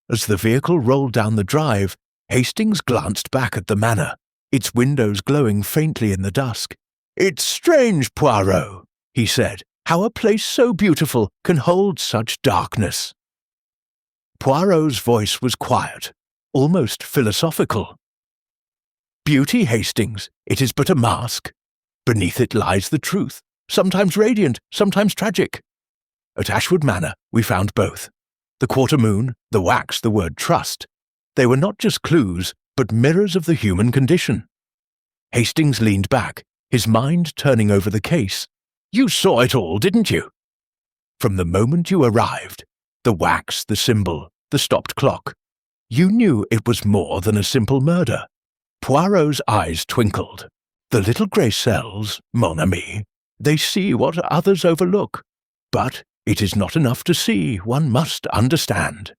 As the vehicle rolled down the drive, Hastings glanced back at the manor, its windows glowing faintly in the dusk. "It's strange, Poirot," he said, "how a place so beautiful can hold such darkness." Poirot's voice was quiet, almost philosophical. "Beauty, Hastings, it is but a mask. Beneath it lies the truth, sometimes radiant, sometimes tragic. At Ashwood Manor we found both. The quarter moon, the wax, the word trust. They were not just clues, but mirrors of the human condition." Hastings leaned back, his mind turning over the case. "You saw it all, didn't you? From the moment you arrived, the wax, the symbol, the stopped clock. You knew it was more than a simple murder." Poirot's eyes twinkled. "The little grey cells, mon ami, they see what others overlook. But it is not enough to see, one must understand.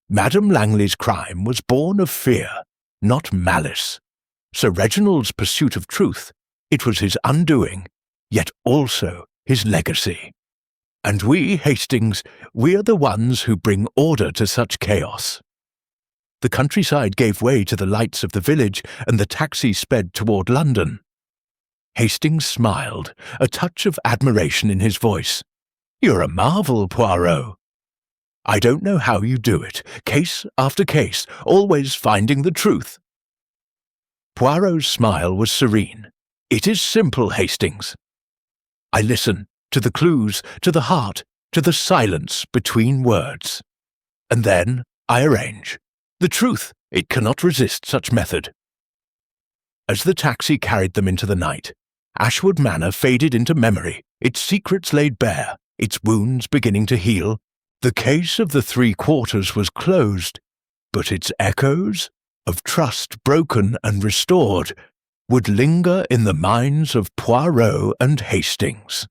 Madame Langley's crime was born of fear, not malice. Sir Reginald's pursuit of truth, it was his undoing, yet also his legacy. And we, Hastings, we're the ones who bring order to such chaos." The countryside gave way to the lights of the village, and the taxi sped toward London. Hastings smiled, a touch of admiration in his voice. "You're a marvel, Poirot. I don't know how you do it, case after case, always finding the truth." Poirot's smile was serene. "It is simple, Hastings. I listen to the clues, to the heart, to the silence between words. And then I arrange. The truth, it cannot resist such method." As the taxi carried them into the night, Ashwood Manor faded into memory, its secrets laid bare, its wounds beginning to heal. The case of the 3 quarters was closed, but its echoes, of trust broken and restored, would linger in the minds of Poirot and Hastings.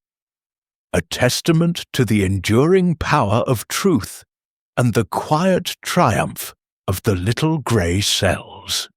A testament to the enduring power of truth and the quiet triumph of the little grey cells.